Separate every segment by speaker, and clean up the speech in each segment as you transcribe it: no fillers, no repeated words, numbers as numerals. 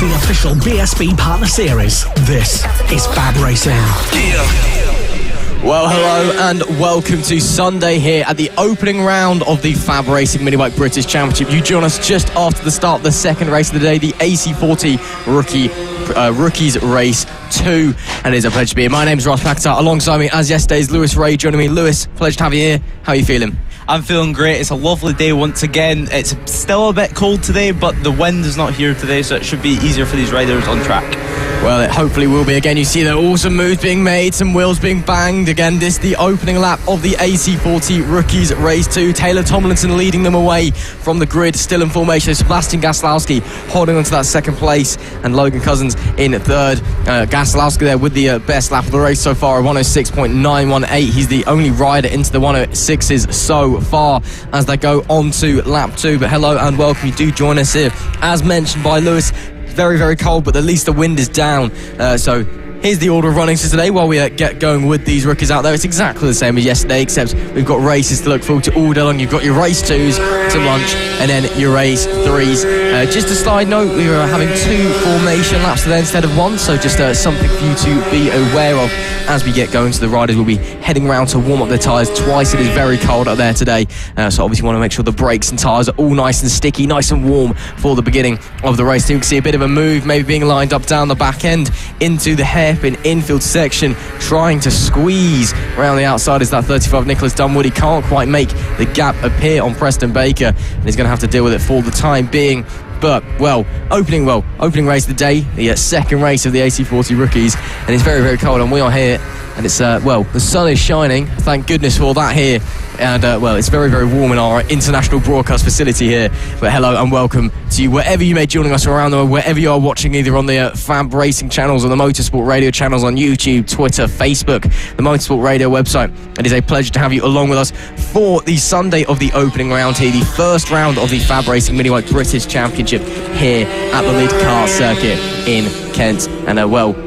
Speaker 1: the official BSB Partner Series. This is FAB-Racing.
Speaker 2: Well, hello and welcome to Sunday here at the opening round of the FAB-Racing Minibike British Championship. You join us just after the start of the second race of the day, the AC40 Rookies Race 2. And it is a pleasure to be here. My name's Ross Packard. Alongside me, as yesterday's, Lewis Ray joining me. Lewis, pleasure to have you here. How are you feeling?
Speaker 3: I'm feeling great. It's a lovely day once again. It's still a bit cold today, but the wind is not here today, so it should be easier for these riders on track.
Speaker 2: Well, it hopefully will be. Again, you see the awesome moves being made, some wheels being banged. Again, this the opening lap of the AC40 Rookies Race 2. Taylor Tomlinson leading them away from the grid, still in formation. Sebastian Gaslowski holding on to that second place, and Logan Cousins in third. Gaslowski there with the best lap of the race so far, a 106.918. He's the only rider into the 106s so far as they go on to lap 2. But hello and welcome. You do join us here, as mentioned by Lewis. Very, very cold, but at least the wind is down. So here's the order of runnings for today while we get going with these rookies out there. It's exactly the same as yesterday, except we've got races to look forward to all day long. You've got your race 2s to lunch and then your race 3s. Just a side note, we are having 2 formation laps today instead of 1, so just something for you to be aware of as we get going. So the riders will be heading around to warm up their tyres twice. It is very cold out there today, so obviously want to make sure the brakes and tyres are all nice and sticky, nice and warm for the beginning of the race. You can see a bit of a move maybe being lined up down the back end into the hairpin infield section, trying to squeeze around the outside is that 35 Nicholas Dunwood. He can't quite make the gap appear on Preston Baker, and he's going to have to deal with it for the time being. But, opening race of the day, the second race of the AC40 Rookies, and it's very, very cold, and we are here, and it's, the sun is shining, thank goodness for that here, and, it's very, very warm in our international broadcast facility here. But hello and welcome to you, wherever you may joining us around the world, wherever you are watching, either on the FAB-Racing channels or the Motorsport Radio channels on YouTube, Twitter, Facebook, the Motorsport Radio website. It is a pleasure to have you along with us for the Sunday of the opening round here, the first round of the FAB-Racing Minibike British Championship here at the Lydd car circuit in Kent. And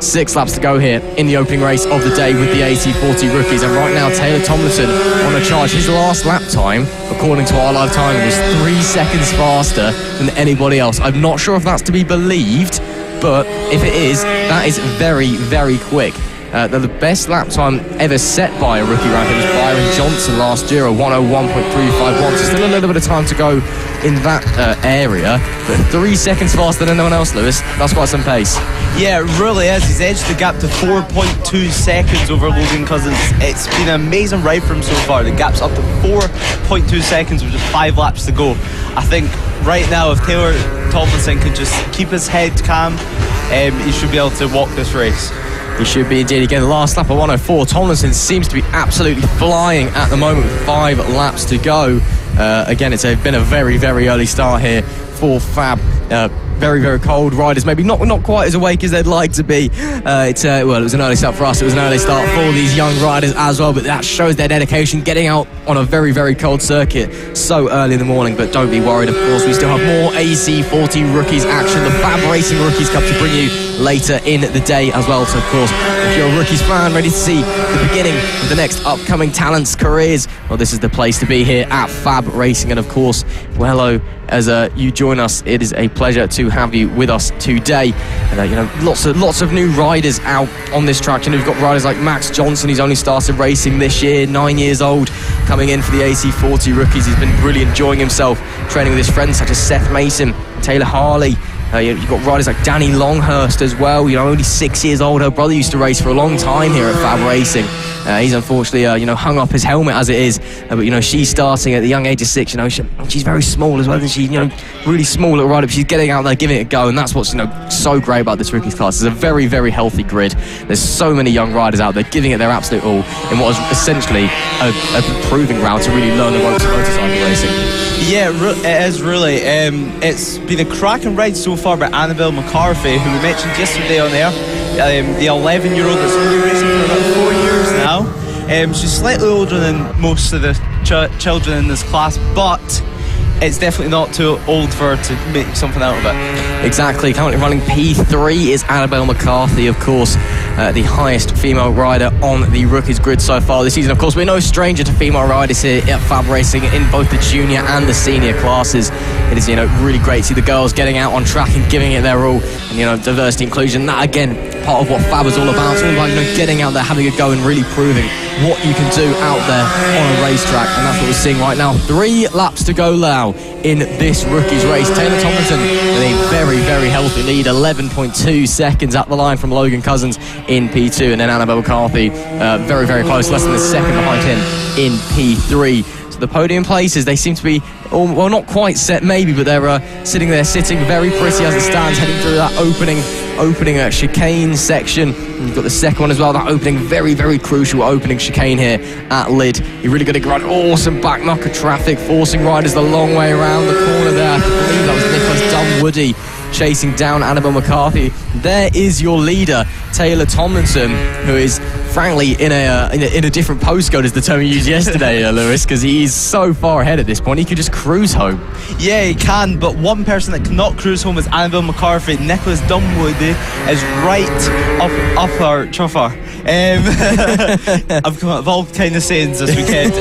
Speaker 2: 6 laps to go here in the opening race of the day with the AC40 Rookies. And right now, Taylor Tomlinson on a charge. His last lap time, according to our live time, was 3 seconds faster than anybody else. I'm not sure if that's to be believed, but if it is, that is very, very quick. The best lap time ever set by a rookie around here was Byron Johnson last year, a 101.351. So still a little bit of time to go in that area, but 3 seconds faster than anyone else, Lewis. That's quite some pace.
Speaker 3: Yeah, it really is. He's edged the gap to 4.2 seconds over Logan Cousins. It's been an amazing ride for him so far. The gap's up to 4.2 seconds with just 5 laps to go. I think right now, if Taylor Tomlinson can just keep his head calm, he should be able to walk this race.
Speaker 2: He should be indeed. Again, the last lap of 104. Tomlinson seems to be absolutely flying at the moment with 5 laps to go. Again, it's been a very, very early start here for Fab. Very, very cold. Riders maybe not quite as awake as they'd like to be. It was an early start for us. It was an early start for these young riders as well, but that shows their dedication, getting out on a very, very cold circuit so early in the morning. But don't be worried, of course, we still have more AC40 Rookies action, the FAB-Racing Rookies Cup to bring you later in the day as well. So, of course, if you're a Rookies fan ready to see the beginning of the next upcoming talents' careers, well, this is the place to be here at FAB-Racing. And, of course, hello, as you join us, it is a pleasure to have you with us today. And, lots of new riders out on this track. We've got riders like Max Johnson. He's only started racing this year, 9 years old, coming in for the AC40 Rookies. He's been really enjoying himself training with his friends such as Seth Mason, Taylor Harley. You've got riders like Danny Longhurst as well, only 6 years old. Her brother used to race for a long time here at FAB-Racing. He's unfortunately, hung up his helmet as it is. But, she's starting at the young age of 6. She's very small as well, and she's, really small little rider. But she's getting out there, giving it a go, and that's what's, so great about this rookies class. It's a very, very healthy grid. There's so many young riders out there giving it their absolute all in what is essentially a proving ground to really learn the ropes of motorcycle racing.
Speaker 3: Yeah, it is really. It's been a cracking ride so far by Annabelle McCarthy, who we mentioned yesterday on air. The 11-year-old that's only racing for about 4 years now. She's slightly older than most of the children in this class, but it's definitely not too old for her to make something out of it.
Speaker 2: Exactly. Currently running P3 is Annabelle McCarthy, of course, the highest female rider on the Rookies grid so far this season. Of course, we're no stranger to female riders here at FAB-Racing in both the junior and the senior classes. It is, really great to see the girls getting out on track and giving it their all. And, diversity, inclusion, that again, part of what FAB is all about. It's all about, getting out there, having a go and really proving what you can do out there on a racetrack. And that's what we're seeing right now. 3 laps to go now in this Rookies race. Taylor Tomlinson with a very, very healthy lead, 11.2 seconds at the line from Logan Cousins in P2, and then Annabelle McCarthy very, very close, less than a second behind him in P3. So the podium places, they seem to be, well, not quite set maybe, but they're sitting very pretty as it stands, heading through that opening chicane section. And you've got the second one as well, that opening, very, very crucial opening chicane here at Lydd. You're really going to run awesome back knocker traffic, forcing riders the long way around the corner there. I believe that was Nicholas Dunwoody chasing down Annabelle McCarthy. There is your leader, Taylor Tomlinson, who is frankly in a different postcode as the term you used yesterday, Lewis, because he's so far ahead at this point. He could just cruise home. Yeah, he can, but one person that cannot cruise home is Annabelle McCarthy. Nicholas Dunwoody is right up our chuffer. I've all kind of sayings this weekend.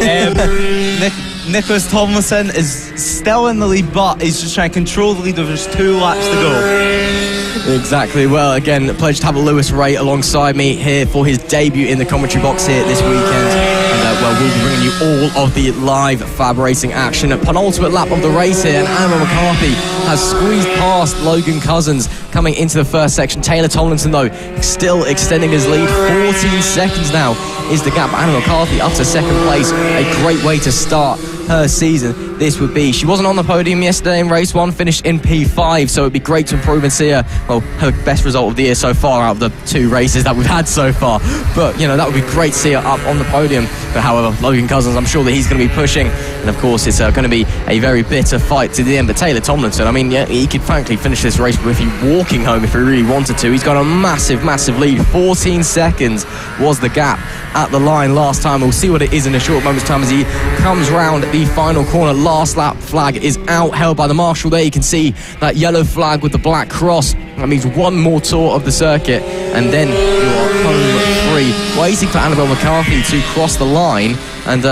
Speaker 2: Nicholas Tomlinson is still in the lead, but he's just trying to control the lead with just 2 laps to go. Exactly. Well, again, a pleasure to have Lewis Ray alongside me here for his debut in the commentary box here this weekend. And we'll be bringing you all of the live FAB-Racing action. A penultimate lap of the race here, and Annabelle McCarthy has squeezed past Logan Cousins coming into the first section. Taylor Tomlinson, though, still extending his lead. 14 seconds now is the gap. Annabelle McCarthy up to second place. A great way to start her season this would be. She wasn't on the podium yesterday in race 1, finished in P5, so it'd be great to improve and see her, well, her best result of the year so far out of the 2 races that we've had so far. But, that would be great to see her up on the podium. But however, Logan Cousins, I'm sure that he's going to be pushing, and of course it's going to be a very bitter fight to the end. But Taylor Tomlinson, he could frankly finish this race with you walking home if he really wanted to. He's got a massive, massive lead. 14 seconds was the gap at the line last time. We'll see what it is in a short moment's time as he comes round the final corner. Last lap flag is out, held by the marshal there. You can see that yellow flag with the black cross. That means one more tour of the circuit, and then you are home free. Waiting for Annabelle McCarthy to cross the line, and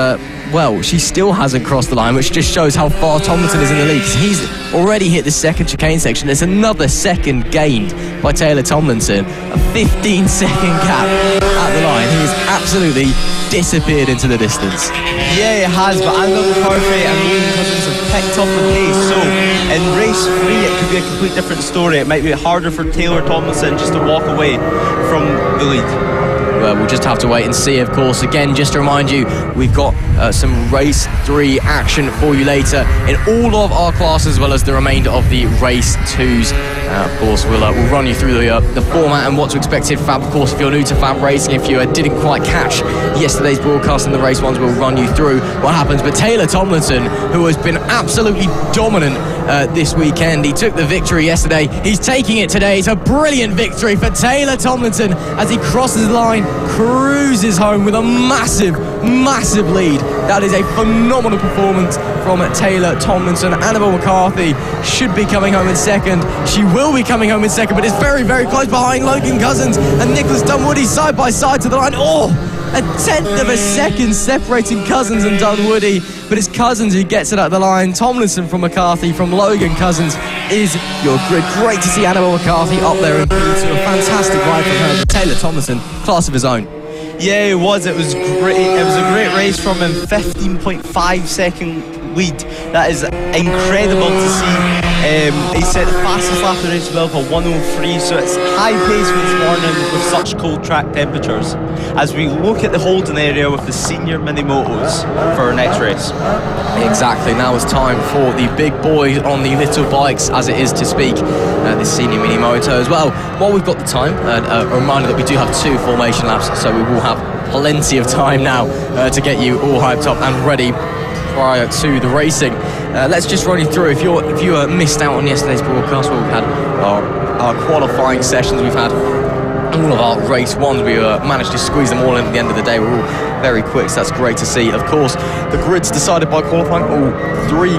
Speaker 2: well, she still hasn't crossed the line, which just shows how far Tomlinson is in the lead, because he's already hit the second chicane section. There's another second gained by Taylor Tomlinson. A 15-second gap at the line. He has absolutely disappeared into the distance.
Speaker 3: Yeah, it has, but Annabelle McCarthy and Logan Cousins have picked up the pace. So in race 3, it could be a complete different story. It might be harder for Taylor Tomlinson just to walk away from the lead.
Speaker 2: Well, we'll just have to wait and see, of course. Again, just to remind you, we've got some race 3 action for you later in all of our classes, as well as the remainder of the race 2s. Of course, we'll run you through the format and what to expect in FAB. Of course, if you're new to FAB-Racing, if you didn't quite catch yesterday's broadcast in the race 1s, we'll run you through what happens. But Taylor Tomlinson, who has been absolutely dominant this weekend, he took the victory yesterday. He's taking it today. It's a brilliant victory for Taylor Tomlinson as he crosses the line, cruises home with a massive, massive lead. That is a phenomenal performance from Taylor Tomlinson. Annabelle McCarthy should be coming home in second. She will be coming home in second, but it's very, very close behind Logan Cousins and Nicholas Dunwoody side by side to the line. Oh, a tenth of a second separating Cousins and Dunwoody, but it's Cousins who gets it at the line. Tomlinson from McCarthy, from Logan Cousins is your grid. Great to see Annabelle McCarthy up there in P2. A fantastic ride from her. But Taylor Tomlinson, class of his own.
Speaker 3: Yeah, it was great. It was a great race from him. 15.5 second lead. That is incredible to see. He set the fastest lap of the race well for 1:03, so it's high pace for this morning with such cold track temperatures. As we look at the holding area with the senior mini motos for our next race.
Speaker 2: Exactly, now it's time for the big boys on the little bikes, as it is to speak, the senior mini moto as well. While we've got the time, a reminder that we do have 2 formation laps, so we will have plenty of time now to get you all hyped up and ready prior to the racing. Let's just run you through. If you missed out on yesterday's broadcast, where we've had our qualifying sessions, we've had all of our race 1s, we managed to squeeze them all in at the end of the day. We're all very quick, so that's great to see. Of course, the grid's decided by qualifying. All 3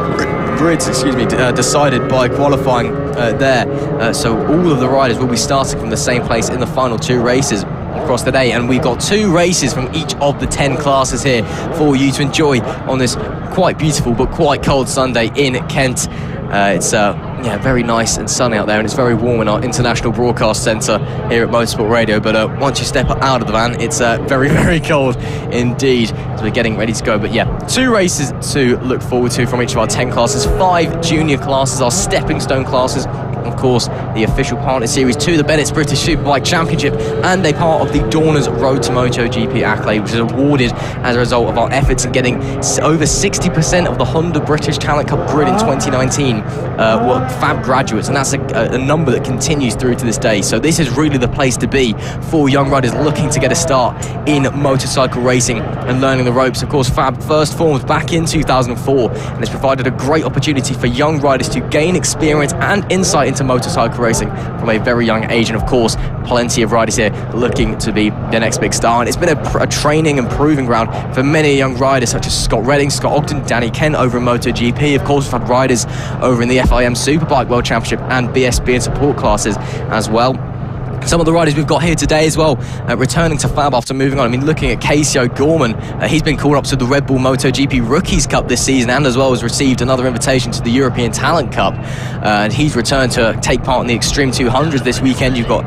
Speaker 2: grids, decided by qualifying there. So all of the riders will be starting from the same place in the final 2 races across the day, and we've got 2 races from each of the 10 classes here for you to enjoy on this quite beautiful but quite cold Sunday in Kent. It's very nice and sunny out there, and it's very warm in our international broadcast centre here at Motorsport Radio, but once you step out of the van, it's very, very cold indeed, so we're getting ready to go. But 2 races to look forward to from each of our 10 classes. 5 junior classes, our stepping stone classes, of course the official partner series to the Bennett's British Superbike Championship, and a part of the Dorners Road to MotoGP accolade, which is awarded as a result of our efforts in getting over 60% of the Honda British Talent Cup grid in 2019 were FAB graduates, and that's a number that continues through to this day. So this is really the place to be for young riders looking to get a start in motorcycle racing and learning the ropes. Of course, FAB first formed back in 2004, and it's provided a great opportunity for young riders to gain experience and insight into motorcycle racing from a very young age. And of course, plenty of riders here looking to be the next big star, and it's been a training and proving ground for many young riders such as Scott Redding, Scott Ogden, Danny Kent over in MotoGP. Of course, we've had riders over in the FIM Superbike World Championship and BSB and support classes as well. Some of the riders we've got here today as well, returning to FAB after moving on. I mean, looking at Casey O'Gorman, he's been called up to the Red Bull MotoGP Rookies Cup this season, and as well has received another invitation to the European Talent Cup. And he's returned to take part in the Extreme 200s this weekend. You've got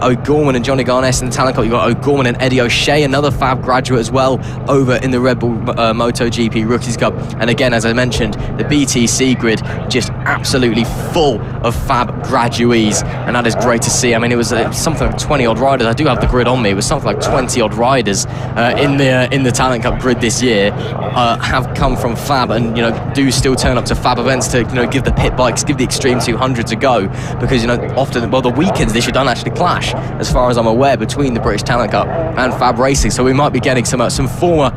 Speaker 2: O'Gorman and Johnny Garness in the Talent Cup. You've got O'Gorman and Eddie O'Shea, another FAB graduate as well, over in the Red Bull MotoGP Rookies Cup. And again, as I mentioned, the BTC grid just absolutely full of FAB graduees, and that is great to see. I mean, it was something like 20 odd riders. I do have the grid on me. It was something like 20 odd riders in the Talent Cup grid this year have come from FAB, and do still turn up to FAB events to give the pit bikes, give the Extreme 200s a go, because often, well, the weekends this year don't actually clash, as far as I'm aware, between the British Talent Cup and FAB-Racing. So we might be getting some former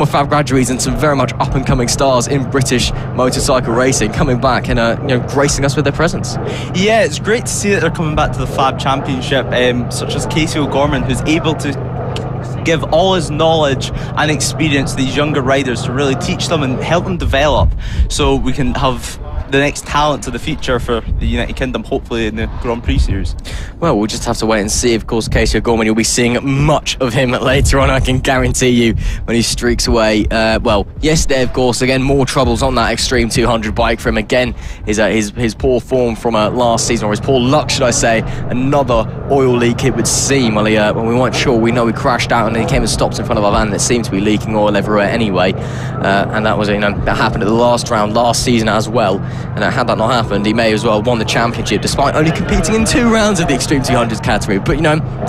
Speaker 2: FAB graduates and some very much up-and-coming stars in British motorcycle racing coming back and gracing us with their presence.
Speaker 3: Yeah, it's great to see that they're coming back to the FAB Championship, such as Casey O'Gorman, who's able to give all his knowledge and experience to these younger riders to really teach them and help them develop, so we can have the next talent to the future for the United Kingdom, hopefully in the Grand Prix series.
Speaker 2: Well, we'll just have to wait and see. Of course, Casey O'Gorman, you'll be seeing much of him later on, I can guarantee you, when he streaks away. Well, yesterday, of course, again, more troubles on that Extreme 200 bike for him. Again, his poor form from last season, or his poor luck, should I say. Another oil leak, it would seem. Well, when we weren't sure, we know he crashed out and then he came and stopped in front of our van that seemed to be leaking oil everywhere anyway. And that was, that happened at the last round last season as well. And had that not happened, he may as well have won the championship, despite only competing in 2 rounds of the Extreme 200s category. But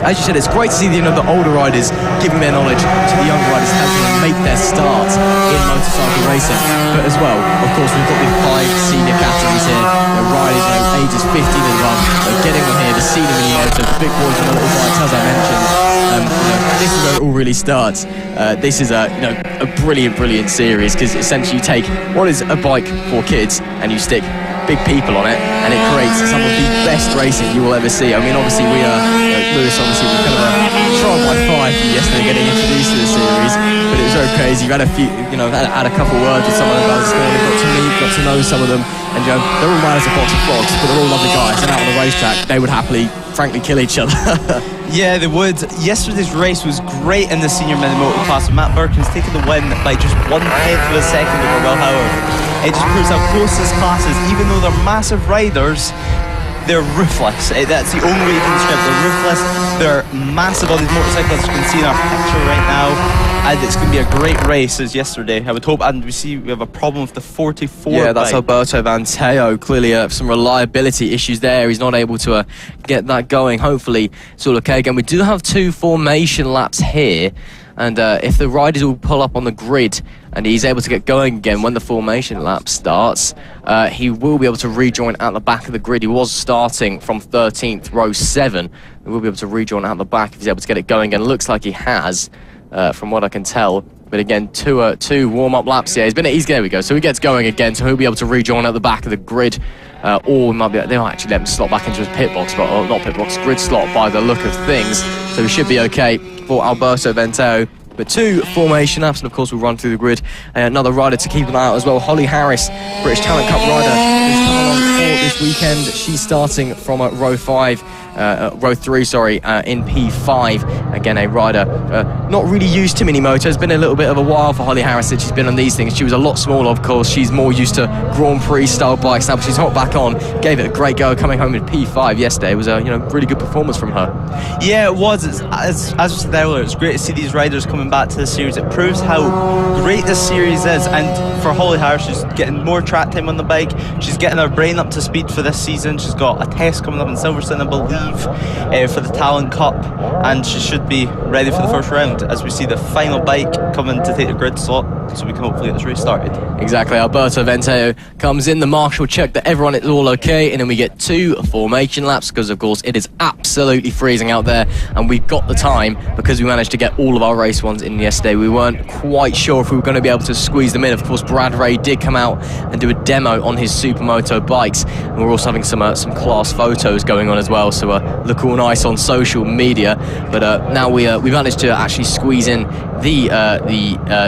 Speaker 2: as you said, it's great to see the older riders giving their knowledge to the younger riders, helping them make their start in motorcycle racing. But as well, of course, we've got the 5 senior categories here, riders ages 15 and above, getting on here to see them in motor, the big boys and the little bikes, as I mentioned. This is where it all really starts. This is a brilliant series, because essentially you take what is a bike for kids and you stick big people on it, and it creates some of the best racing you will ever see. I mean, obviously we are Lewis obviously was kind of a trial by fire for yesterday getting introduced to the series, but it was very crazy. You've had a few, had a couple of words with some of the guys, got to meet, got to know some of them, and they're all riders of box of frogs, but they're all lovely guys, and out on the racetrack they would happily, frankly, kill each other.
Speaker 3: Yeah, they would. Yesterday's race was great in the senior mini moto class. Matt Birkin's taken the win by just 1/10 of a second over Will Howard. It just proves how close this class is. Even though they're massive riders, they're ruthless. That's the only way you can describe it. They're ruthless. They're massive on these motorcycles, as you can see in our picture right now. And it's going to be a great race as yesterday, I would hope. And we have a problem with the 44
Speaker 2: Yeah, that's
Speaker 3: bike.
Speaker 2: Alberto Vanteo. Clearly some reliability issues there. He's not able to get that going. Hopefully it's all okay. Again, we do have 2 formation laps here. And if the riders will pull up on the grid and he's able to get going again when the formation lap starts, he will be able to rejoin at the back of the grid. He was starting from 13th, row 7. He will be able to rejoin at the back if he's able to get it going again. Looks like he has, from what I can tell. But again, two warm-up laps. Yeah, there we go. So he gets going again, so he'll be able to rejoin at the back of the grid. Or they might actually let him slot back into his pit box, but not pit box, grid slot by the look of things. So we should be okay for Alberto Ventero But 2 formation laps, and of course we'll run through the grid. Another rider to keep an eye out as well, Holly Harris, British Talent Cup rider, who's come along for this weekend. She's starting from row 3, in P5. Again, a rider not really used to mini moto. It's been a little bit of a while for Holly Harris since she's been on these things. She was a lot smaller, of course. She's more used to Grand Prix style bikes now, but she's hot back on. Gave it a great go coming home in P5 yesterday. It was a really good performance from her.
Speaker 3: Yeah, it was. As we said earlier, it's great to see these riders coming back to the series. It proves how great this series is, and for Holly Harris, she's getting more track time on the bike. She's getting her brain up to speed for this season. She's got a test coming up in Silverstone, I believe, for the Talent Cup, and she should be ready for the first round as we see the final bike coming to take the grid slot, so we can hopefully get this race started.
Speaker 2: Exactly. Alberto Venteo comes in, the marshal check that everyone is all okay, and then we get 2 formation laps because of course it is absolutely freezing out there, and we've got the time because we managed to get all of our race ones in yesterday. We weren't quite sure if we were going to be able to squeeze them in. Of course, Brad Ray did come out and do a demo on his Supermoto bikes, and we're also having some class photos going on as well, so look all nice on social media. But now we managed to actually squeeze in the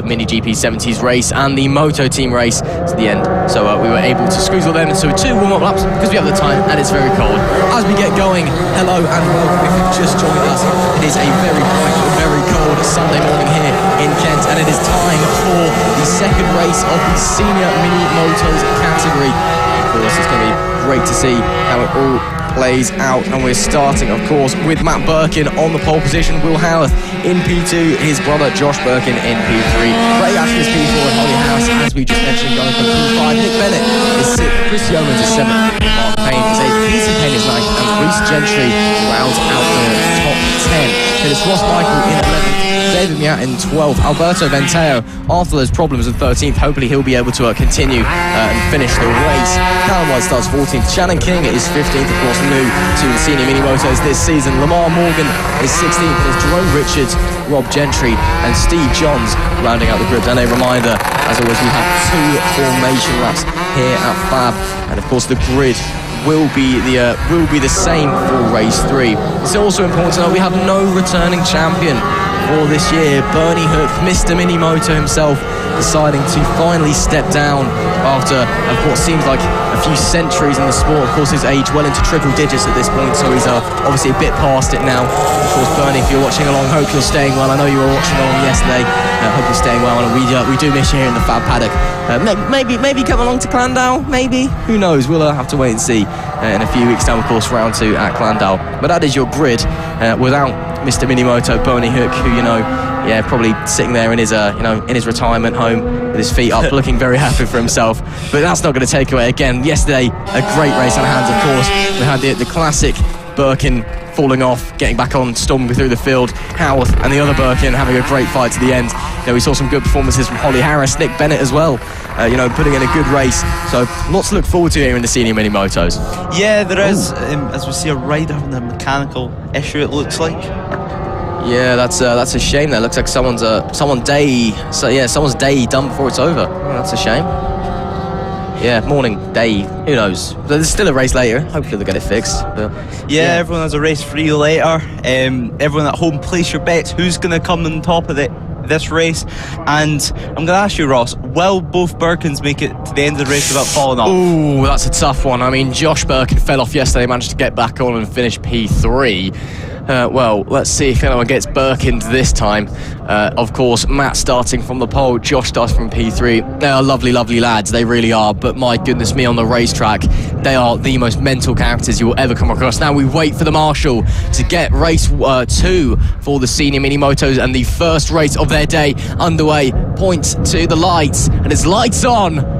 Speaker 2: Mini GP 70s race and the Moto team race to the end, so we were able to squeeze all them. So 2 warm-up laps because we have the time and it's very cold. As we get going, hello and welcome if you've just joined us. It is a very bright, very cold Sunday morning here in Kent, and it is time for the second race of the senior mini motos category. Of course, it's going to be great to see how it all plays out, and we're starting of course with Matt Birkin on the pole position, Will Howarth in P2, his brother Josh Birkin in P3, Ray Ashley's P4, and Holly Harris, as we just mentioned, going from P5. Nick Bennett is 6th, Chris Yeomans is 7th, Mark Payne is 8th, Peter Payne is 9th, and Reece Gentry rounds out the top 10. It is Ross Michael in 11th, David Miat in 12th, Alberto Venteo, after those problems, in 13th. Hopefully he'll be able to continue and finish the race. Callum White starts 14th, Shannon King is 15th, of course new to the senior mini motos this season. Lamar Morgan is 16th, and there's Jerome Richards, Rob Gentry and Steve Johns rounding out the grid. And a reminder, as always, we have 2 formation laps here at FAB, and of course the grid will be the same for race 3. It's also important to know we have no returning champion for this year. Bernie Hook, Mr. Minimoto himself, deciding to finally step down after, of course, seems like a few centuries in the sport. Of course, his age well into triple digits at this point, so he's obviously a bit past it now. Of course, Bernie, if you're watching along, hope you're staying well. I know you were watching along yesterday. Hope you're staying well, and we do miss you here in the Fab Paddock. Maybe come along to Clandale, maybe? Who knows? We'll have to wait and see in a few weeks' time, of course, round 2 at Clandale. But that is your grid without Mr. Minimoto, Bernie Hook, who, probably sitting there in his, in his retirement home with his feet up, looking very happy for himself. But that's not going to take away. Again, yesterday, a great race on hands, of course. We had the classic Birkin falling off, getting back on, storming through the field. Howarth and the other Birkin having a great fight to the end. We saw some good performances from Holly Harris, Nick Bennett as well, putting in a good race. So lots to look forward to here in the senior mini motos. Yeah, there is, as we see a rider having a mechanical issue, it looks like. Yeah, that's a shame. That looks like someone's day done before it's over. Oh, that's a shame. Yeah, morning, day, who knows? There's still a race later. Hopefully they'll get it fixed. But, yeah, everyone has a race for you later. Everyone at home, place your bets. Who's going to come on top of this race? And I'm going to ask you, Ross, will both Birkins make it to the end of the race without falling off? Ooh, that's a tough one. I mean, Josh Birkin fell off yesterday, managed to get back on and finish P3. Well, let's see if anyone gets Birkins this time. Of course, Matt starting from the pole, Josh starts from P3. They are lovely, lovely lads, they really are. But my goodness me, on the racetrack, they are the most mental characters you will ever come across. Now we wait for the marshal to get race 2 for the senior mini motos, and the first race of their day underway. Points to the lights, and it's lights on.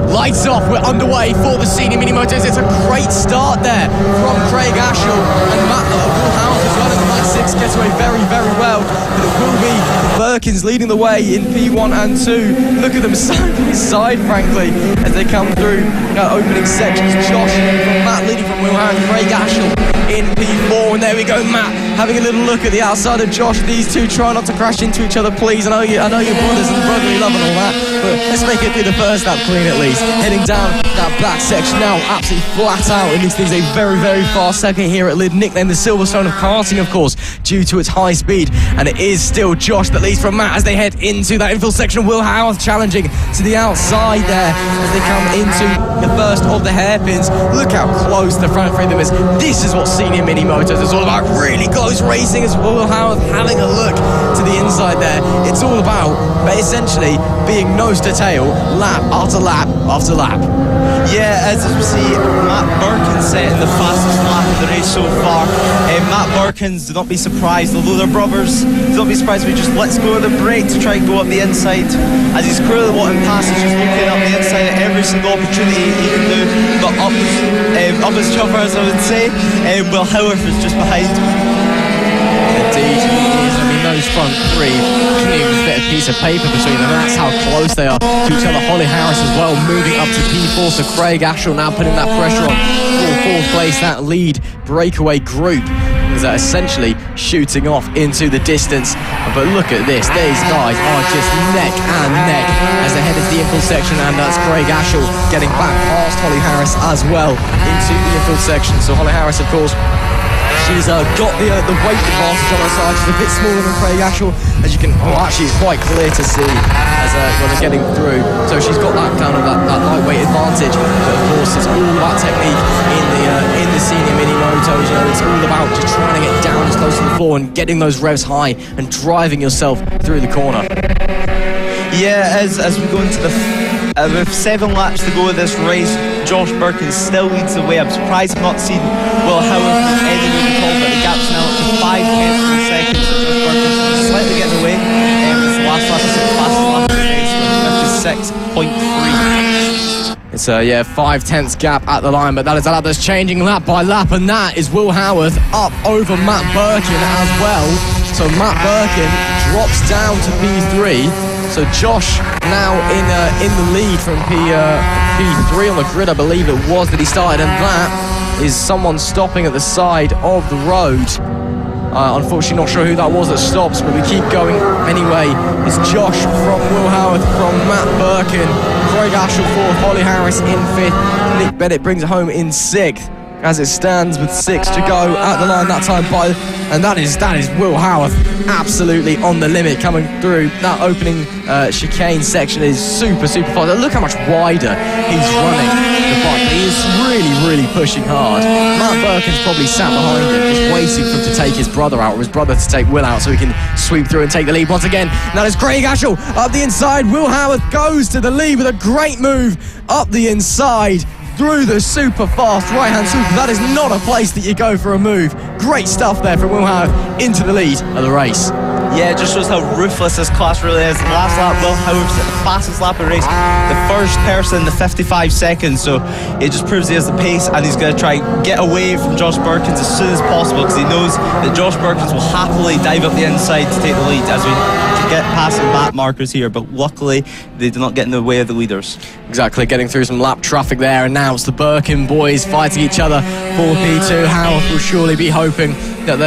Speaker 2: Lights off, we're underway for the senior mini motos. It's a great start there from Craig Ashall, and Matt Will Howarth as well in the light 6 gets away very, very well. But it will be Birkins leading the way in P1 and 2. Look at them side by side, frankly, as they come through opening sections. Josh from Matt leading from Will Howarth, Craig Ashall in P4, and there we go, Matt having a little look at the outside of Josh. These two try not to crash into each other, please. I know you're brothers and brotherly love and all that. but let's make it through the first lap clean at least. Heading down that back section now, absolutely flat out. It makes things a very, very fast second here at Lydd, nicknamed the Silverstone of karting, of course, due to its high speed. And it is still Josh that leads from Matt as they head into that infill section. Will Howarth challenging to the outside there as they come into the first of the hairpins. Look how close the front three of them is. This is what senior mini motos is all about. Really close racing as Will Howarth having a look to the inside there. It's all about essentially being nose to tail, lap after lap after lap.
Speaker 3: Yeah, as we see, Matt Birkin setting the fastest lap of the race so far. Matt Birkins, do not be surprised, although they're brothers, do not be surprised if he just lets go of the brake to try and go up the inside, as he's clearly wanting past, he's just looking up the inside at every single opportunity he can do, but up his chopper, as I would say. Will Howarth is just behind.
Speaker 2: Indeed, I mean, those front three couldn't even fit a piece of paper between them. That's how close they are to each other. Holly Harris as well, moving up to P4, so Craig Ashell now putting that pressure on for fourth place. That lead breakaway group is essentially shooting off into the distance. But look at this, these guys are just neck and neck as they head into the infield section, and that's Craig Ashell getting back past Holly Harris as well into the infield section. So Holly Harris, of course, she's got the weight advantage on her side. She's a bit smaller than Craig Ashell, as you can, actually it's quite clear to see as when they're getting through. So she's got that kind of that lightweight advantage. But of course, it's all about technique in the senior mini motos. You know, it's all about just trying to get down as close to the floor and getting those revs high and driving yourself through the corner.
Speaker 3: Yeah, as we go into the with 7 laps to go of this race, Josh Birkin still leads the way. I'm surprised I've not seen Will Howarth anywhere to call, but the gap's now up to 5 tenths of a second, so Josh Birkin slightly getting away. This last lap is the fastest lap of the race with 56.3.
Speaker 2: It's a 5 tenths gap at the line, but that is a lap that's changing lap by lap, and that is Will Howarth up over Matt Birkin as well. So Matt Birkin drops down to P3. So Josh now in the lead from P3 on the grid, I believe it was that he started, and that is someone stopping at the side of the road. Unfortunately, not sure who that was that stops, but we keep going anyway. It's Josh from Will Howarth, from Matt Birkin, Craig Ashell fourth, Holly Harris in fifth, Nick Bennett brings it home in sixth. As it stands with 6 to go at the line that time, and that is Will Howarth absolutely on the limit coming through. That opening chicane section is super fast. Look how much wider he's running the bike. He is really pushing hard. Matt Birkin's probably sat behind him just waiting for him to take his brother out, or his brother to take Will out, so he can sweep through and take the lead once again. Now there's Craig Ashell up the inside. Will Howarth goes to the lead with a great move up the inside through the super fast right-hand super. That is not a place that you go for a move. Great stuff there from Will Howarth into the lead of the race.
Speaker 3: Yeah, it just shows how ruthless this class really is. The last lap, Will Howarth's at the fastest lap of the race, the first person in the 55 seconds, so it just proves he has the pace, and he's going to try and get away from Josh Birkins as soon as possible, because he knows that Josh Birkins will happily dive up the inside to take the lead as we get past some back markers here, but luckily they do not get in the way of the leaders.
Speaker 2: Exactly, getting through some lap traffic there, and now it's the Birkin boys fighting each other for P2. Howarth will surely be hoping that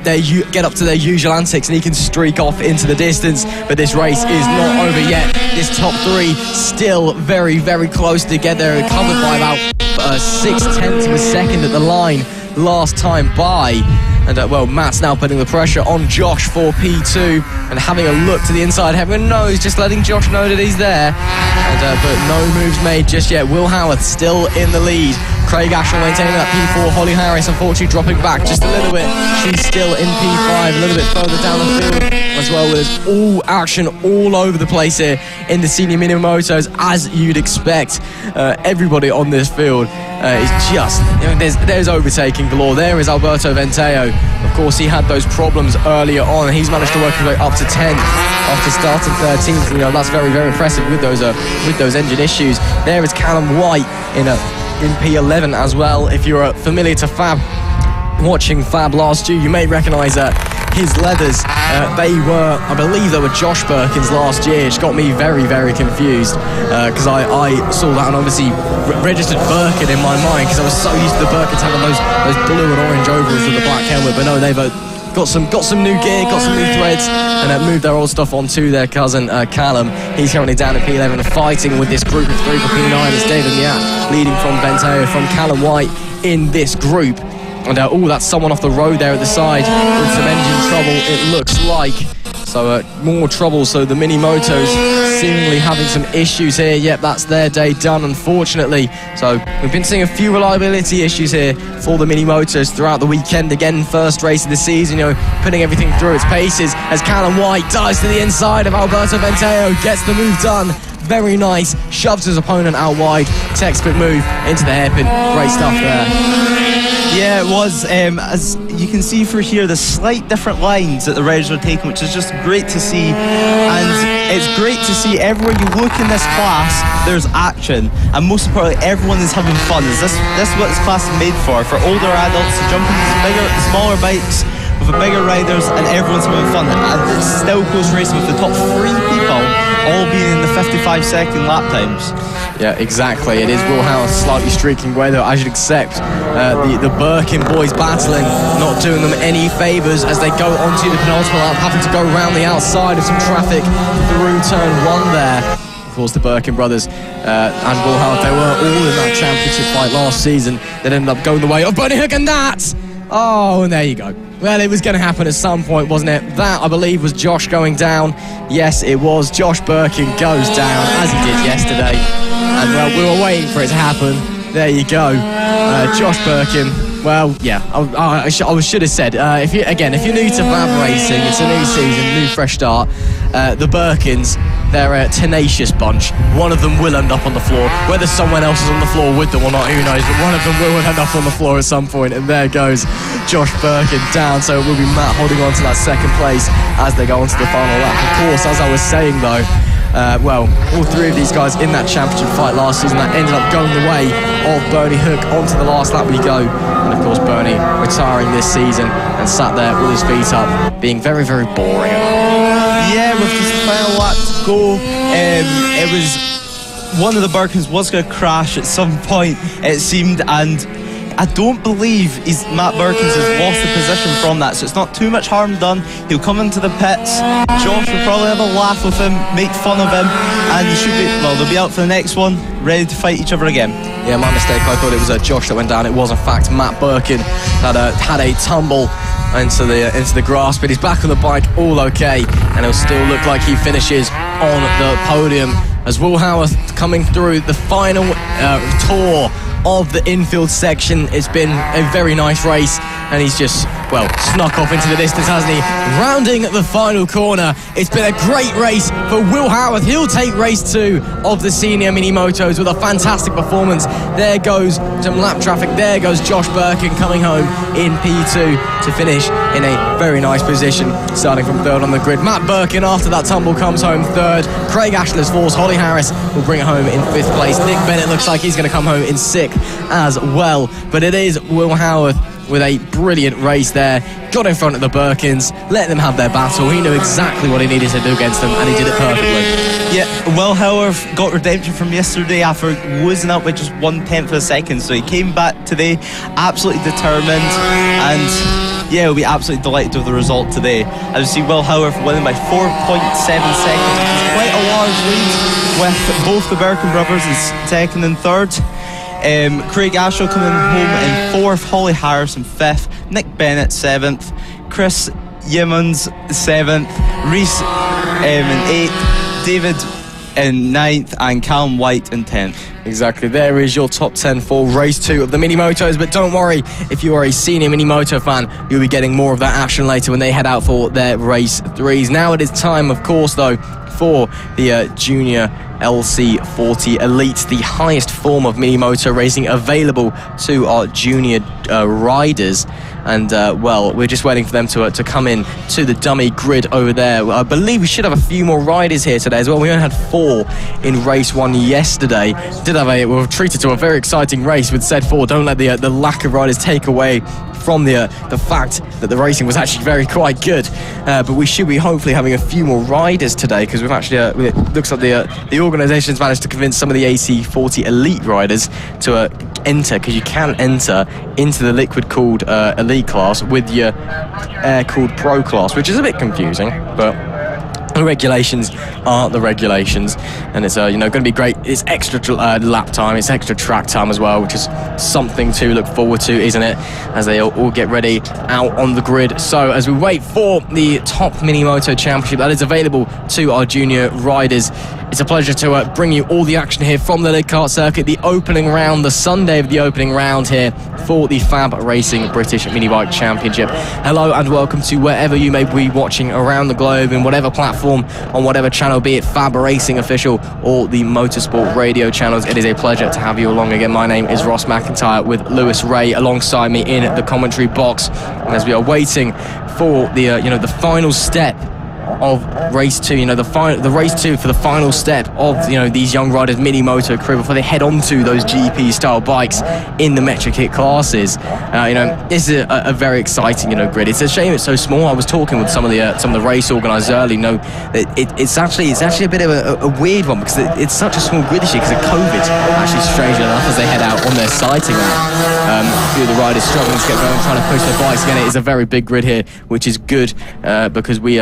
Speaker 2: they get up to their usual antics and he can streak off into the distance, but this race is not over yet. This top three still very close together, covered by about 6 tenths of a second at the line last time by. And Matt's now putting the pressure on Josh for P2 and having a look to the inside. Heaven knows, just letting Josh know that he's there. But no moves made just yet. Will Howarth still in the lead. Craig Ashell maintaining that P4. Holly Harris unfortunately dropping back just a little bit. She's still in P5, a little bit further down the field as well. There's all action all over the place here in the senior mini motos, as you'd expect. Everybody on this field is just, there's overtaking galore. There is Alberto Venteo. Of course, he had those problems earlier on. He's managed to work his way up to 10th after starting 13th. That's very impressive with those engine issues. There is Callum White in P11 as well. If you're familiar to FAB, watching FAB last year, you may recognise his leathers. I believe they were Josh Birkin's last year. It got me very confused because I saw that and obviously registered Birkin in my mind because I was so used to the Birkins having those blue and orange overalls with the black helmet. But no, they've got some new gear, got some new threads, and moved their old stuff onto their cousin Callum. He's currently down in P11 fighting with this group of 3 for P9. It's David Miat leading from Venteo, from Callum White in this group. And that's someone off the road there at the side with some engine trouble, it looks like. So more trouble, so the Mini Motos seemingly having some issues here. Yep, that's their day done, unfortunately. So we've been seeing a few reliability issues here for the Mini Motos throughout the weekend. Again, first race of the season, putting everything through its paces as Callum White dives to the inside of Alberto Venteo, gets the move done. Very nice, shoves his opponent out wide, textbook move into the hairpin. Great stuff there.
Speaker 3: Yeah, it was. As you can see through here, the slight different lines that the riders are taking, which is just great to see. And it's great to see everywhere you look in this class, there's action. And most importantly, everyone is having fun. This is what this class is made for older adults to jump into smaller bikes with the bigger riders, and everyone's having fun. And it's still close racing with the top 3 people all being in the 55-second lap times.
Speaker 2: Yeah, exactly. It is Will Howard slightly streaking away, though, as you'd accept. The Birkin boys battling, not doing them any favours as they go onto the penultimate lap, having to go around the outside of some traffic through turn 1 there. Of course, the Birkin brothers and Will Howard, they were all in that championship fight last season. That ended up going the way of Bernie Hook, and that! Oh, and there you go. Well, it was going to happen at some point, wasn't it? That, I believe, was Josh going down. Yes, it was. Josh Birkin goes down, as he did yesterday. And, well, we were waiting for it to happen. There you go. Josh Birkin. Well, yeah, I should have said, if you're new to FAB-Racing, it's a new season, new fresh start. The Birkins, they're a tenacious bunch. One of them will end up on the floor. Whether someone else is on the floor with them or not, who knows, but one of them will end up on the floor at some point. And there goes Josh Birkin down. So it will be Matt holding on to that second place as they go on to the final lap. Of course, as I was saying, though, well, all 3 of these guys in that championship fight last season, that ended up going the way of Bernie Hook. Onto the last lap we go. And of course, Bernie retiring this season and sat there with his feet up, being very, very boring.
Speaker 3: Yeah, with just the final lap to go, it was one of the Birkins was going to crash at some point, it seemed, and I don't believe Matt Birkins has lost the position from that, so it's not too much harm done. He'll come into the pits. Josh will probably have a laugh with him, make fun of him, and they'll be out for the next one, ready to fight each other again.
Speaker 2: Yeah, my mistake. I thought it was Josh that went down. It was, in fact, Matt Birkin that had a tumble into the grass, but he's back on the bike, all okay, and it'll still look like he finishes on the podium as Will Howarth coming through the final tour of the infield section. It's been a very nice race, and he's just, well, snuck off into the distance, hasn't he? Rounding the final corner. It's been a great race for Will Howarth. He'll take race 2 of the senior mini motos with a fantastic performance. There goes some lap traffic. There goes Josh Birkin coming home in P2 to finish in a very nice position, starting from 3rd on the grid. Matt Birkin, after that tumble, comes home 3rd. Craig Ashler's 4th. Holly Harris will bring it home in 5th place. Nick Bennett looks like he's going to come home in 6th as well. But it is Will Howarth with a brilliant race there. Got in front of the Birkins, let them have their battle. He knew exactly what he needed to do against them, and he did it perfectly.
Speaker 3: Yeah, Will Howarth got redemption from yesterday after losing out by just 1/10 of a second. So he came back today absolutely determined, and yeah, he'll be absolutely delighted with the result today. As you see, Will Howarth winning by 4.7 seconds, which is quite a large lead, with both the Birkin brothers in 2nd and 3rd. Craig Ashell coming home in 4th, Holly Harris in 5th, Nick Bennett 7th, Chris Yimmons 7th, Reese in 8th, David in 9th, and Callum White in 10th.
Speaker 2: Exactly, there is your top 10 for race 2 of the mini motos. But don't worry, if you are a senior mini moto fan, you'll be getting more of that action later when they head out for their race 3s. Now it is time, of course, though, for the junior LC40 Elite, the highest form of mini moto racing available to our junior riders. And well, we're just waiting for them to come in to the dummy grid over there. I believe we should have a few more riders here today as well. We only had 4 in race 1 yesterday. We were treated to a very exciting race with said 4. Don't let the lack of riders take away from the fact that the racing was actually quite good. But we should be hopefully having a few more riders today, because we've actually it looks like the organisation's managed to convince some of the AC40 Elite riders to enter, because you can enter into the liquid-cooled elite class with your air-cooled pro class, which is a bit confusing, but the regulations are the regulations, and it's going to be great. It's extra lap time, it's extra track time as well, which is something to look forward to, isn't it, as they all get ready out on the grid. So as we wait for the top Mini Moto Championship that is available to our junior riders, it's a pleasure to bring you all the action here from the Lydd Kart Circuit, the opening round, the Sunday of the opening round here for the FAB-Racing British Mini Bike Championship. Hello and welcome to wherever you may be watching around the globe, in whatever platform, on whatever channel, be it FAB-Racing Official or the Motorsport Radio channels. It is a pleasure to have you along again. My name is Ross McIntyre with Lewis Ray alongside me in the commentary box, and as we are waiting for the final step of race 2, the race 2 for the final step of these young riders' Mini Moto career before they head on to those GP style bikes in the Metric Hit classes. This is a very exciting grid. It's a shame it's so small. I was talking with some of the race organisers early. It's actually a bit of a weird one, because it's such a small grid this year because of COVID. Actually, strangely enough, as they head out on their sighting lap, a few of the riders struggling to get going, trying to push their bikes. Again, it is a very big grid here, which is good because we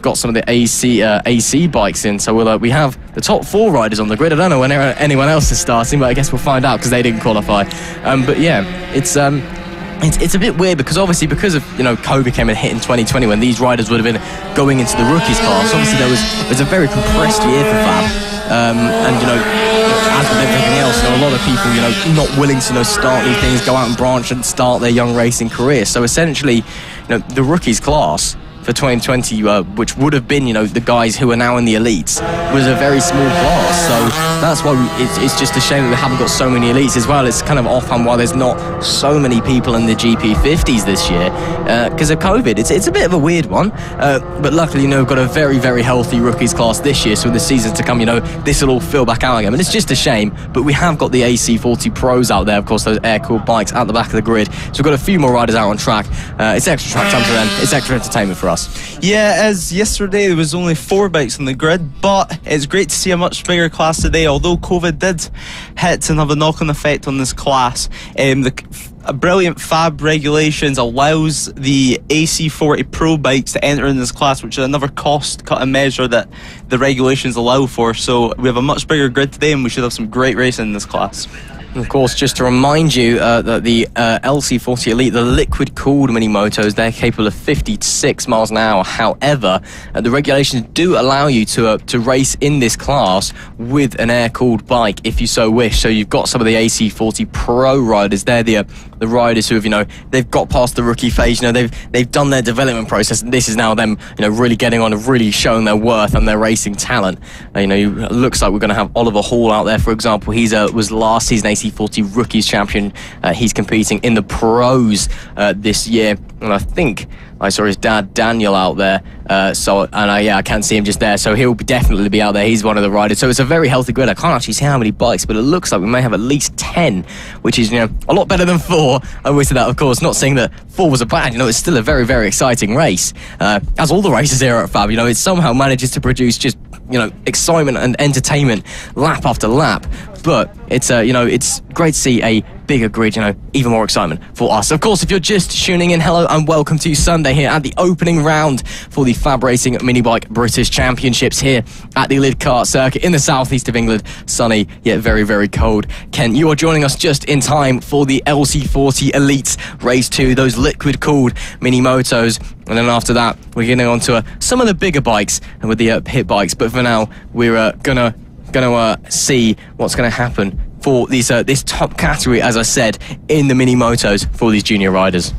Speaker 2: got some of the AC bikes in, so we have the top 4 riders on the grid. I don't know when anyone else is starting, but I guess we'll find out because they didn't qualify. But yeah, it's a bit weird because obviously because of COVID came and hit in 2020 when these riders would have been going into the rookies class. Obviously there was a very compressed year for FAB, and as with everything else, a lot of people not willing to start new things, go out and branch and start their young racing career. So essentially the rookies class for 2020, which would have been, the guys who are now in the elites, was a very small class. So that's why it's just a shame that we haven't got so many elites as well. It's kind of offhand why there's not so many people in the GP50s this year because of COVID. It's a bit of a weird one, but luckily, we've got a very, very healthy rookies class this year. So in the seasons to come, this will all fill back out again. But it's just a shame. But we have got the AC40 Pros out there, of course, those air-cooled bikes at the back of the grid. So we've got a few more riders out on track. It's extra track time for them. It's extra entertainment for us.
Speaker 3: Yeah, as yesterday there was only 4 bikes on the grid, but it's great to see a much bigger class today. Although COVID did hit and have a knock-on effect on this class, a brilliant FAB regulations allows the AC40 Pro bikes to enter in this class, which is another cost-cutting measure that the regulations allow for. So we have a much bigger grid today, and we should have some great racing in this class.
Speaker 2: Of course, just to remind you that the LC40 Elite, the liquid-cooled Mini Motos, they're capable of 56 miles an hour. However, the regulations do allow you to race in this class with an air-cooled bike if you so wish. So you've got some of the AC40 Pro riders. They're the riders who have, they've got past the rookie phase. They've done their development process. And this is now them, really getting on and really showing their worth and their racing talent. It looks like we're going to have Oliver Hall out there, for example. He was last season AC40 Rookies Champion. He's competing in the Pros this year, and I think I saw his dad Daniel out there. I can see him just there. So he'll definitely be out there. He's one of the riders. So it's a very healthy grid. I can't actually see how many bikes, but it looks like we may have at least 10, which is a lot better than 4. I always say that, of course, not saying that 4 was a bad. It's still a very, very exciting race. As all the races here at FAB, it somehow manages to produce just excitement and entertainment lap after lap. But it's it's great to see a bigger grid, even more excitement for us. Of course, if you're just tuning in, hello and welcome to Sunday here at the opening round for the FAB-Racing Mini Bike British Championships here at the Lydd Kart Circuit in the southeast of England. Sunny, yet very, very cold. Ken, you are joining us just in time for the LC40 Elites Race 2, those liquid-cooled Mini Motos. And then after that, we're getting on to some of the bigger bikes and with the pit bikes. But for now, we're gonna see what's going to happen for these this top category, as I said, in the Mini Motos for these junior riders.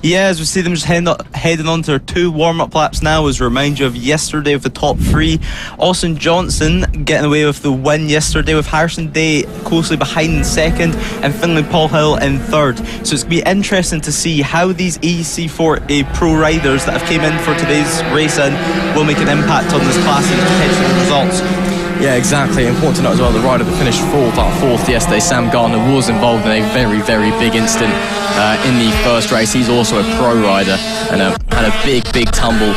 Speaker 3: Yeah, as we see them just heading on to their 2 warm-up laps now, as a reminder of yesterday with the top 3. Austin Johnson getting away with the win yesterday, with Harrison Day closely behind in 2nd and Finlay Paul Hill in 3rd. So it's going to be interesting to see how these EC40 Pro riders that have came in for today's racing will make an impact on this class and potential results.
Speaker 2: Yeah, exactly. Important to note as well, the rider that finished fourth yesterday, Sam Gardner, was involved in a very, very big incident in the first race. He's also a pro rider and had a big tumble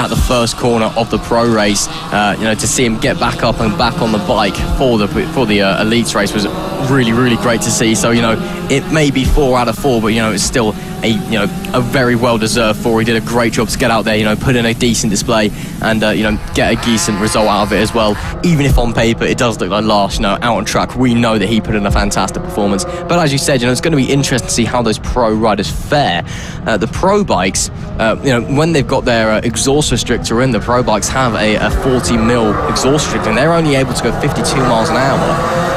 Speaker 2: at the first corner of the pro race. To see him get back up and back on the bike for the elites race was really, really great to see. So it may be 4 out of 4, but it's still a very well deserved 4. He did a great job to get out there, put in a decent display and get a decent result out of it as well. Even if on paper it does look like last, out on track, we know that he put in a fantastic performance. But as you said, it's going to be interesting to see how those pro riders fare. The pro bikes, when they've got their exhaust restrictor in, the pro bikes have a 40mm exhaust restrictor, and they're only able to go 52 miles an hour.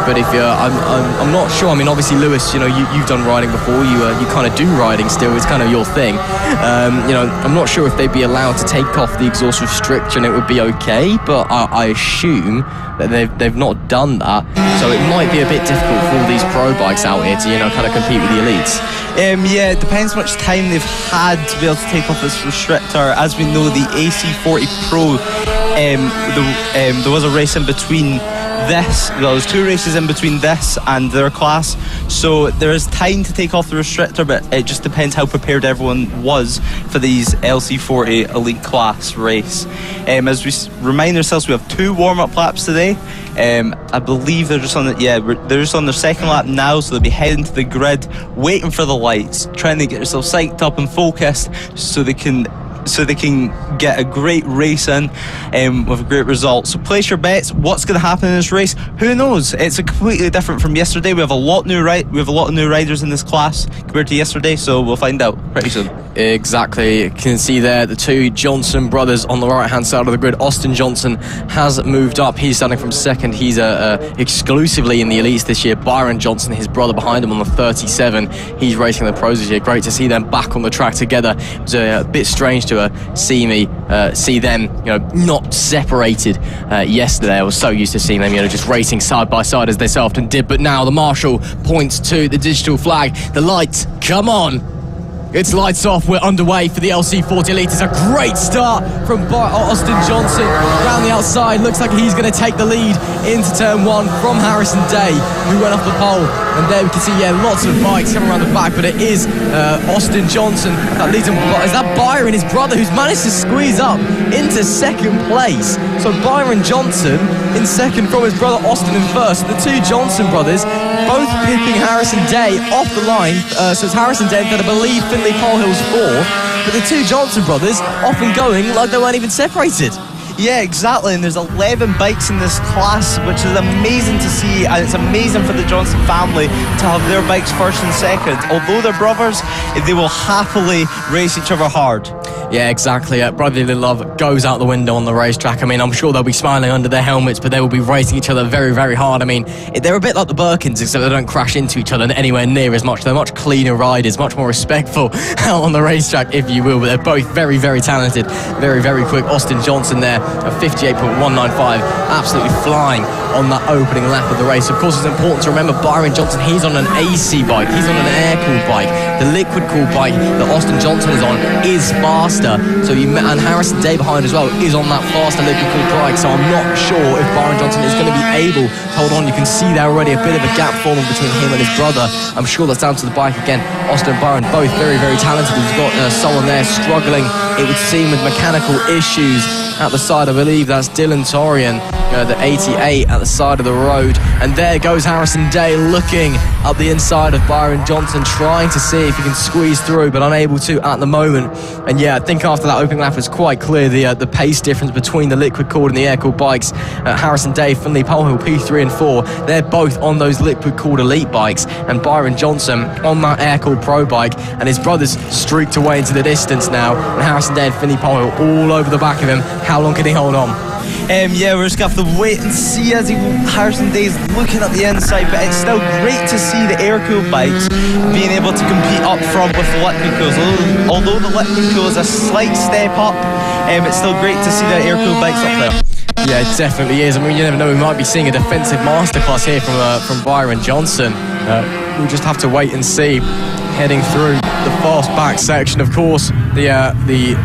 Speaker 2: But if I'm not sure. I mean, obviously, Lewis, you've done riding before. You kind of do riding still. It's kind of your thing. I'm not sure if they'd be allowed to take off the exhaust restriction. It would be okay, but I assume that they've not done that. So it might be a bit difficult for all these pro bikes out here to kind of compete with the elites.
Speaker 3: Yeah, it depends how much time they've had to be able to take off this restrictor. As we know, the AC40 Pro, there was a race in between this. There was 2 races in between this and their class, so there is time to take off the restrictor, but it just depends how prepared everyone was for these LC40 elite class race. As we remind ourselves, we have 2 warm-up laps today. I believe they're just on they're just on their second lap now, so they'll be heading to the grid, waiting for the lights, trying to get themselves psyched up and focused so they can get a great race in with a great result. So place your bets. What's going to happen in this race? Who knows? It's completely different from yesterday. We have a lot of new riders in this class compared to yesterday, so we'll find out pretty soon.
Speaker 2: Exactly. You can see there the 2 Johnson brothers on the right hand side of the grid. Austin Johnson has moved up. He's starting from second. He's exclusively in the elites this year. Byron Johnson, his brother behind him on the 37, he's racing the pros this year. Great to see them back on the track together. It was a bit strange to see them not separated yesterday. I was so used to seeing them just racing side by side as they so often did, but now the marshal points to the digital flag. The lights come on. It's lights off. We're underway for the LC40 Elite. It's a great start from Austin Johnson around the outside. Looks like he's going to take the lead into turn 1 from Harrison Day, who went off the pole. And there we can see, lots of bikes coming around the back, but it is Austin Johnson that leads him. Is that Byron, his brother, who's managed to squeeze up into second place? So Byron Johnson in second from his brother Austin in first. The 2 Johnson brothers both pipping Harrison Day off the line. So it's Harrison Day that I believe Finley Polhill's 4, but the 2 Johnson brothers often going like they weren't even separated.
Speaker 3: Yeah, exactly, and there's 11 bikes in this class, which is amazing to see, and it's amazing for the Johnson family to have their bikes first and second. Although they're brothers, they will happily race each other hard.
Speaker 2: Yeah, exactly. Brotherly love goes out the window on the racetrack. I mean, I'm sure they'll be smiling under their helmets, but they will be racing each other very, very hard. I mean, they're a bit like the Birkins, except they don't crash into each other anywhere near as much. They're much cleaner riders, much more respectful out on the racetrack, if you will, but they're both very, very talented, very, very quick. Austin Johnson there at 58.195, absolutely flying on that opening lap of the race. Of course, it's important to remember Byron Johnson, he's on an AC bike, he's on an air-cooled bike. The liquid-cooled bike that Austin Johnson is on is faster, and Harrison Day behind as well is on that faster liquid-cooled bike, so I'm not sure if Byron Johnson is going to be able to hold on. You can see there already a bit of a gap forming between him and his brother. I'm sure that's down to the bike again. Austin and Byron, both very, very talented. He's got someone there struggling, it would seem, with mechanical issues at the side. I believe that's Dylan Torian, the 88 at the side of the road. And there goes Harrison Day looking up the inside of Byron Johnson, trying to see if he can squeeze through, but unable to at the moment. And I think after that opening lap, it's quite clear the pace difference between the liquid-cooled and the air-cooled bikes. Harrison Day, Finley Polhill, P3 and 4, they're both on those liquid-cooled elite bikes, and Byron Johnson on that air-cooled pro bike, and his brothers streaked away into the distance now, and Harrison Day and Finley Polhill all over the back of him. How long can he hold on?
Speaker 3: We're just going to have to wait and see as Harrison Day is looking at the inside, but it's still great to see the air-cooled bikes being able to compete up front with the liquid cools. Although the liquid cool is a slight step up, it's still great to see the air-cooled bikes up there.
Speaker 2: Yeah, it definitely is. I mean, you never know, we might be seeing a defensive masterclass here from Byron Johnson. We'll just have to wait and see heading through the fast back section. Of course, the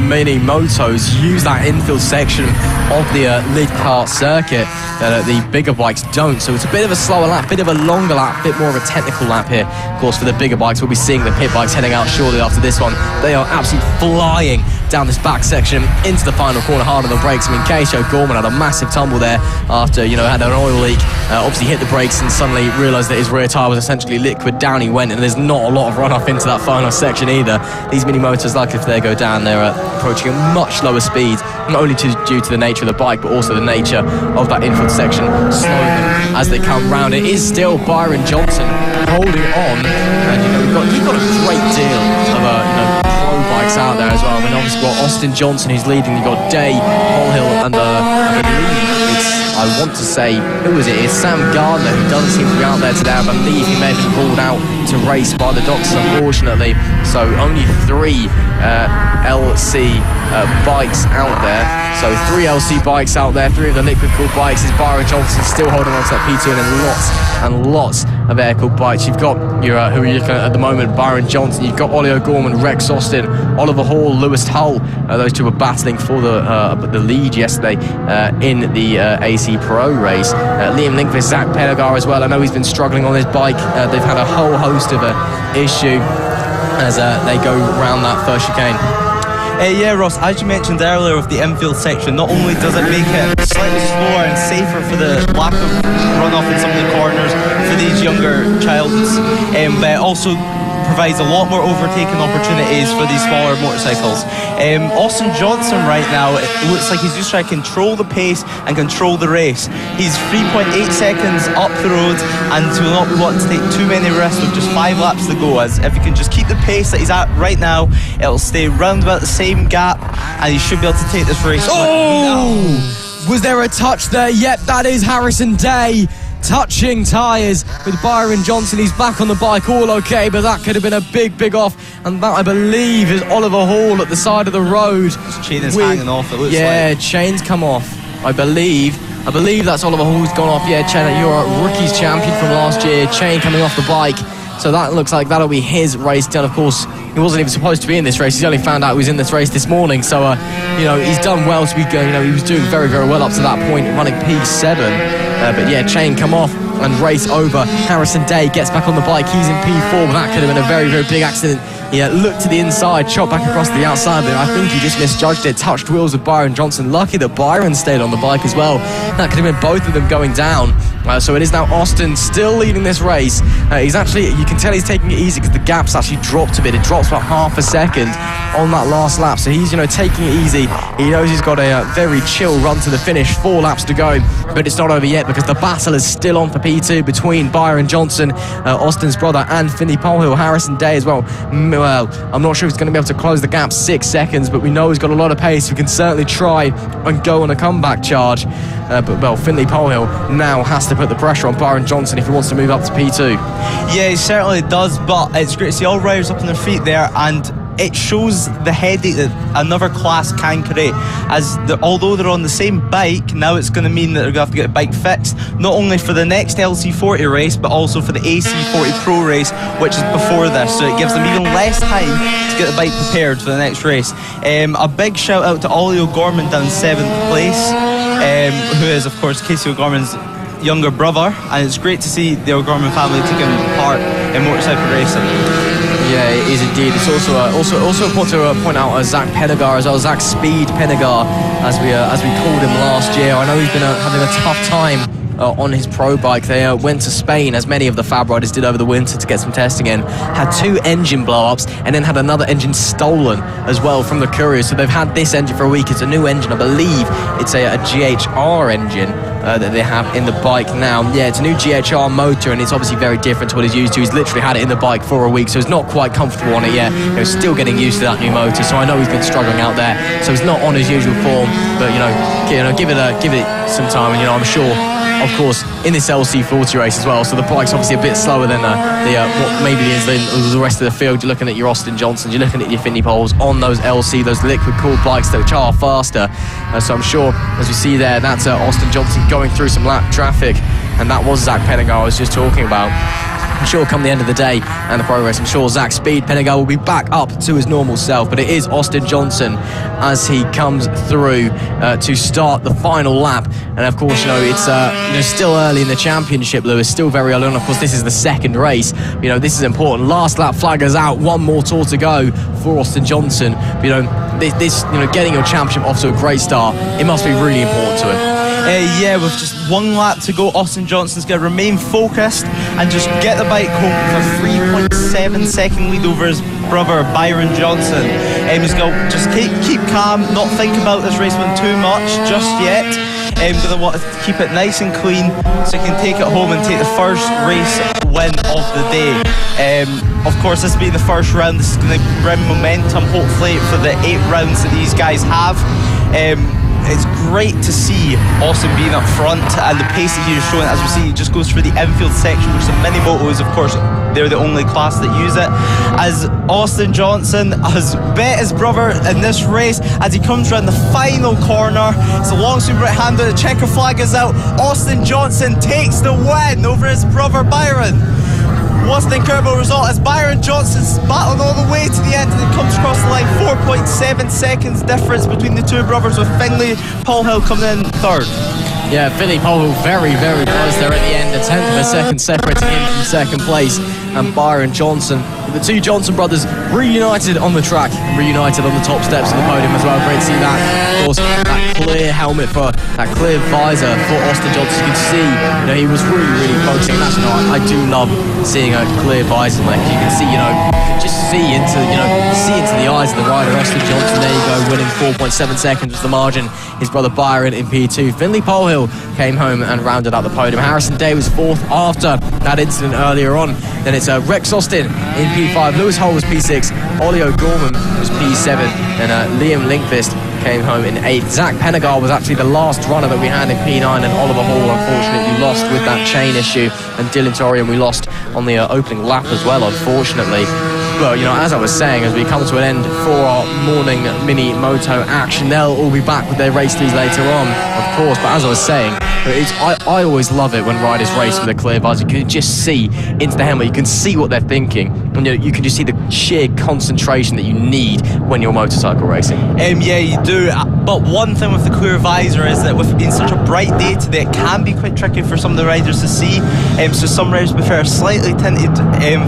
Speaker 2: mini motos use that infield section of the Lydd kart circuit that the bigger bikes don't. So it's a bit of a slower lap, bit of a longer lap, bit more of a technical lap here. Of course, for the bigger bikes, we'll be seeing the pit bikes heading out shortly after this one. They are absolutely flying down this back section into the final corner, hard on the brakes. I mean, Casey O'Gorman had a massive tumble there after, had an oil leak. Obviously hit the brakes and suddenly realised that his rear tyre was essentially liquid. Down he went, and there's not a lot of run-off into that final section either. These mini motors, like if they go down, they're approaching a much lower speed, not only due to the nature of the bike, but also the nature of that infield section, slowing them as they come round. It is still Byron Johnson holding on, and you've got a great deal of pro bikes out there as well. I mean, obviously you've got Austin Johnson who's leading, you've got Day, Holhill, and I believe I want to say, who was it? It's Sam Gardner, who doesn't seem to be out there today. I believe he may have been called out to race by the doctors, unfortunately. So only 3 LC bikes out there. So 3 LC bikes out there, 3 of the liquid-cooled bikes. Is Byron Johnson still holding on to that P2, and then lots of air-cooled bikes. You've got who are you looking at the moment? Byron Johnson. You've got Ollie O'Gorman, Rex Austin, Oliver Hall, Lewis Hull. Those two were battling for the lead yesterday in the AC Pro race. Liam Linkvist, Zach Pedagar as well. I know he's been struggling on his bike. They've had a whole host of issue as they go round that first chicane.
Speaker 3: Yeah, Ross, as you mentioned earlier with the infield section, not only does it make it slightly slower and safer for the lack of runoff in some of the corners for these younger childs, but it also provides a lot more overtaking opportunities for these smaller motorcycles. Austin Johnson right now, it looks like he's just trying to control the pace and control the race. He's 3.8 seconds up the road, and to not be wanting to take too many risks with just 5 laps to go, as if he can just keep the pace that he's at right now, it'll stay round about the same gap, and he should be able to take this race.
Speaker 2: Oh! Was there a touch there? Yep, that is Harrison Day touching tyres with Byron Johnson. He's back on the bike, all okay, but that could have been a big off, and that, I believe, is Oliver Hall at the side of the road.
Speaker 3: His chain is hanging off, it looks like.
Speaker 2: Yeah, chain's come off, I believe that's Oliver Hall's gone off. Yeah, chain, you're a rookies champion from last year, chain coming off the bike. So that looks like that'll be his race done. Of course, he wasn't even supposed to be in this race. He's only found out he was in this race this morning. So, he's done well to be going. He was doing very well up to that point, running P7. But yeah, chain come off and race over. Harrison Day gets back on the bike. He's in P4, but that could have been a very big accident. He looked to the inside, shot back across the outside, but I think he just misjudged it, touched wheels with Byron Johnson. Lucky that Byron stayed on the bike as well. That could have been both of them going down. So it is now Austin still leading this race. He's actually, you can tell he's taking it easy because the gap's actually dropped a bit. It drops about half a second on that last lap. So he's, taking it easy. He knows he's got a very chill run to the finish, 4 laps to go. But it's not over yet because the battle is still on for P2 between Byron Johnson, Austin's brother, and Finley Polhill, Harrison Day as well. Well, I'm not sure if he's going to be able to close the gap 6 seconds, but we know he's got a lot of pace. We can certainly try and go on a comeback charge. But Finley Polhill now has to put the pressure on Byron Johnson if he wants to move up to P2.
Speaker 3: Yeah, he certainly does, but it's great to see all riders up on their feet there, and it shows the headache that another class can create, as although they're on the same bike, now it's going to mean that they're going to have to get the bike fixed, not only for the next LC40 race, but also for the AC40 Pro race, which is before this, so it gives them even less time to get the bike prepared for the next race. A big shout out to Ollie O'Gorman down 7th place, who is of course Casey O'Gorman's younger brother, and it's great to see the O'Gorman family taking part in motorcycle racing.
Speaker 2: Yeah, it is indeed. It's also important to point out Zach Pedagar as well, Zach Speed Pedagar, as we called him last year. I know he's been having a tough time on his pro bike. They went to Spain, as many of the Fab riders did over the winter, to get some testing in. Had 2 engine blow-ups and then had another engine stolen as well from the courier. So they've had this engine for a week. It's a new engine, I believe. It's a GHR engine that they have in the bike now. Yeah, it's a new GHR motor, and it's obviously very different to what he's used to. He's literally had it in the bike for a week, so he's not quite comfortable on it yet. He's still getting used to that new motor, so I know he's been struggling out there. So he's not on his usual form, but give it some time, and I'm sure, of course, in this LC40 race as well. So the bike's obviously a bit slower than what maybe is the rest of the field. You're looking at your Austin Johnsons, you're looking at your Finley Poles on those LC, those liquid-cooled bikes which are faster. So I'm sure, as we see there, that's Austin Johnson going through some lap traffic, and that was Zach Penninger I was just talking about. I'm sure come the end of the day and the progress, I'm sure Zach Speed Pennegar will be back up to his normal self. But it is Austin Johnson as he comes through to start the final lap. And of course, it's still early in the championship, Lewis, still very early on. Of course, this is the second race. This is important. Last lap flaggers out, one more tour to go for Austin Johnson. Getting your championship off to a great start, it must be really important to him.
Speaker 3: With just one lap to go, Austin Johnson's going to remain focused and just get the bike home with a 3.7 second lead over his brother Byron Johnson. He's going to just keep calm, not think about this race one too much just yet. Going to want to keep it nice and clean so he can take it home and take the first race win of the day. Of course, this being the first round, this is going to bring momentum hopefully for the 8 rounds that these guys have. It's great to see Austin being up front, and the pace that he's showing, as we see, he just goes through the infield section, which the mini motos, of course, they're the only class that use it. As Austin Johnson has bet his brother in this race, as he comes around the final corner, it's a long sweep right hander, the checker flag is out. Austin Johnson takes the win over his brother Byron. What's the incredible result as Byron Johnson's battling all the way to the end and it comes across the line. 4.7 seconds difference between the two brothers, with Finlay Paulhill coming in third.
Speaker 2: Yeah, Finlay Paulhill very, very close there at the end. A tenth of a second separating him from second place. And Byron Johnson, the two Johnson brothers reunited on the track, reunited on the top steps of the podium as well. Great to see that. Of course, that clear helmet that clear visor for Austin Johnson. You can see, he was really, really focusing. That's I do love seeing a clear visor. Like you can see, just see into the eyes of the rider. Austin Johnson, there you go, winning 4.7 seconds was the margin. His brother Byron in P2. Finlay Paulhill came home and rounded out the podium. Harrison Day was fourth after that incident earlier on. Then it's Rex Austin in P5, Lewis Hull was P6, Ollie O'Gorman was P7, and Liam Linkvist came home in 8th. Zach Pennegar was actually the last runner that we had in P9, and Oliver Hall unfortunately lost with that chain issue, and Dylan Torian we lost on the opening lap as well, unfortunately. Well, as I was saying, as we come to an end for our morning mini moto action, they'll all be back with their race leads later on, of course, but as I was saying, I always love it when riders race with a clear visor. You can just see into the helmet, you can see what they're thinking, and you can just see the sheer concentration that you need when you're motorcycle racing.
Speaker 3: Yeah, you do, but one thing with the clear visor is that with it being such a bright day today, it can be quite tricky for some of the riders to see, so some riders prefer a slightly tinted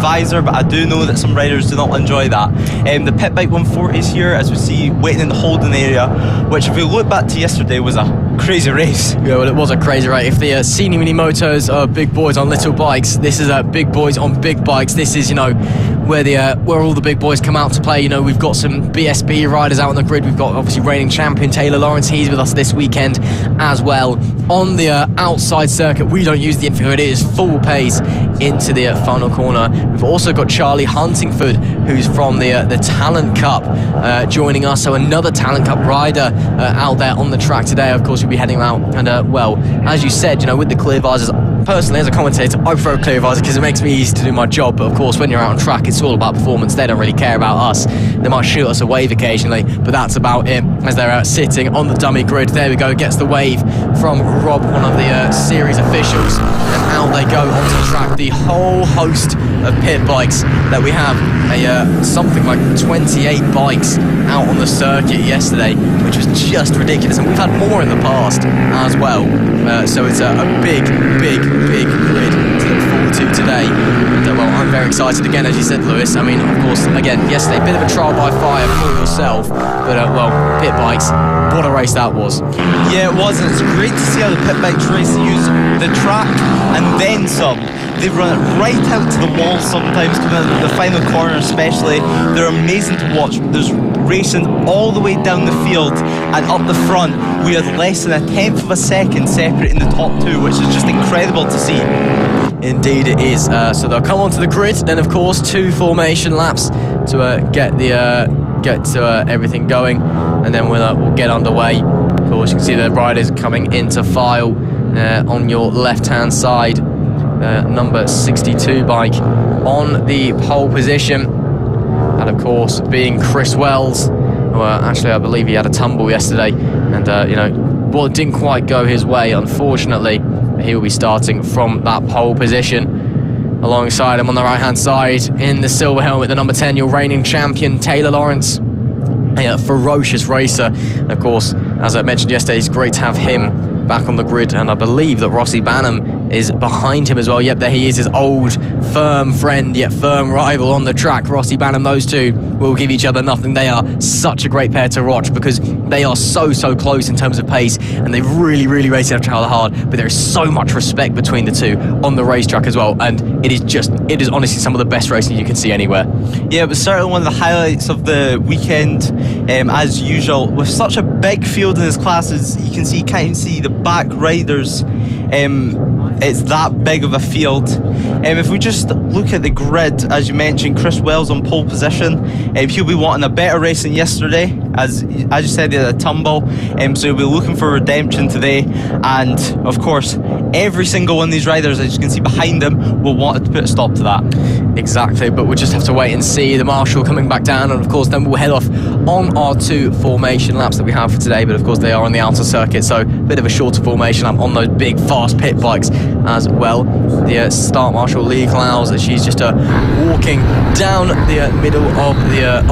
Speaker 3: visor, but I do know that some riders do not enjoy that. The Pit Bike 140 is here, as we see, waiting in the holding area, which if we look back to yesterday was a crazy race.
Speaker 2: Yeah, well, it was a crazy race. If the senior mini motos are big boys on little bikes, this is big boys on big bikes. This is where all the big boys come out to play. We've got some BSB riders out on the grid. We've got obviously reigning champion Taylor Lawrence. He's with us this weekend as well. On the outside circuit, we don't use the infield. It is full pace into the final corner. We've also got Charlie Huntingford, who's from the Talent Cup, joining us. So another Talent Cup rider out there on the track today. Of course, we'll be heading out. And as you said, with the clear visors, personally as a commentator, I prefer a clear visor because it makes me easy to do my job. But of course, when you're out on track, it's all about performance. They don't really care about us. They might shoot us a wave occasionally, but that's about it. As they're sitting on the dummy grid, there we go, gets the wave from Rob, one of the series officials, and out they go onto the track. The whole host of pit bikes that we have, something like 28 bikes out on the circuit yesterday, which was just ridiculous, and we've had more in the past as well. So it's a big grid to look forward to today. And, I'm very excited again, as you said, Lewis. I mean, of course, again, yesterday, a bit of a trial by fire for yourself, but pit bikes, what a race that was.
Speaker 3: Yeah, it was, and it's great to see how the pit bikes race use the track and then some. They run it right out to the wall sometimes, coming in the final corner especially. They're amazing to watch. There's racing all the way down the field, and up the front we had less than a tenth of a second separating the top two, which is just incredible to see.
Speaker 2: Indeed it is. So they'll come onto the grid, then of course 2 formation laps to get everything going, and then we'll get underway. Of course, you can see the riders coming into file on your left hand side. Number 62 bike on the pole position, and of course being Chris Wells. Actually, I believe he had a tumble yesterday, and it didn't quite go his way, unfortunately. He will be starting from that pole position. Alongside him on the right-hand side, in the silver helmet, the number 10, your reigning champion, Taylor Lawrence. A ferocious racer. And of course, as I mentioned yesterday, it's great to have him back on the grid, and I believe that Rossi Banham is behind him as well. Yep, there he is, his old firm friend yet firm rival on the track. Rossi Banham, those two will give each other nothing. They are such a great pair to watch because they are so close in terms of pace, and they really race each other hard, but there is so much respect between the two on the racetrack as well, and it is honestly some of the best racing you can see anywhere.
Speaker 3: Yeah, it was certainly one of the highlights of the weekend, as usual. With such a big field in his classes, you can see, can't even see the back riders. It's that big of a field. If we just look at the grid, as you mentioned, Chris Wells on pole position. He'll be wanting a better race than yesterday, as you said, he had a tumble. So he'll be looking for redemption today. And of course, every single one of these riders, as you can see behind him, will want to put a stop to that.
Speaker 2: Exactly, but we'll just have to wait and see. The marshal coming back down, and of course then we'll head off on our 2 formation laps that we have for today, but of course they are on the outer circuit, so a bit of a shorter formation lap on those big fast pit bikes as well. The start marshal Lee Clowes, she's just walking down the middle of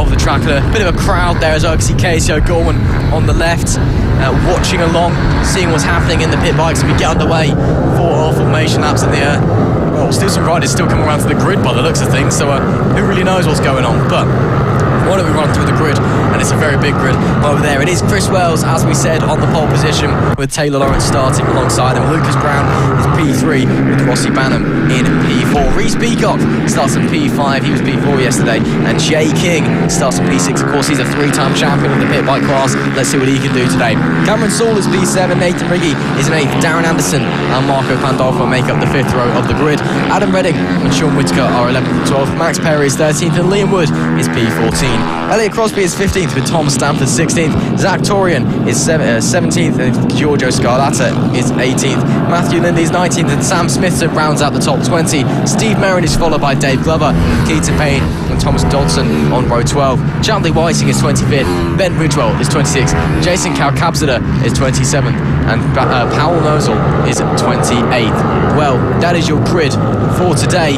Speaker 2: the track. A bit of a crowd there as well. I can see Casey O'Gorman on the left, watching along, seeing what's happening in the pit bikes, and we get underway for our formation laps in the well, still some riders still coming around to the grid by the looks of things, so who really knows what's going on. But why don't we run through the grid? And it's a very big grid over there. It is Chris Wells, as we said, on the pole position, with Taylor Lawrence starting alongside him. Lucas Brown is P3 with Rossi Banham in P4. Reece Peacock starts in P5. He was P4 yesterday. And Jay King starts in P6. Of course, he's a 3-time champion of the pit bike class. Let's see what he can do today. Cameron Saul is P7. Nathan Riggy is in 8th. Darren Anderson and Marco Pandolfo make up the 5th row of the grid. Adam Redding and Sean Whitaker are 11th and 12th. Max Perry is 13th. And Liam Wood is P14. Elliot Crosby is 15th with Tom Stamford 16th. Zach Torian is 17th and Giorgio Scarlata is 18th. Matthew Lindy is 19th and Sam Smithson rounds out the top 20. Steve Merrin is followed by Dave Glover, Keita Payne and Thomas Dodson on row 12. Chantley Whiting is 25th. Ben Ridgewell is 26th. Jason Kalkabzada is 27th. And Powell Nozel is 28th. Well, that is your grid for today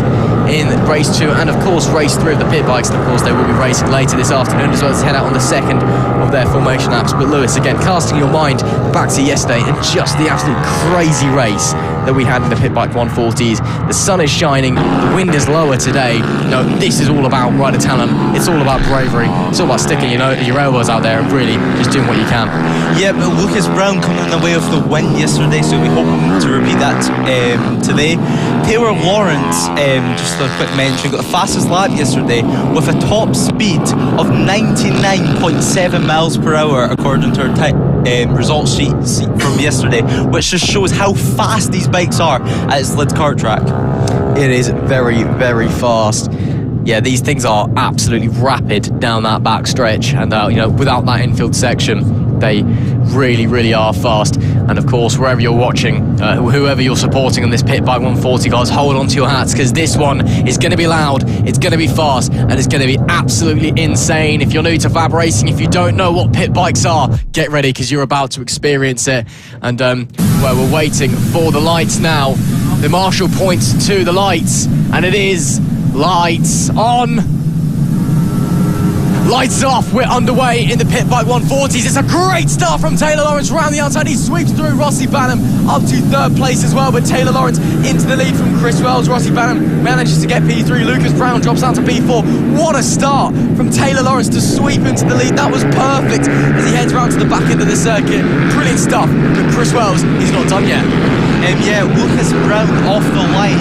Speaker 2: in race 2 and of course race 3 of the pit bikes, and of course they will be racing later this afternoon as well as head out on the 2nd of their formation laps. But Lewis, again, casting your mind back to yesterday and just the absolute crazy race that we had in the pit bike 140s. The sun is shining, the wind is lower today. You know, this is all about rider talent, it's all about bravery, it's all about sticking your elbows out there and really just doing what you can.
Speaker 3: Yeah, but Lucas Brown coming in the way of the win yesterday, so we hope to repeat that today. Taylor Lawrence, just a quick mention, got the fastest lap yesterday with a top speed of 99.7 miles per hour according to our results sheet from yesterday, which just shows how fast these bikes are at its Lydd kart track.
Speaker 2: It is very fast. Yeah, these things are absolutely rapid down that back stretch, and you know, without that infield section, they really are fast. And of course, wherever you're watching, whoever you're supporting on this pit bike 140, guys, hold on to your hats, because this one is going to be loud, it's going to be fast, and it's going to be absolutely insane. If you're new to FAB-Racing, if you don't know what pit bikes are, get ready, because you're about to experience it. And well, we're waiting for the lights now. The marshal points to the lights, and it is lights on, lights off. We're underway in the pit bike 140s. It's a great start from Taylor Lawrence round the outside. He sweeps through Rossi Banham up to 3rd place as well, but Taylor Lawrence into the lead from Chris Wells. Rossi Banham manages to get P3. Lucas Brown drops down to P4. What a start from Taylor Lawrence to sweep into the lead. That was perfect as he heads round to the back end of the circuit. Brilliant stuff. But Chris Wells, he's not done yet.
Speaker 3: Yeah, Lucas Brown off the line.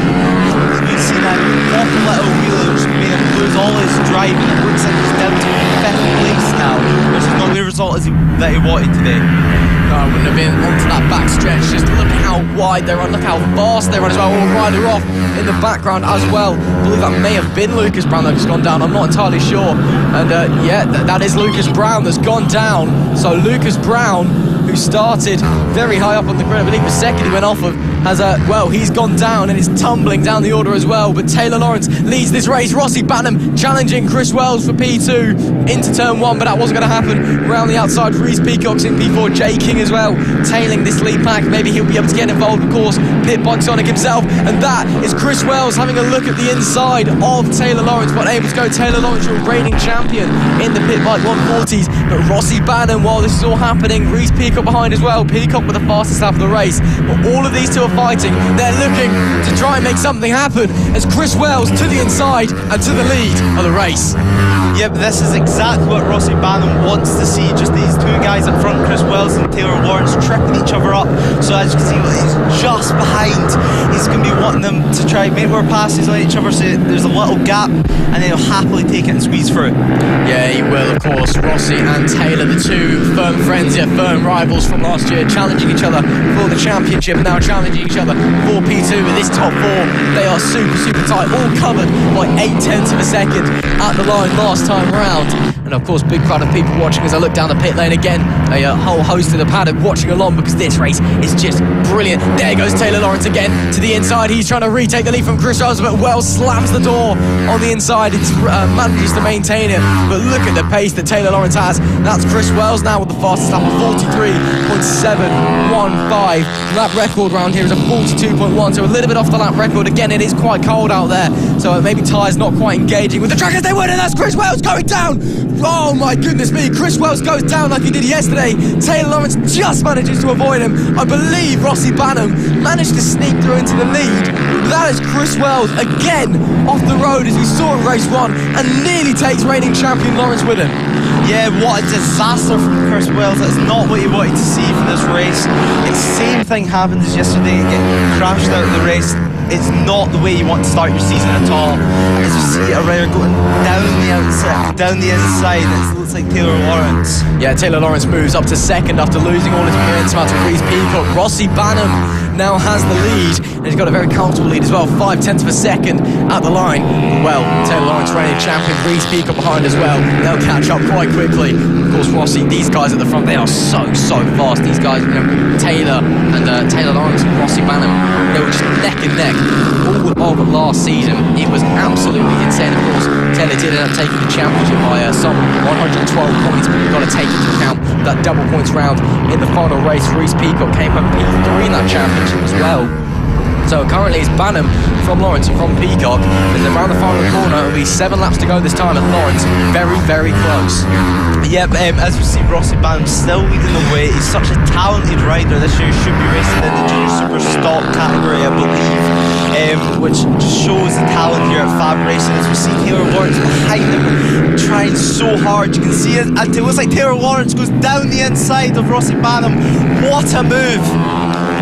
Speaker 3: You see that awful little wheeler just made him lose all his drive, and it looks like he's down to 5th place now, which is not the result that he wanted today.
Speaker 2: No, I wouldn't have been onto that back stretch. Just look at how wide they run, look how fast they run as well. All rider off in the background as well. I believe that may have been Lucas Brown that's gone down, I'm not entirely sure. And yeah, that is Lucas Brown that's gone down. So Lucas Brown, who started very high up on the grid, I believe the second he went off of, has he's gone down and is tumbling down the order as well, but Taylor Lawrence leads this race. Rossi Banham challenging Chris Wells for P2 into turn 1, but that wasn't going to happen. Around the outside, Reese Peacock's in P4, Jay King as well, tailing this lead pack. Maybe he'll be able to get involved, of course, pit bike Sonic himself, and that is Chris Wells having a look at the inside of Taylor Lawrence, but able to go. Taylor Lawrence, your reigning champion in the pit bike 140s, but Rossi Banham, while this is all happening, Reese Peacock behind as well. Peacock with the fastest lap of the race, but all of these two are fighting. They're looking to try and make something happen as Chris Wells to the inside and to the lead of the race.
Speaker 3: Yep, this is exactly what Rossi Banham wants to see. Just these two guys up front, Chris Wells and Taylor Lawrence, tripping each other up. So as you can see, he's just behind. He's going to be wanting them to try and make more passes on each other, so there's a little gap, and then he'll happily take it and squeeze through.
Speaker 2: Yeah, he will, of course. Rossi and Taylor, the two firm friends, yet firm rivals from last year, challenging each other for the championship, and now challenging each other for P2 in this top 4. They are super tight, all covered by 0.8 of a second at the line last time round. And of course, big crowd of people watching as I look down the pit lane again. A whole host of the paddock watching along because this race is just brilliant. There goes Taylor Lawrence again to the inside. He's trying to retake the lead from Chris Wells, but Wells slams the door on the inside. It manages to maintain it, but look at the pace that Taylor Lawrence has. That's Chris Wells now with the fastest lap of 43.715. Lap record round here is a 42.1, so a little bit off the lap record. Again, it is quite cold out there, so maybe tyres not quite engaging with the track as they win, and that's Chris Wells going down. Oh my goodness me, Chris Wells goes down like he did yesterday. Taylor Lawrence just manages to avoid him. I believe Rossi Banham managed to sneak through into the lead. That is Chris Wells again off the road as we saw in race 1, and nearly takes reigning champion Lawrence with him.
Speaker 3: Yeah, what a disaster from Chris Wells. That's not what he wanted to see for this race. It's the same thing happened as yesterday, getting crashed out of the race. It's not the way you want to start your season at all. As you see a rider going down the outside, down the inside, it looks like Taylor Lawrence.
Speaker 2: Yeah, Taylor Lawrence moves up to second after losing all his momentum out to Reese Peacock. Rossi Banham now has the lead, and he's got a very comfortable lead as well, 0.5 of a second at the line. Well, Taylor Lawrence reigning champion, Reese Peacock behind as well. They'll catch up quite quickly. Of course, Rossi, these guys at the front, they are so fast. These guys, Taylor and Taylor Lawrence and Rossi Banham, they were just neck and neck all of last season. It was absolutely insane. Of course, Taylor did end up taking the championship by some 112 points, but you've got to take into account that double points round in the final race. Reese Peacock came home P3 in that championship as well. So currently it's Banham from Lawrence and from Peacock, and around the final corner it'll be 7 laps to go this time, and Lawrence very close.
Speaker 3: Yep, as you see, Rossi Banham still leading the way. He's such a talented rider. This year he should be racing in the Junior Super Stock category, I believe, which just shows the talent here at FAB-Racing. As we see Taylor Lawrence behind him, trying so hard. You can see it, and it looks like Taylor Lawrence goes down the inside of Rossi Banham. What a move!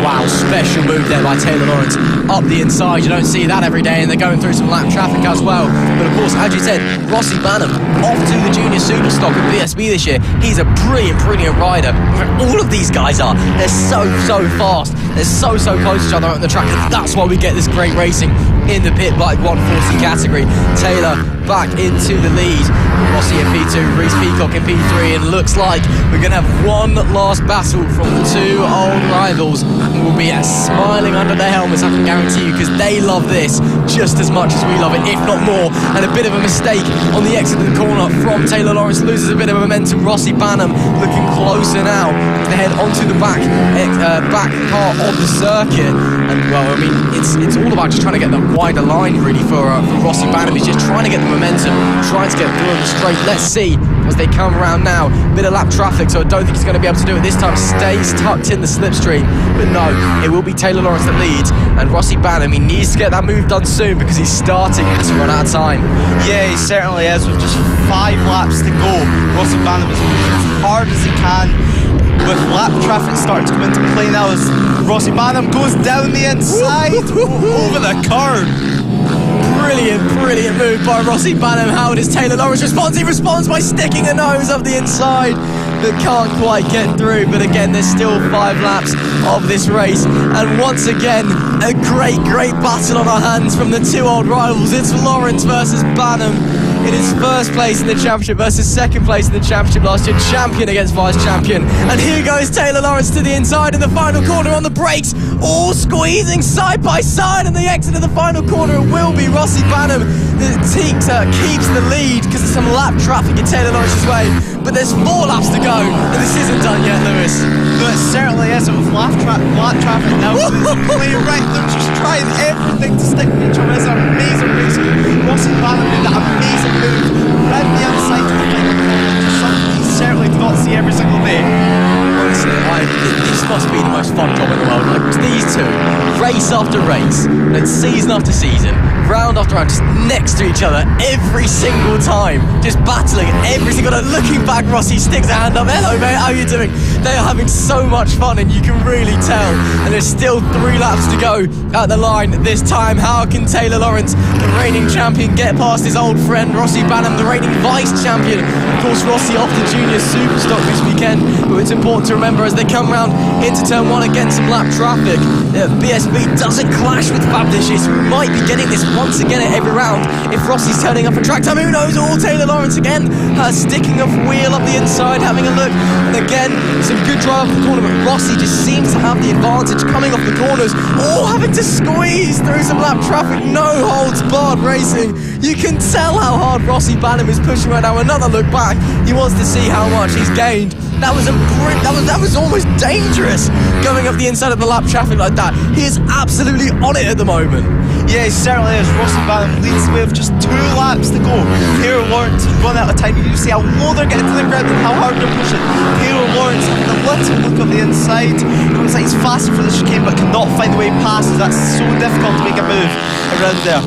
Speaker 2: Wow, special move there by Taylor Lawrence up the inside. You don't see that every day, and they're going through some lap traffic as well. But of course, as you said, Rossi Banham off to the Junior Super Stock at BSB this year. He's a brilliant rider. All of these guys are. They're so fast. They're so close to each other on the track, and that's why we get this great racing in the pit bike 140 category. Taylor back into the lead. Rossi in P2, Reese Peacock in P3, and looks like we're going to have one last battle from the two old rivals. Will be smiling under their helmets, I can guarantee you, because they love this just as much as we love it, if not more. And a bit of a mistake on the exit of the corner from Taylor Lawrence, loses a bit of momentum. Rossi Banham looking closer now to head onto the back part of the circuit. And well, I mean, it's all about just trying to get that wider line really for Rossi Banham. He's just trying to get the momentum, trying to get through on the straight. Let's see as they come around now. Bit of lap traffic, so I don't think he's going to be able to do it this time. Stays tucked in the slipstream, but no, it will be Taylor Lawrence that leads, and Rossi Banham, he needs to get that move done soon because he's starting to run out of time.
Speaker 3: Yeah, he certainly is. With just 5 laps to go, Rossi Banham is pushing as hard as he can. With lap traffic starting to come into play now, as Rossi Banham goes down the inside over the curb. Brilliant move by Rossi Banham. How does Taylor Lawrence respond? He responds by sticking a nose up the inside, but can't quite get through. But again, there's still 5 laps of this race, and once again, a great battle on our hands from the two old rivals. It's Lawrence versus Banham.
Speaker 2: in his first place in the championship versus second place in the championship last year, champion against vice champion. And here goes Taylor Lawrence to the inside in the final corner on the brakes, all squeezing side by side, and the exit of the final corner it will be Rossi Banham that keeps the lead because there's some lap traffic in Taylor Lawrence's way, but there's 4 laps to go and this isn't done yet, Lewis.
Speaker 3: No, it certainly isn't with lap traffic now. Right, they're just trying everything to stick with each other. It's an amazing race. Rossi Banham did that amazing move, ran the outside to the final corner, just something you certainly do not see every single day.
Speaker 2: Honestly, this must be the most fun job in the world. Like, these two, race after race, and season after season, round after round, just next to each other every single time, just battling every single time. Looking back, Rossi sticks a hand up. Hello, mate, how are you doing? They are having so much fun, and you can really tell. And there's still 3 laps to go at the line this time. How can Taylor Lawrence, the reigning champion, get past his old friend Rossi Banham, the reigning vice champion? Of course, Rossi off the junior superstock this weekend, but it's important to remember as they come round into turn 1 against some lap traffic, BSB doesn't clash with FAB this year, so we might be getting this once again at every round if Rossi's turning up for track time. Who knows? All Taylor Lawrence again sticking a wheel up the inside, having a look, and again some good drive off the corner, but Rossi just seems to have the advantage coming off the corners, all having to squeeze through some lap traffic. No holds barred racing. You can tell how hard Rossi Banham is pushing right now. Another look back, he wants to see how much he's gained. That was almost dangerous going up the inside of the lap traffic like that. He is absolutely on it at the moment.
Speaker 3: Yeah, he certainly is. Rossi Banham leads with just 2 laps to go. Taylor Lawrence has run out of time. You see how low they're getting to the ground and how hard they're pushing. Taylor Lawrence having a little look up the inside. It looks like he's faster for the chicane but cannot find the way past. That's so difficult to make a move around there.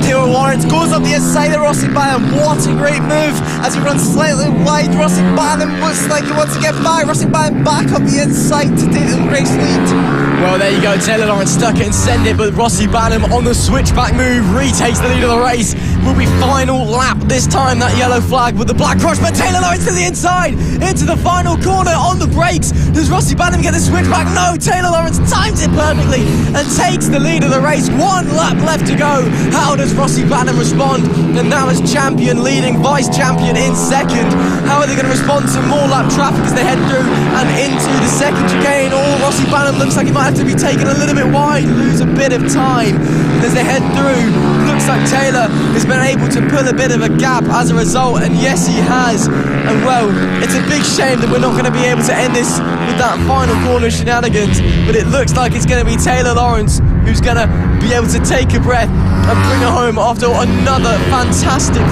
Speaker 3: Taylor Lawrence goes up the inside of Rossi Banham. What a great move as he runs slightly wide. Rossi Banham looks like he wants to get back. Rossi Banham back up the inside to take the race lead.
Speaker 2: Well, there you go. Taylor Lawrence stuck it and send it, but Rossi Banham on the switchback move retakes the lead of the race. Will be final lap this time. That yellow flag with the black cross, but Taylor Lawrence to the inside into the final corner on the brakes. Does Rossi Banham get the switchback? No, Taylor Lawrence times it perfectly and takes the lead of the race. 1 lap left to go. How does Rossi Banham respond? And now as champion leading, vice champion in second. How are they going to respond to more lap traffic as they head through and into the second chicane? Rossi Banham looks like he might have to be taken a little bit wide, lose a bit of time as they head through. Looks like Taylor has been able to pull a bit of a gap as a result, and yes, he has. And well, it's a big shame that we're not going to be able to end this with that final corner shenanigans, but it looks like it's going to be Taylor Lawrence who's going to be able to take a breath and bring it home after another fantastic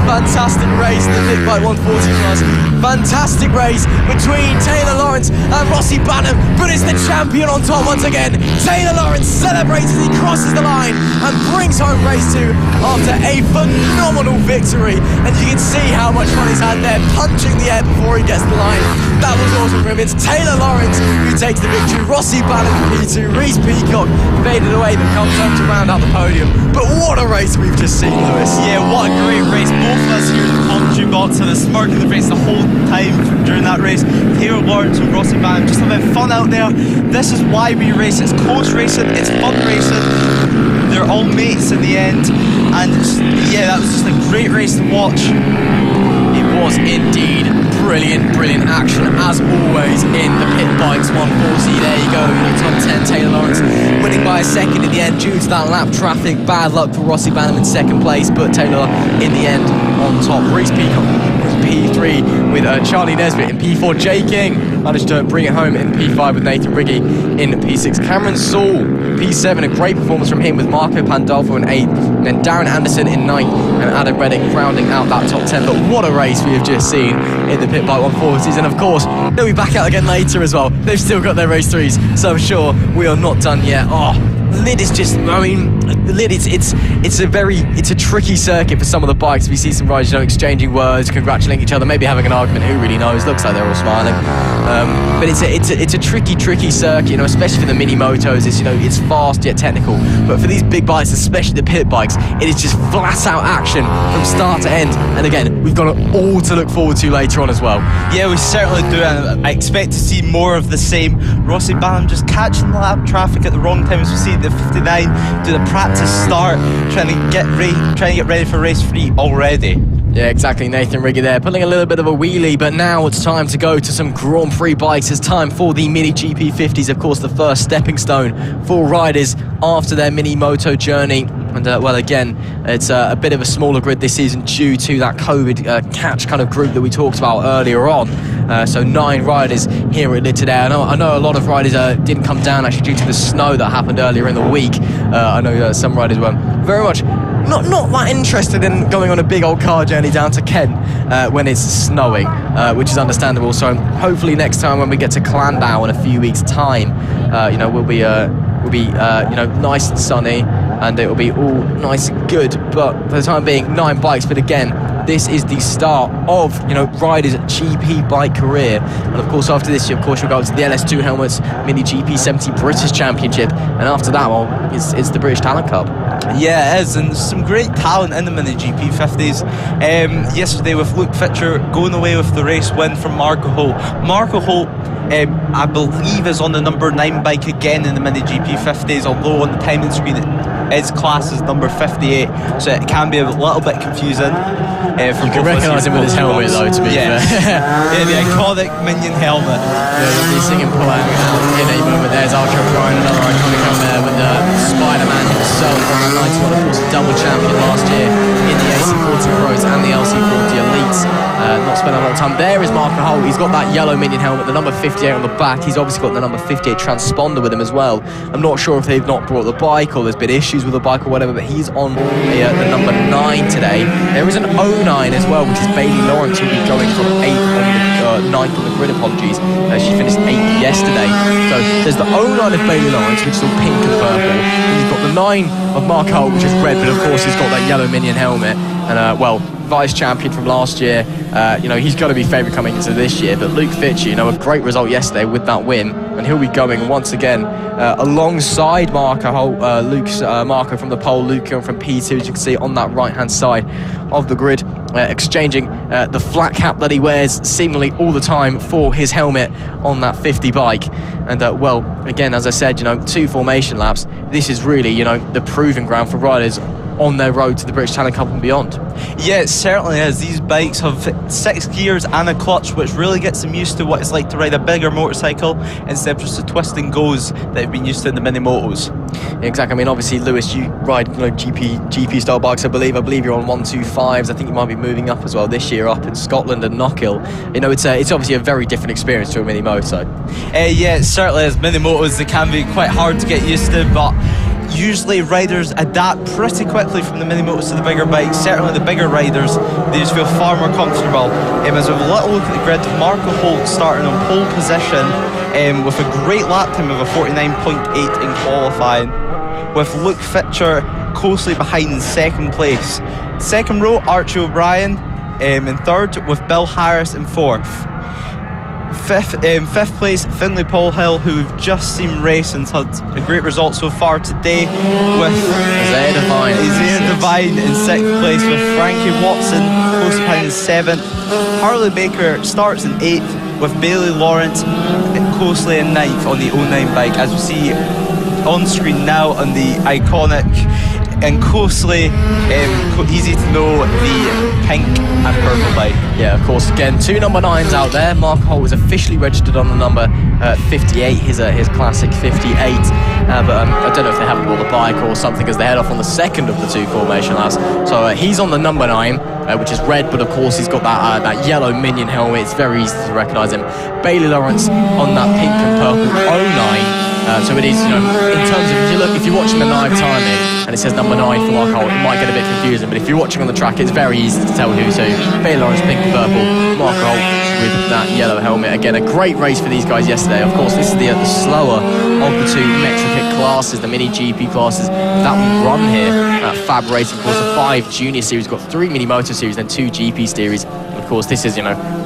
Speaker 2: race in the Big Bike 140 class. Fantastic race between Taylor Lawrence and Rossi Banham, but it's the champion on top once again. Taylor Lawrence celebrates as he crosses the line and brings home race 2 after a phenomenal victory. And you can see how much fun he's had there, punching the air before he gets to the line. That was awesome for him. It's Taylor Lawrence who takes the victory. Rossi Banham P2, Reese Peacock faded away but comes home to round out the podium. But what a race we've just seen, Lewis.
Speaker 3: Yeah, what a great race. Both of us here in the commentary box had a smirk on the face the whole time during that race. Taylor Lawrence and Rossi Banham just having fun out there. This is why we race. It's close racing, it's fun racing. They're all mates in the end. And yeah, that was just a great race to watch.
Speaker 2: It was indeed brilliant action as always in the Pit Bikes 140. There you go, top 10 Taylor Lawrence winning by a second in the end due to that lap traffic. Bad luck for Rossi Banham in second place, but Taylor in the end on top. Reese Peacock was P3 with Charlie Nesbitt in P4. Jay King managed to bring it home in P5 with Nathan Riggy in P6. Cameron Saul P7, a great performance from him with Marco Pandolfo in 8th, and then Darren Anderson in 9th and Adam Reddick rounding out that top 10. But what a race we have just seen in the Pit Bike 140s, and of course they'll be back out again later as well. They've still got their race 3s, so I'm sure we are not done yet. Lydd is just, Lydd, it's a tricky circuit for some of the bikes. We see some riders, exchanging words, congratulating each other, maybe having an argument. Who really knows? Looks like they're all smiling. But it's a tricky circuit, especially for the mini motos. It's fast yet technical. But for these big bikes, especially the pit bikes, it is just flat out action from start to end. And again, we've got it all to look forward to later on as well.
Speaker 3: Yeah, we certainly do, and I expect to see more of the same. Rossi Banham just catching the lap traffic at the wrong time, as we see at the 59, do the practice start, trying to get ready for race 3 already.
Speaker 2: Yeah, exactly. Nathan Riggy there, pulling a little bit of a wheelie, but now it's time to go to some Grand Prix bikes. It's time for the Mini GP50s, of course, the first stepping stone for riders after their Mini Moto journey. And, well, again, it's a bit of a smaller grid this season due to that COVID catch kind of group that we talked about earlier on. So 9 riders here at Lydd today. I know a lot of riders didn't come down actually due to the snow that happened earlier in the week. I know some riders were very much not that interested in going on a big old car journey down to Kent when it's snowing, which is understandable. So hopefully next time when we get to Clandau in a few weeks' time, we'll be nice and sunny, and it will be all nice and good. But for the time being, 9 bikes. But again, this is the start of riders' GP bike career. And of course, after this, of course, you'll go to the LS2 helmets Mini GP70 British Championship, and after that, well, it's the British Talent Cup.
Speaker 3: Yeah, it is, and some great talent in the Mini GP50s. Yesterday with Luke Fitcher going away with the race win from Marco Holt. Marco Holt, I believe, is on the number 9 bike again in the Mini GP50s, although on the timing screen it is classed as number 58, so it can be a little bit confusing.
Speaker 2: You can recognise him with his helmet though, to be fair.
Speaker 3: Yeah, the iconic Minion helmet.
Speaker 2: Yeah, he's singing Pulling out in a moment. There's Archer Brian, another iconic helmet there with Spider-Man himself on the 91, of course, double champion last year in the AC40 Pros and the LC40 Elites. Not spent a lot of time. There is Marco Holt. He's got that yellow Minion helmet, the number 58 on the back. He's obviously got the number 58 transponder with him as well. I'm not sure if they've not brought the bike or there's been issues with the bike or whatever, but he's on the number 9 today. There is an 09 as well, which is Bailey Lawrence, who'll be going from 9th on the grid, apologies. She finished 8th yesterday. So there's the 09 of Bailey Lawrence, which is all pink and purple. And you've got the 9 of Mark Holt, which is red, but of course he's got that yellow Minion helmet. And, vice champion from last year. He's got to be favourite coming into this year. But Luke Fitcher, a great result yesterday with that win. And he'll be going once again alongside Marco Holt. Marco from the pole, Luke from P2, as you can see on that right-hand side of the grid. Exchanging the flat cap that he wears seemingly all the time for his helmet on that 50 bike. And again, as I said, 2 formation laps. This is really, the proving ground for riders on their road to the British Talent Cup and beyond.
Speaker 3: Yeah, it certainly is. These bikes have 6 gears and a clutch, which really gets them used to what it's like to ride a bigger motorcycle instead of just the twist and goes that they've been used to in the Mini Motos. Exactly.
Speaker 2: I mean, obviously, Lewis, you ride GP style bikes. I believe you're on 125s. I think you might be moving up as well this year, up in Scotland and Knockhill. It's obviously a very different experience to a Mini Moto.
Speaker 3: Yeah, it certainly is. Mini Motos, they can be quite hard to get used to, but usually riders adapt pretty quickly from the Mini Motos to the bigger bikes. Certainly the bigger riders, they just feel far more comfortable. As we have a little look at the grid, Marco Holt starting on pole position with a great lap time of a 49.8 in qualifying, with Luke Fitcher closely behind in 2nd place. 2nd row, Archie O'Brien in 3rd, with Bill Harris in 4th. 5th place, Finlay Paulhill, who we've just seen race and had a great result so far today, with
Speaker 2: Isaiah
Speaker 3: Devine in 6th place, with Frankie Watson close behind in 7th. Harley Baker starts in 8th, with Bailey Lawrence closely in 9th on the 09 bike, as we see on screen now on the iconic and closely easy to know the pink and purple bike.
Speaker 2: Yeah, of course, again, 2 number 9s out there. Mark Holt was officially registered on the number 58, his classic 58, but I don't know if they haven't bought the bike or something, as they head off on the 2nd of the 2 formation laps. So he's on the number 9, which is red, but of course he's got that yellow Minion helmet. It's very easy to recognise him. Bailey Lawrence on that pink and purple 09. So it is, in terms of, if you're watching the live timing and it says number 9 for Mark Holt, it might get a bit confusing, but if you're watching on the track, it's very easy to tell who's who. Bailey Lawrence, pink and purple, Mark Holt with that yellow helmet. Again, a great race for these guys yesterday. Of course, this is the slower of the 2 Metrokit classes, the Mini GP classes that we run here at FAB-Racing. Of course, a 5 Junior Series, got 3 Mini Moto Series, then 2 GP Series. Of course, this is,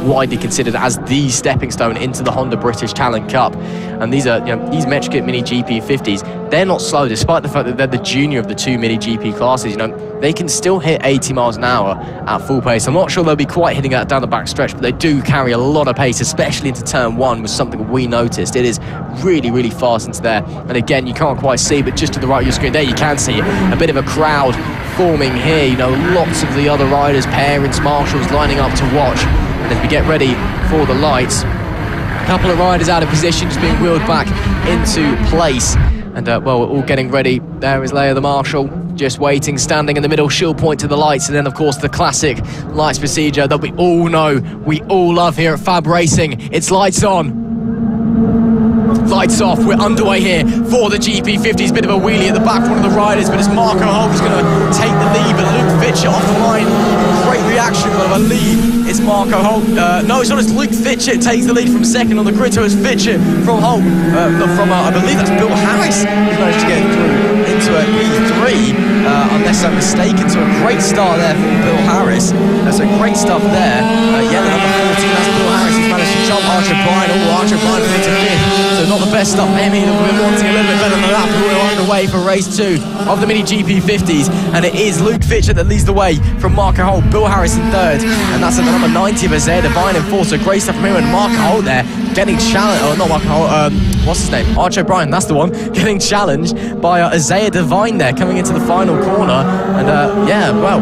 Speaker 2: widely considered as the stepping stone into the Honda British Talent Cup. And these are, these Metrokit Mini GP50s, they're not slow, despite the fact that they're the junior of the 2 Mini GP classes. They can still hit 80 miles an hour at full pace. I'm not sure they'll be quite hitting that down the back stretch, but they do carry a lot of pace, especially into turn 1, was something we noticed. It is really, really fast distance there. And again, you can't quite see, but just to the right of your screen there, you can see a bit of a crowd forming here. You know, lots of the other riders, parents, marshals lining up to watch. And as we get ready for the lights, a couple of riders out of position, just being wheeled back into place. And well, we're all getting ready. There is Leia the marshal, just waiting, standing in the middle. She'll point to the lights, and then of course the classic lights procedure that we all know, we all love here at FAB-Racing. It's lights on, lights off. We're underway here for the GP50s. Bit of a wheelie at the back, one of the riders, but it's Marco Holt who's going to take the lead, but Luke Fitcher off the line. Great reaction of a lead. It's Marco Holt. No, it's not. It's Luke Fitcher takes the lead from second on the grid. So it's Fitcher from Holt. I believe that's Bill Harris who's managed to get through into a P3, unless I'm mistaken. So a great start there from Bill Harris. So great stuff there. Yeah, the number 14, that's Bill Harris. He's managed to jump Archer Bryan. Oh, Archer Bryan into fifth. So not the best stuff. Maybe we're wanting a little bit better than that. But we're underway for race 2 of the Mini GP50s. And it is Luke Fitcher that leads the way from Marco Holt. Bill Harris in third. And that's at the number 90 of Isaiah Devine in fourth. So great stuff from him. And Marco Holt there getting challenged. Oh, not Marco Holt. What's his name? Archer Bryan, that's the one. Getting challenged by Isaiah Devine there, coming into the final corner. And yeah, well,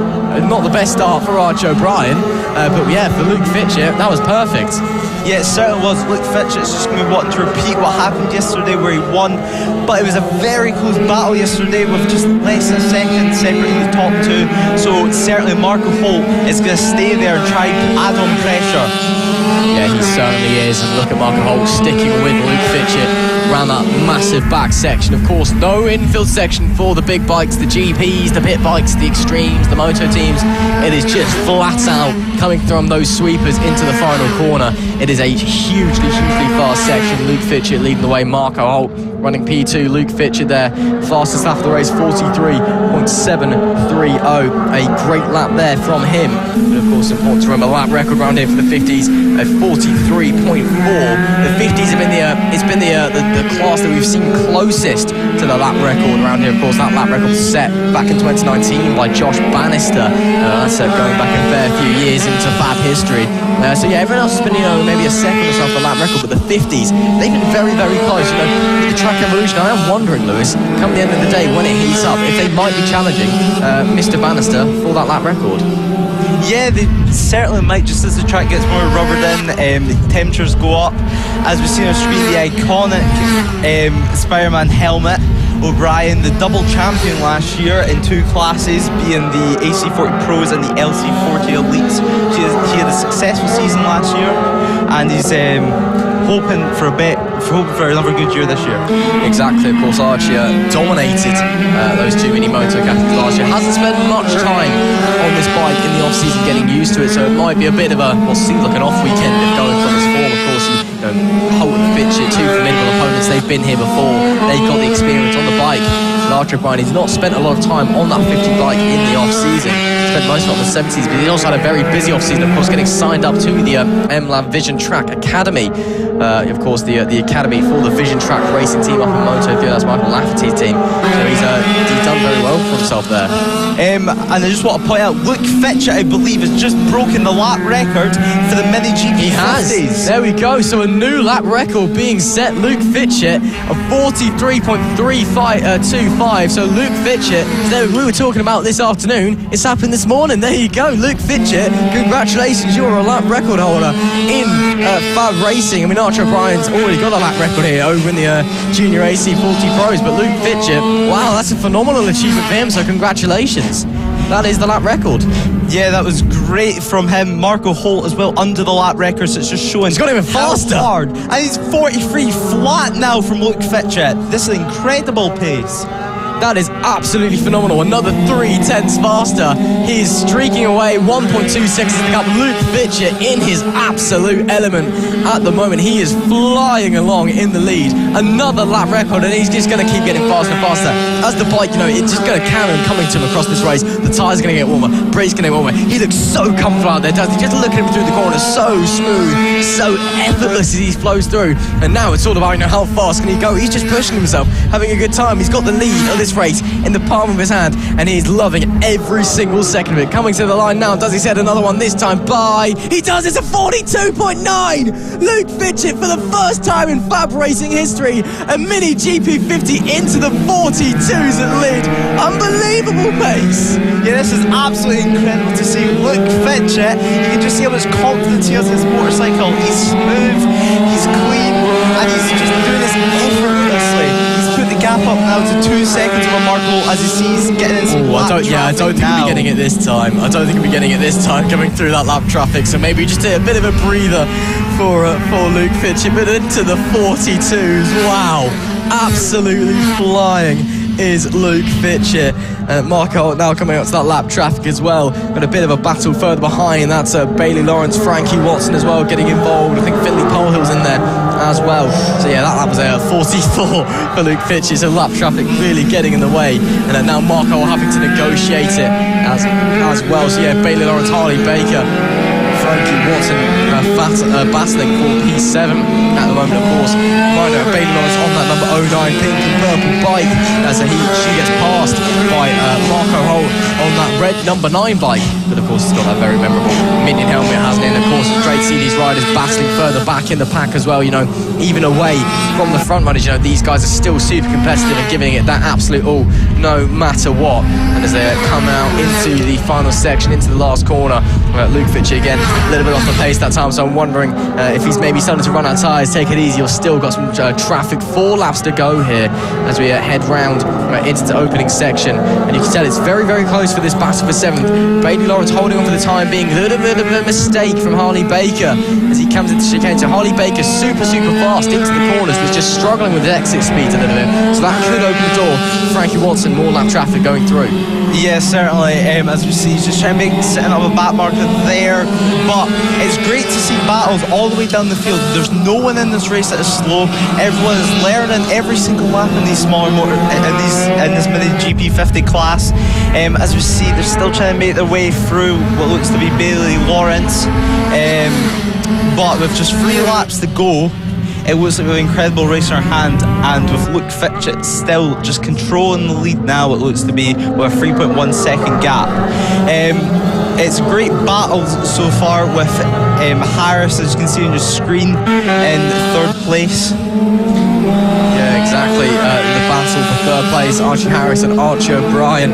Speaker 2: not the best start for Archer Bryan. But yeah, for Luke Fitcher, that was perfect.
Speaker 3: Yeah, it certainly was. Luke Fitcher's just going to be wanting to repeat what happened yesterday where he won. But it was a very close battle yesterday with just less than a second separating the top two. So certainly Marco Holt is going to stay there and try to add on pressure.
Speaker 2: Yeah, he certainly is. And look at Marco Holt sticking with Luke Fitcher around that massive back section. Of course, no infield section for the big bikes, the GPs, the pit bikes, the extremes, the moto teams. It is just flat out coming from those sweepers into the final corner. It is a hugely fast section. Luke Fitcher leading the way. Marco Holt running P2. Luke Fitcher there, fastest lap of the race, 43.730. A great lap there from him. But of course, important to remember, lap record round here for the 50s at 43.4. The 50s have been it's been the class that we've seen closest to the lap record around here. Of course, that lap record was set back in 2019 by Josh Bannister. That's going back a fair few years into FAB history. So yeah, everyone else has been, maybe a second or so for the lap record, but the 50s, they've been very close. With the track evolution, I am wondering, Lewis, come the end of the day when it heats up, if they might be challenging Mr. Bannister for that lap record.
Speaker 3: Yeah, they certainly might, just as the track gets more rubbered in, the temperatures go up. As we see on screen, the iconic Spider-Man helmet. O'Brien, the double champion last year in 2 classes, being the AC40 Pros and the LC40 Elites. He had a successful season last year, and he's hoping for another good year this year.
Speaker 2: Exactly, of course, Archer dominated those 2 mini moto categories last year. Hasn't spent much time on this bike in the off-season getting used to it, so it might be a bit of a, seems like an off weekend if going from his form. Of course, Holt and Fitcher, 2 formidable opponents. They've been here before. They've got the experience on the bike. Archer Bryan, he's not spent a lot of time on that 50 bike in the off-season. Spent most of it on the 70s, but he also had a very busy off-season, of course, getting signed up to the MLab Vision Track Academy. Of course, the academy for the Vision Track racing team up in Moto 3. That's Michael Lafferty's team. So he's done very well for himself there.
Speaker 3: And I just want to point out, Luke Fitcher, I believe, has just broken the lap record for the Mini GP50s.
Speaker 2: He has. There we go. So a new lap record being set. Luke Fitcher of 43.325. So Luke Fitcher, we were talking about this afternoon. It's happened this morning. There you go. Luke Fitcher, congratulations. You're a lap record holder in FAB-Racing. I mean, Archer Bryan's already got a lap record here over in the Junior AC40 Pros. But Luke Fitcher, wow, that's a phenomenal achievement for him. So congratulations. That is the lap record.
Speaker 3: Yeah, that was great from him. Marco Holt as well under the lap record, so it's just showing
Speaker 2: he's got even faster.
Speaker 3: Hard. And he's 43 flat now from Luke Fitcher. This is an incredible pace.
Speaker 2: That is absolutely phenomenal. Another 3/10 faster. He's streaking away 1.2 seconds to the gap. Luke Fitcher in his absolute element at the moment. He is flying along in the lead. Another lap record, and he's just going to keep getting faster and faster. As the bike, it's just going to carry on coming to him across this race. The tyres are going to get warmer, brakes going to get warmer. He looks so comfortable out there, doesn't he? Just look at him through the corner, so smooth, so effortless as he flows through. And now it's all about, how fast can he go? He's just pushing himself, having a good time. He's got the lead of this this race in the palm of his hand, and he is loving every single second of it. Coming to the line now, does he set another one this time by? He does, it's a 42.9! Luke Fitchett, for the first time in FAB-Racing history, a mini GP50 into the 42s at Lydd. Unbelievable pace!
Speaker 3: Yeah, this is absolutely incredible to see. Luke Fitchett, you can just see how much confidence he has in his motorcycle. He's smooth, he's clean, and he's just doing this effortlessly. He's put the gap up now to 2 seconds for Marco as he sees getting in some lap traffic.
Speaker 2: I don't think he'll be getting it this time. I don't think he'll be getting it this time coming through that lap traffic. So maybe just a bit of a breather for Luke Fitchett, but into the 42s. Wow, absolutely flying is Luke Fitchett. Marco now coming up to that lap traffic as well. Got a bit of a battle further behind. That's Bailey Lawrence, Frankie Watson as well getting involved. I think Finley Polehill's in there as well. So yeah, that lap was a 44 for Luke Fitchett. So lap traffic really getting in the way. And now Marco having to negotiate it as well. So yeah, Bailey Lawrence, Harley Baker, Frankie Watson battling for P7 at the moment, of course. Bailey Lawrence on that number 09 pink and purple bike as she gets passed by Marco Holt on that red number 9 bike. But of course, it's got that very memorable minion helmet, hasn't it? And of course, it's great to see these riders battling further back in the pack as well. You know, even away from the front runners, you know, these guys are still super competitive and giving it that absolute all, no matter what. And as they come out into the final section, into the last corner, Luke Fitchett again, a little bit off the pace that time. So I'm wondering if he's maybe starting to run out of tyres, take it easy, or still got some traffic. 4 laps to go here as we head round into the opening section. And you can tell it's very, very close for this battle for 7th. Bailey Lawrence holding on for the time being. A little bit of a mistake from Harley Baker as he comes into chicane. So Harley Baker super, super fast into the corners, was just struggling with exit speed a little bit. So that could open the door for Frankie Watson, more lap traffic going through.
Speaker 3: Yeah, certainly. As we see, he's just trying to setting up a back marker there. But it's great to see battles all the way down the field. There's no one in this race that is slow. Everyone is learning every single lap in these smaller in this mini GP50 class. As we see, they're still trying to make their way through what looks to be Bailey Lawrence. But with just 3 laps to go, it looks like an incredible race in our hand, and with Luke Fitchett still just controlling the lead now, it looks to be with a 3.1 second gap. It's great battles so far with Harris, as you can see on your screen, in 3rd place.
Speaker 2: Yeah, exactly. The battle for 3rd place, Archie Harris and Archie O'Brien.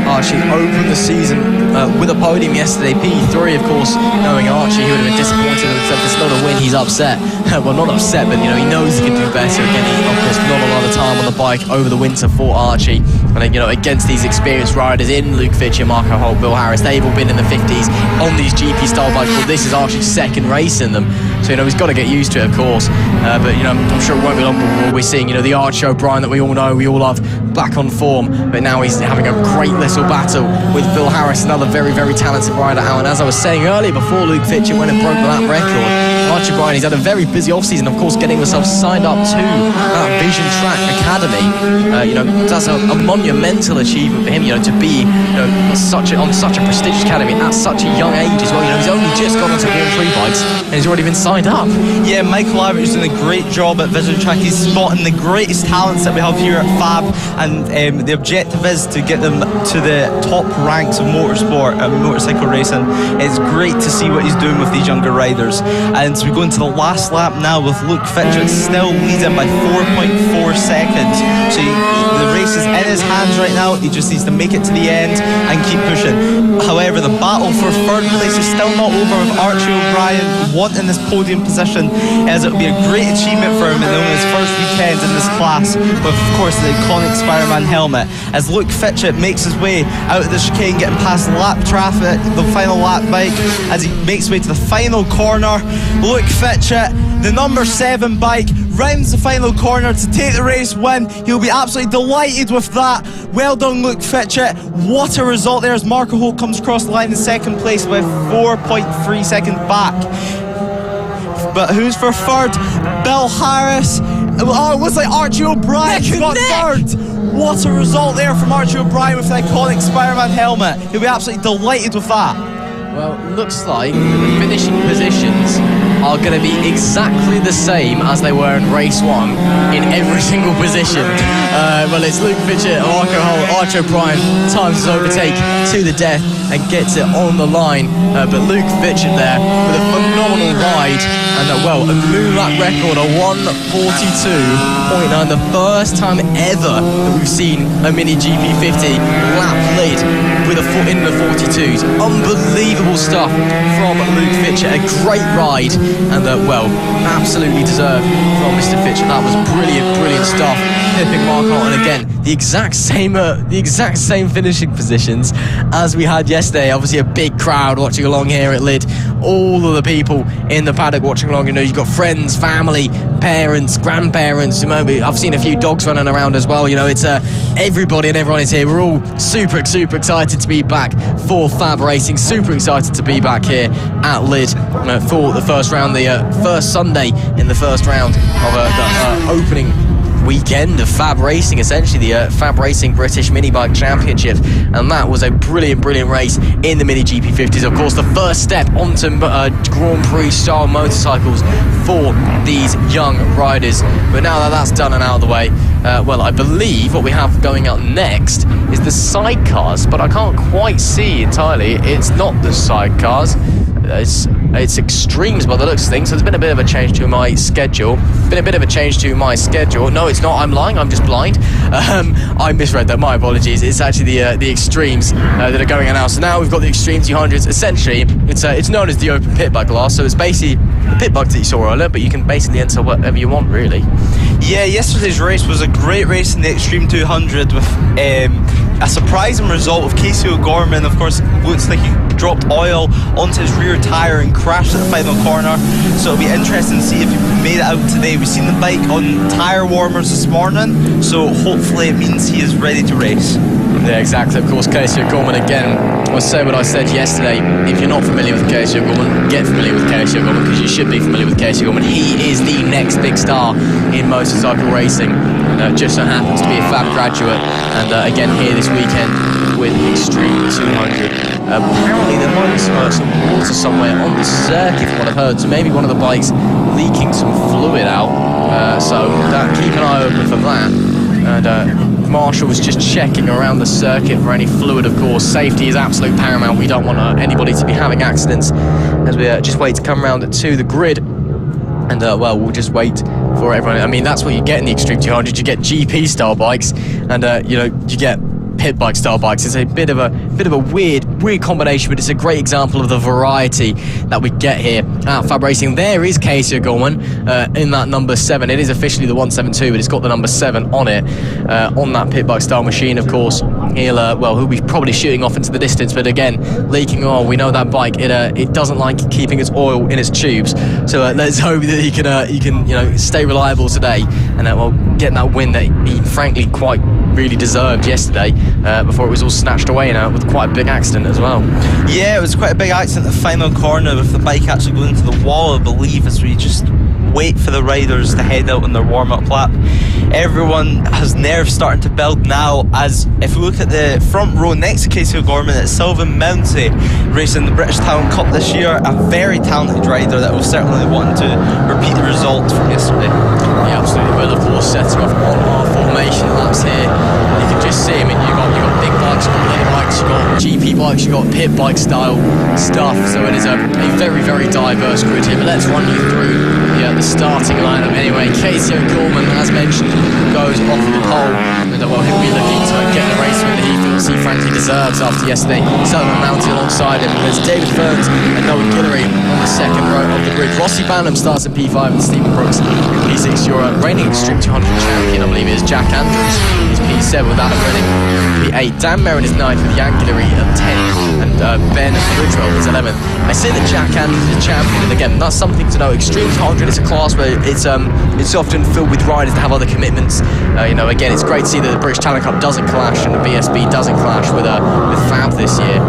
Speaker 2: Archie opened the season with a podium yesterday, P3, of course. Knowing Archie, he would have been disappointed and said it's not a win, he's upset. Well, not upset, but you know, he knows he can do better. Again, of course, not a lot of time on the bike over the winter for Archie. I think, you know, against these experienced riders in Luke Fitchett, Marco Holt, Bill Harris, they've all been in the 50s on these GP style bikes. Well, this is Archie's 2nd race in them. So, you know, he's got to get used to it, of course. But, you know, I'm sure it won't be long before we're seeing, you know, the Archie O'Brien that we all know, we all love, back on form. But now he's having a great little battle with Bill Harris, another very, very talented rider. And as I was saying earlier, before Luke Fitchett went and broke the lap record, Archie O'Brien, he's had a very busy off-season, of course, getting himself signed up to that Vision Track Academy. You know, that's a monumental achievement for him, you know, to be, you know, on such a prestigious academy at such a young age as well. You know, he's only just got onto Warm 3 bikes and he's already been signed up.
Speaker 3: Yeah, Michael Abbott is doing a great job at Vision Track. He's spotting the greatest talents that we have here at FAB, and the objective is to get them to the top ranks of motorsport and motorcycle racing. It's great to see what he's doing with these younger riders. And so we go into the last lap now with Luke Fitchett still leading by 4.4 seconds. So the race is in his hands right now. He just needs to make it to the end and keep pushing. However, the battle for 3rd place is still not over, with Archie O'Brien wanting this podium position, as it will be a great achievement for him in only his 1st weekend in this class, with of course the iconic Spider-Man helmet. As Luke Fitchett makes his way out of the chicane, getting past lap traffic, the final lap bike, as he makes his way to the final corner. Luke Fitchett, the number 7 bike, rounds the final corner to take the race win. He'll be absolutely delighted with that. Well done, Luke Fitchett. What a result there, as Marco Holt comes across the line in 2nd place with 4.3 seconds back. But who's for 3rd? Bill Harris. Oh, it was like Archie O'Brien got 3rd. What a result there from Archie O'Brien with the iconic Spider-Man helmet. He'll be absolutely delighted with that.
Speaker 2: Well, looks like the finishing positions are are going to be exactly the same as they were in race 1 in every single position. Well, it's Luke Fitchett, Archo Prime times his overtake to the death and gets it on the line. But Luke Fitchett there with a phenomenal ride and a moon lap record, a 1:42.9, the first time ever that we've seen a Mini GP50 lap Lydd with a foot in the 42s. Unbelievable stuff from Luke Fitchett, a great ride, and absolutely deserved from Mr. Fitchett. That was brilliant stuff. Pipping Mark Hart, and again the exact same finishing positions as we had yesterday. Obviously a big crowd watching along here at Lydd, all of the people in the paddock watching along. You know, you've got friends, family, parents, grandparents. I've seen a few dogs running around as well. You know, it's everybody and everyone is here. We're all super excited to be back for FAB Racing, super excited to be back here at Lydd for the first round, the first Sunday in the first round of the opening weekend of FAB Racing, essentially the FAB Racing British Mini Bike Championship, and that was a brilliant race in the Mini GP50s. Of course, the first step onto Grand Prix style motorcycles for these young riders. But now that that's done and out of the way, I believe what we have going out next is the sidecars, but I can't quite see entirely. It's not the sidecars. It's extremes by the looks of things, so there's been a bit of a change to my schedule. No, it's not. I'm lying. I'm just blind. I misread that. My apologies. It's actually the extremes that are going on now. So now we've got the Extreme 200s. Essentially, it's known as the open pit bike glass. So it's basically the pit bikes that you saw earlier, but you can basically enter whatever you want, really.
Speaker 3: Yeah, yesterday's race was a great race in the Extreme 200 with a surprising result of Casey O'Gorman. Of course, looks like he dropped oil onto his rear tyre and crashed at the final corner, so it'll be interesting to see if he made it out today. We've seen the bike on tyre warmers this morning, so hopefully it means he is ready to race.
Speaker 2: Yeah, exactly. Of course, Casey O'Gorman again. I'll say what I said yesterday. If you're not familiar with Casey O'Gorman, get familiar with Casey O'Gorman, because you should be familiar with Casey O'Gorman. He is the next big star in motorcycle racing. Just so happens to be a FAB graduate, and again here this weekend with Extreme 200. Apparently there might be some water somewhere on the circuit from what I've heard, so maybe one of the bikes leaking some fluid out, so keep an eye open for that. And Marshall was just checking around the circuit for any fluid. Of course, safety is absolute paramount. We don't want anybody to be having accidents as we just wait to come around to the grid. And we'll just wait for everyone. I mean, that's what you get in the Extreme 200. You get GP style bikes, and you get pit bike style bikes. It's a bit of a weird combination, but it's a great example of the variety that we get here at FAB Racing. There is Casey O'Gorman in that number 7. It is officially the 172, but it's got the number 7 on it, on that pit bike style machine. Of course, he'll be probably shooting off into the distance, but again, leaking oil. We know that bike, it doesn't like keeping its oil in its tubes, so let's hope that he can stay reliable today, and get that win that he frankly quite really deserved yesterday, before it was all snatched away with quite a big accident as well. Yeah,
Speaker 3: it was quite a big accident at the final corner with the bike actually going into the wall, I believe, as we just wait for the riders to head out on their warm-up lap. Everyone has nerves starting to build now, as if we look at the front row next to Casey O'Gorman, it's Sylvan Mountney racing the British Talent Cup this year, a very talented rider that will certainly want to repeat the results from yesterday.
Speaker 2: Yeah, absolutely will. Of course, setting off on our formation laps here. You can just see, I mean, you've got big bikes, you've got little bikes, you've got GP bikes, you've got pit bike style stuff, so it is a very diverse grid here. But let's run you through the starting lineup anyway. Casey O'Gorman, as mentioned, goes off the pole, and he'll be looking to get the race win that he feels he frankly deserves after yesterday. Sullivan Mountain alongside him. There's David Ferns and Noah Guillory on the second row of the grid. Rossi Banham starts in P5 and Stephen Brooks in P6. Your reigning Extreme 200 champion, I believe, is Jack Andrews. He's P7 with Adam Redding. P8, Dan Merrin is 9th with Jan Guillory at 10th, and Ben Bridgewell is 11th. I say that Jack Andrews is a champion, and again, that's something to know. Extreme 200 is a class where it's often filled with riders that have other commitments. Again, it's great to see that the British Talent Cup doesn't clash and the BSB doesn't clash with FAB this year.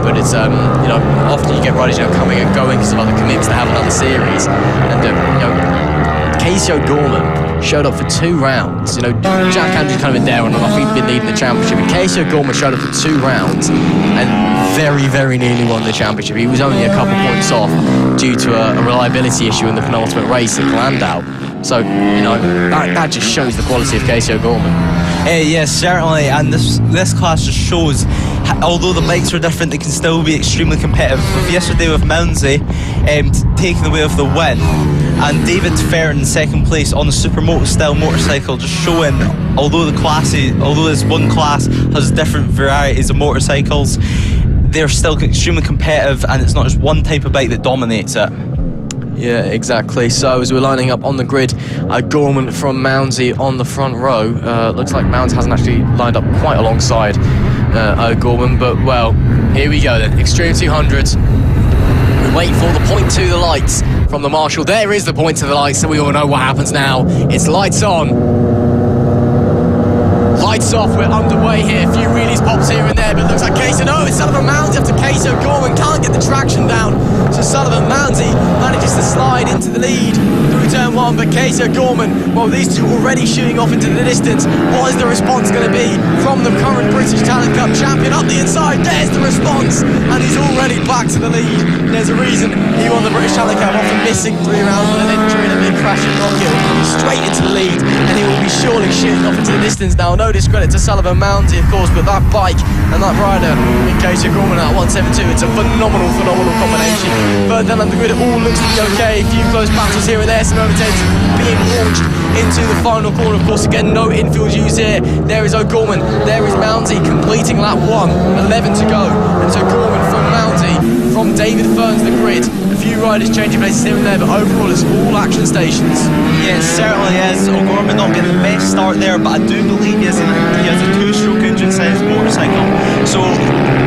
Speaker 2: But it's often you get riders coming and going because of other commitments that have another series. And Casey O'Gorman showed up for 2 rounds. Jack Andrews kind of been there on and off. He'd been leading the championship, and Casey O'Gorman showed up for 2 rounds and very, very nearly won the championship. He was only a couple points off due to a reliability issue in the penultimate race at Landau. So, you know, that just shows the quality of Casey O'Gorman.
Speaker 3: Yes, certainly, and this class just shows, although the bikes are different, they can still be extremely competitive. With yesterday with Mounsey taking away with the win, and David Ferrin in second place on the Supermoto style motorcycle, just showing, although this one class has different varieties of motorcycles, they're still extremely competitive, and it's not just one type of bike that dominates it.
Speaker 2: Yeah, exactly. So as we're lining up on the grid, Gorman from Mounsey on the front row. Looks like Mounsey hasn't actually lined up quite alongside Gorman, but well, here we go then. Extreme 200s. We wait for the point to the lights from the marshal. There is the point to the lights, so we all know what happens now. It's lights on. Lights off, we're underway here. A few wheelies pops here and there, but it looks like Casey. No, it's Sullivan Mounsey after Casey O'Gorman. Can't get the traction down. So Sullivan Mounsey manages to slide into the lead through turn one, but Casey O'Gorman, well, these two already shooting off into the distance. What is the response going to be from the current British Talent Cup champion? Up the inside, there's the response, and he's already back to the lead. There's a reason he won the British Talent Cup after missing 3 rounds with an injury and a mid-crashing rockhill. Straight into the lead, and he will be surely shooting off into the distance now. No discredit to Sullivan Mounsey, of course, but that bike and that rider in Casey O'Gorman at 172, it's a phenomenal combination. Further down the grid, it all looks to be okay. A few close battles here and there, some overtakes being launched into the final corner. Of course, again, no infield use here. There is O'Gorman, there is Mounsey completing lap 1, 11 to go. And so O'Gorman from Mounsey, from David Fern's the grid. A few riders changing places here and there, but overall it's all action stations.
Speaker 3: Yeah, it certainly is. O'Gorman not getting the best start there, but I do believe he has a 2-stroke engine set his motorcycle. So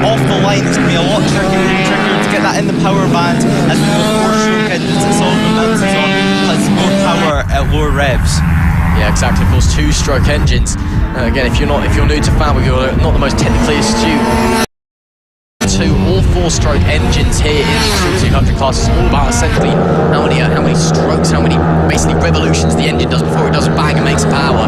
Speaker 3: off the line it's going to be a lot trickier to get that in the power band, as with the 4-stroke engines that Sullivan Mounsey's on, has more power at lower revs.
Speaker 2: Yeah, exactly. Of course, 2-stroke engines. Again, if you're new to FAB, you're not the most technically astute. 2 or 4-stroke engines here in the 200 class. It's all about essentially how many strokes, how many basically revolutions the engine does before it does bang and makes power.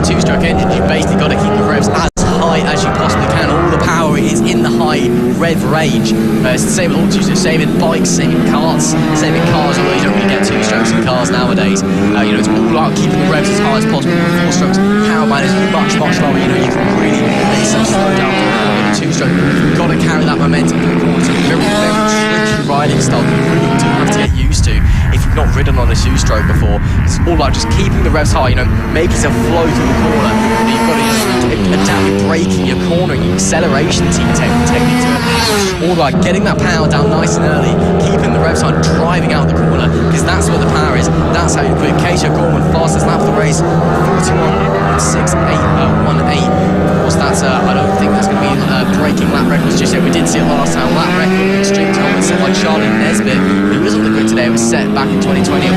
Speaker 2: 2-stroke engines, you've basically got to keep the revs as high as you possibly can. All the power is in the high rev range. It's the same with all 2-strokes, same in bikes, same in karts, same in cars, although you don't really get 2-strokes in cars nowadays. It's all about keeping the revs as high as possible. With 4-strokes, power band is much lower. You can really make some slow down. 2-stroke, you've got to carry that momentum through the corner. It's a very, very tricky riding style that you really do have to get used to if you've not ridden on a 2-stroke before. It's all about just keeping the revs high, make yourself flow through the corner. You've got to adapt your braking, your cornering, your acceleration techniques. It's all about getting that power down nice and early, keeping the revs high, driving out the corner, because that's where the power is. That's how you put Casey O'Gorman fastest lap of the race, 41.6818. Of course, that's I don't think that's going to be breaking lap records just yet. We did see it last time. Lap record in Extreme Time set by Charlie Nesbitt, who was on the grid today. It was set back in 2020 at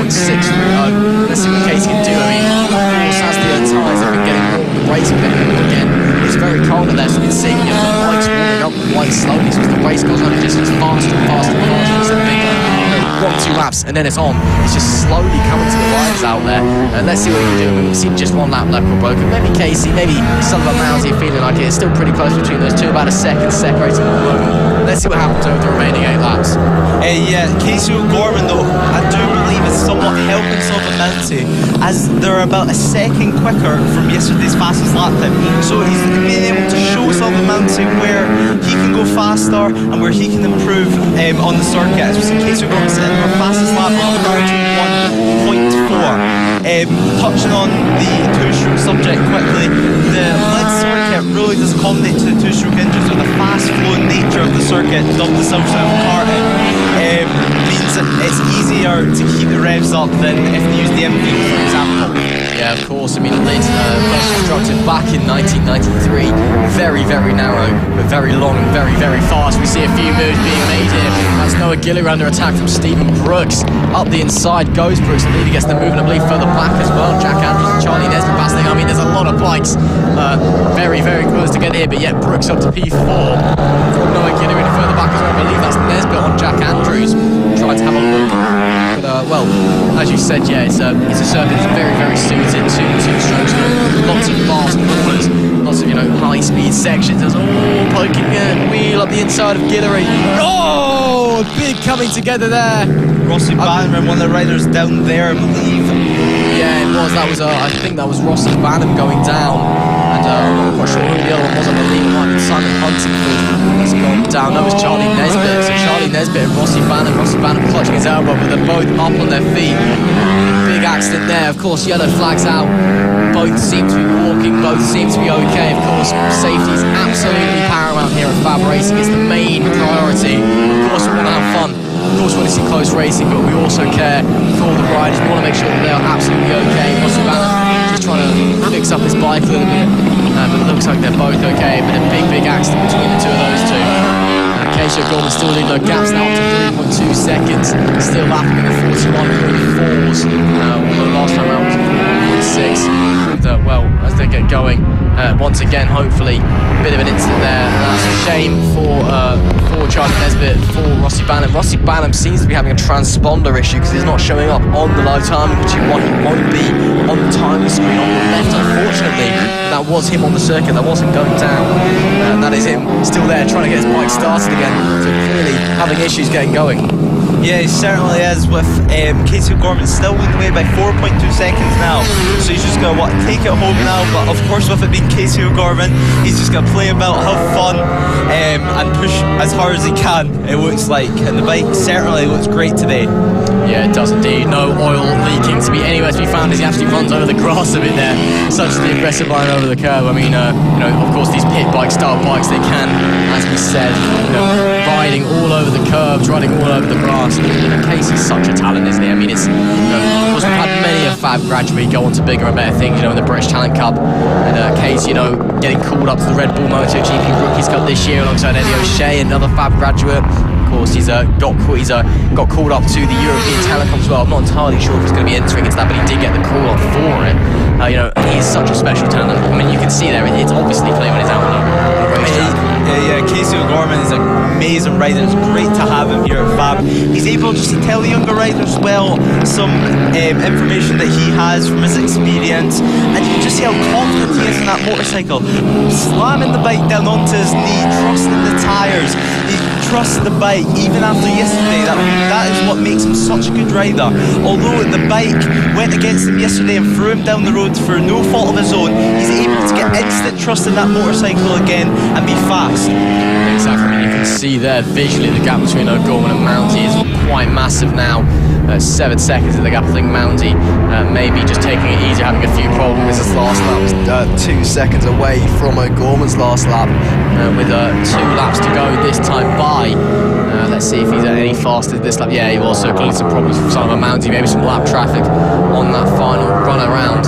Speaker 2: 40.630. Let's see what Casey can do. I mean, of course, as the tyres have been getting the brakes a bit again, it's very cold in there, so we can see the bikes warming up quite slowly. So as the race goes on, it just gets faster and faster and faster. It's a big 1-2 laps and then it's on. It's just slowly coming to the riders out there. Let's see what he can do. I mean, we've seen just 1 lap left or broken. Maybe Casey, maybe Sullivan Mounsey feeling like it. It's still pretty close between those two, about a second separating at the moment. Let's see what happens over the remaining 8 laps.
Speaker 3: Yeah, Casey O'Gorman though, I do believe is somewhat helping Sullivan Mounsey, as they're about a second quicker from yesterday's fastest lap time. So he's being able to show Sullivan Mounsey where he can go faster and where he can improve on the circuit. As we see Casey O'Gorman sitting in our fastest lap of 31.4. Touching on the 2-stroke subject quickly, the Lydd circuit really does accommodate to the 2-stroke engines, with the fast-flowing nature of the circuit, dubbed the South karting, means that it's easier to keep the revs up than if they use the infield, for example.
Speaker 2: Yeah, of course. I mean, Lydd first constructed back in 1993. Very, very narrow, but very long and very, very fast. We see a few moves being made here. That's Noah Gillier under attack from Stephen Brooks. Up the inside goes Brooks, and Lydd gets the move, and I believe further back as well. Jack Andrews and Charlie Nesbitt battling. I mean, there's a lot of bikes very, very close to get here, but yet Brooks up to P4. From Noah Gillier and further back as well. I believe that's Nesbitt on Jack Andrews. Try to have a look. But, well, as you said, yeah, it's a circuit that's very, very suited to 2-strokes. Lots of fast corners, lots of, high-speed sections. There's poking a wheel up the inside of Guillory. Oh, big coming together there.
Speaker 3: Rossi Banham, one of the riders down there, I believe.
Speaker 2: Yeah, it was. I think that was Rossi Banham going down. And I'm not quite sure who the other one was. I believe it might be Simon Huntingford. He's gone down. That was Charlie Nesbitt. So Charlie Nesbitt and Rossi Banham clutching his elbow, but they're both up on their feet. Big accident there. Of course, yellow flags out. Both seem to be walking. Both seem to be okay. Of course, safety is absolutely paramount here at FAB-Racing. It's the main priority. Of course, we want to have fun. Of course, we want to see close racing, but we also care for the riders. We want to make sure that they are absolutely okay. Rossi Banham just trying to fix up his bike a little bit, but it looks like they're both okay. But a big accident between the two of those two. Casey O'Gorman still leading their gaps now up to 3.2 seconds. Still lapping in the 41.4s. Although last time out was 41.6. And well, as they get going, once again, hopefully, a bit of an incident there. And that's a shame for Charlie Nesbitt, for Rossi Banham. Rossi Banham seems to be having a transponder issue because he's not showing up on the live timing, which is why he won't be on the timing screen on the left, unfortunately. That was him on the circuit, that wasn't going down. That is him still there trying to get his bike started again. So clearly having issues getting going.
Speaker 3: Yeah, he certainly is, with Casey O'Gorman still leading the way by 4.2 seconds now. So he's just going to take it home now, but of course with it being Casey O'Gorman, he's just going to play about, have fun, and push as hard as he can, it looks like. And the bike certainly looks great today.
Speaker 2: Yeah, it does indeed. No oil leaking to be anywhere to be found as he actually runs over the grass a bit there. Such the aggressive line over the curb. I mean, of course, these pit bike style bikes, they can, as we said, riding all over the curbs, riding all over the grass. Casey's such a talent, isn't he? I mean, it's, of course, we've had many a FAB graduate go on to bigger and better things, in the British Talent Cup. And Casey, getting called up to the Red Bull Moto GP Rookies Cup this year alongside Eddie O'Shea, another FAB graduate. Of course, he's got called up to the European Talent Cup as well. I'm not entirely sure if he's going to be entering into that, but he did get the call up for it. He is such a special talent. I mean, you can see there, it's obviously clear when he's out on the racetrack.
Speaker 3: Yeah, Casey O'Gorman is an amazing rider. It's great to have him here at FAB. He's able just to tell the younger riders some information that he has from his experience, and you can just see how confident he is in that motorcycle. Slamming the bike down onto his knee, trusting the tyres. He trusts the bike even after yesterday. That is what makes him such a good rider. Although the bike went against him yesterday and threw him down the road for no fault of his own, he's able to get instant trust in that motorcycle again and be fast.
Speaker 2: Exactly. I mean, you can see there visually the gap between O'Gorman and Mounty is quite massive now. 7 seconds in the gap. I think Mounty maybe just taking it easy, having a few problems. His last lap was 2 seconds away from O'Gorman's last lap, with 2 laps to go this time by. Let's see if he's any faster this lap. Yeah, he also clearly some problems with some of Mounty, maybe some lap traffic on that final run around.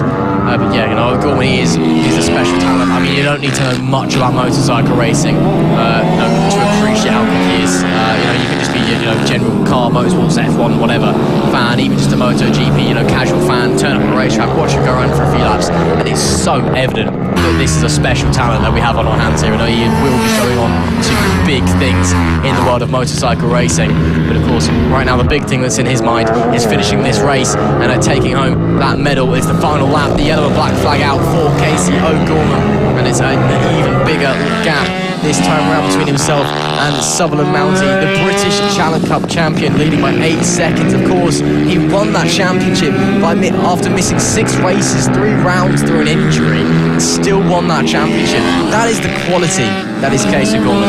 Speaker 2: But yeah, O'Gorman, he's a special talent. I mean, you don't need to know much about motorcycle racing to appreciate how quick he is. You can just be general car, motorsports, F1, whatever fan, even just a MotoGP, casual fan, turn up a racetrack, watch him go around for a few laps, and it's so evident that this is a special talent that we have on our hands here. He will be going on to big things in the world of motorcycle racing. But of course, right now the big thing that's in his mind is finishing this race and taking home that medal. It's the final lap, the yellow and black flag out for Casey O'Gorman, and it's an even bigger gap this time around between himself and Sutherland Mounty, the British Challenge Cup champion, leading by 8 seconds. Of course, he won that championship after missing 6 races, 3 rounds through an injury, and still won that championship. That is the quality that is Casey O'Gorman.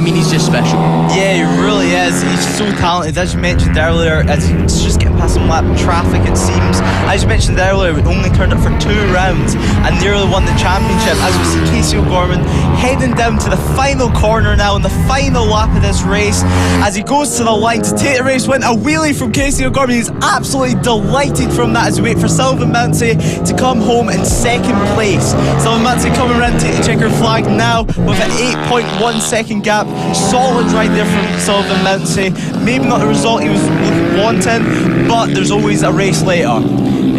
Speaker 2: He's just special. Yeah, he really is. He's so talented. As you mentioned earlier, it's just getting past some lap traffic, it seems. As you mentioned earlier, he only turned up for 2 rounds and nearly won the championship. As we see Casey O'Gorman heading down to the final corner now in the final lap of this race, as he goes to the line to take the race win. A wheelie from Casey O'Gorman. He's absolutely delighted from that as we wait for Sylvan Mounty to come home in 2nd place. Sylvan Mounty coming around to take the checker flag now with an 8.1 second gap. Solid ride there from Sylvan Mounty. Maybe not the result he was wanting, but there's always a race later.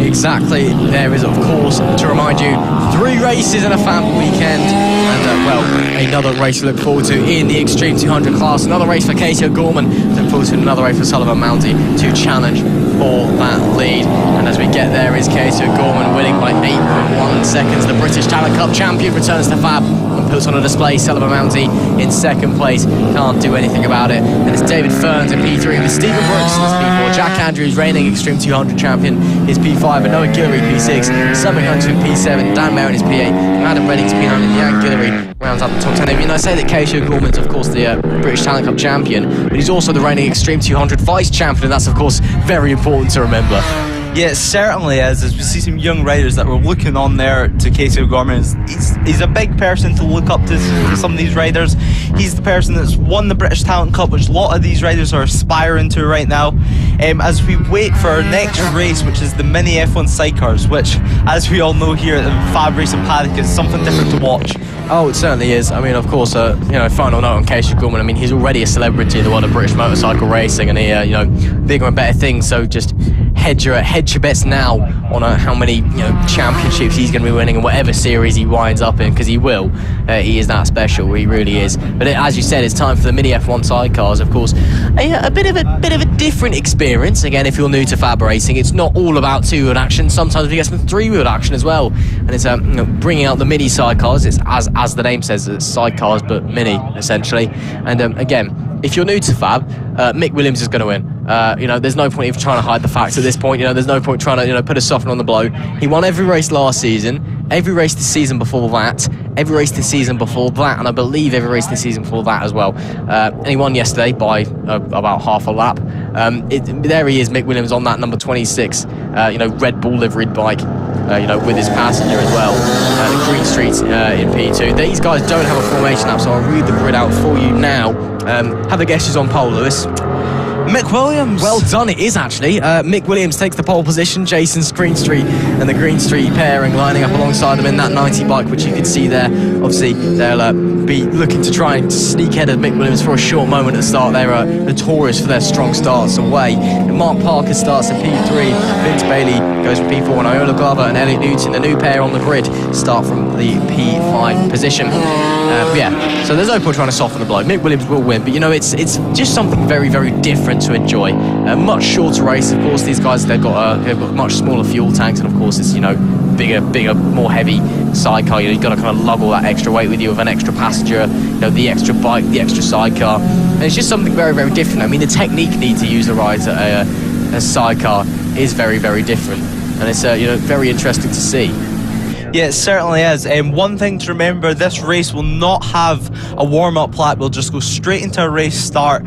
Speaker 2: Exactly. There is, of course, to remind you, 3 races in a FAB weekend, and another race to look forward to in the Extreme 200 class. Another race for Casey O'Gorman. Look forward to another race for Sullivan Mounty to challenge for that lead. And as we get there is Casey O'Gorman winning by 8.1 seconds. The British Talent Cup champion returns to FAB and puts on a display. Sullivan Mounty in second place. Can't do anything about it. And it's David Ferns in P3 with Stephen Brooks in P4. Jack Andrews, reigning Extreme 200 champion, is P5. And Noah Guillory, P6. Summer Hunter in P7. Dan Merrin is P8. Adam Redding's P9. And Jan Guillory rounds up the top 10. I mean, I say that Casey O'Gorman's, of course, the British Talent Cup champion, but he's also the reigning Extreme 200 vice champion, and that's, of course, very important to remember.
Speaker 3: Yeah, it certainly is. As we see some young riders that were looking on there to Casey O'Gorman, he's a big person to look up to some of these riders. He's the person that's won the British Talent Cup, which a lot of these riders are aspiring to right now. As we wait for our next race, which is the Mini F1 sidecars, which, as we all know here at the FAB-Racing paddock, is something different to watch.
Speaker 2: Oh, it certainly is. I mean, of course, final note on Casey O'Gorman. I mean, he's already a celebrity in the world of British motorcycle racing, and he, bigger and better things. So just hedge your bets now on how many championships he's going to be winning and whatever series he winds up in, because he will. He is that special. He really is. But as you said, it's time for the Mini F1 sidecars. Of course, a bit of a different experience. Again, if you're new to FAB-Racing, it's not all about two-wheeled action. Sometimes we get some three-wheeled action as well, and it's bringing out the mini sidecars. It's as the name says, it's sidecars but mini essentially. And again, if you're new to FAB, Mick Williams is going to win. There's no point even trying to hide the facts at this point. There's no point trying to put a softener on the blow. He won every race last season, every race the season before that, every race the season before that, and I believe every race the season before that as well. And he won yesterday by about half a lap. There he is, Mick Williams, on that number 26, Red Bull liveried bike, with his passenger as well. Green Street in P2. These guys don't have a formation app, so I'll read the grid out for you now. Have a guess who's on pole, Lewis?
Speaker 3: Mick Williams.
Speaker 2: Well done, it is actually. Mick Williams takes the pole position. Jason's Green Street and the Green Street pairing lining up alongside him in that 90 bike, which you can see there. Obviously, they'll be looking to try and sneak ahead of Mick Williams for a short moment at the start. They're notorious for their strong starts away. And Mark Parker starts at P3. Vince Bailey goes from P4, and Iola Glover and Elliot Newton, the new pair on the grid, start from the P5 position. So there's no point trying to soften the blow. Mick Williams will win, but it's just something very, very different to enjoy. A much shorter race, of course. These guys, they've got much smaller fuel tanks, and of course it's bigger, more heavy sidecar. You've got to kind of lug all that extra weight with you, with an extra passenger, the extra bike, the extra sidecar, and it's just something very, very different. I mean, the technique need to use the rides at a sidecar is very, very different, and it's very interesting to see.
Speaker 3: Yeah, it certainly is. One thing to remember, this race will not have a warm-up lap. We'll just go straight into a race start.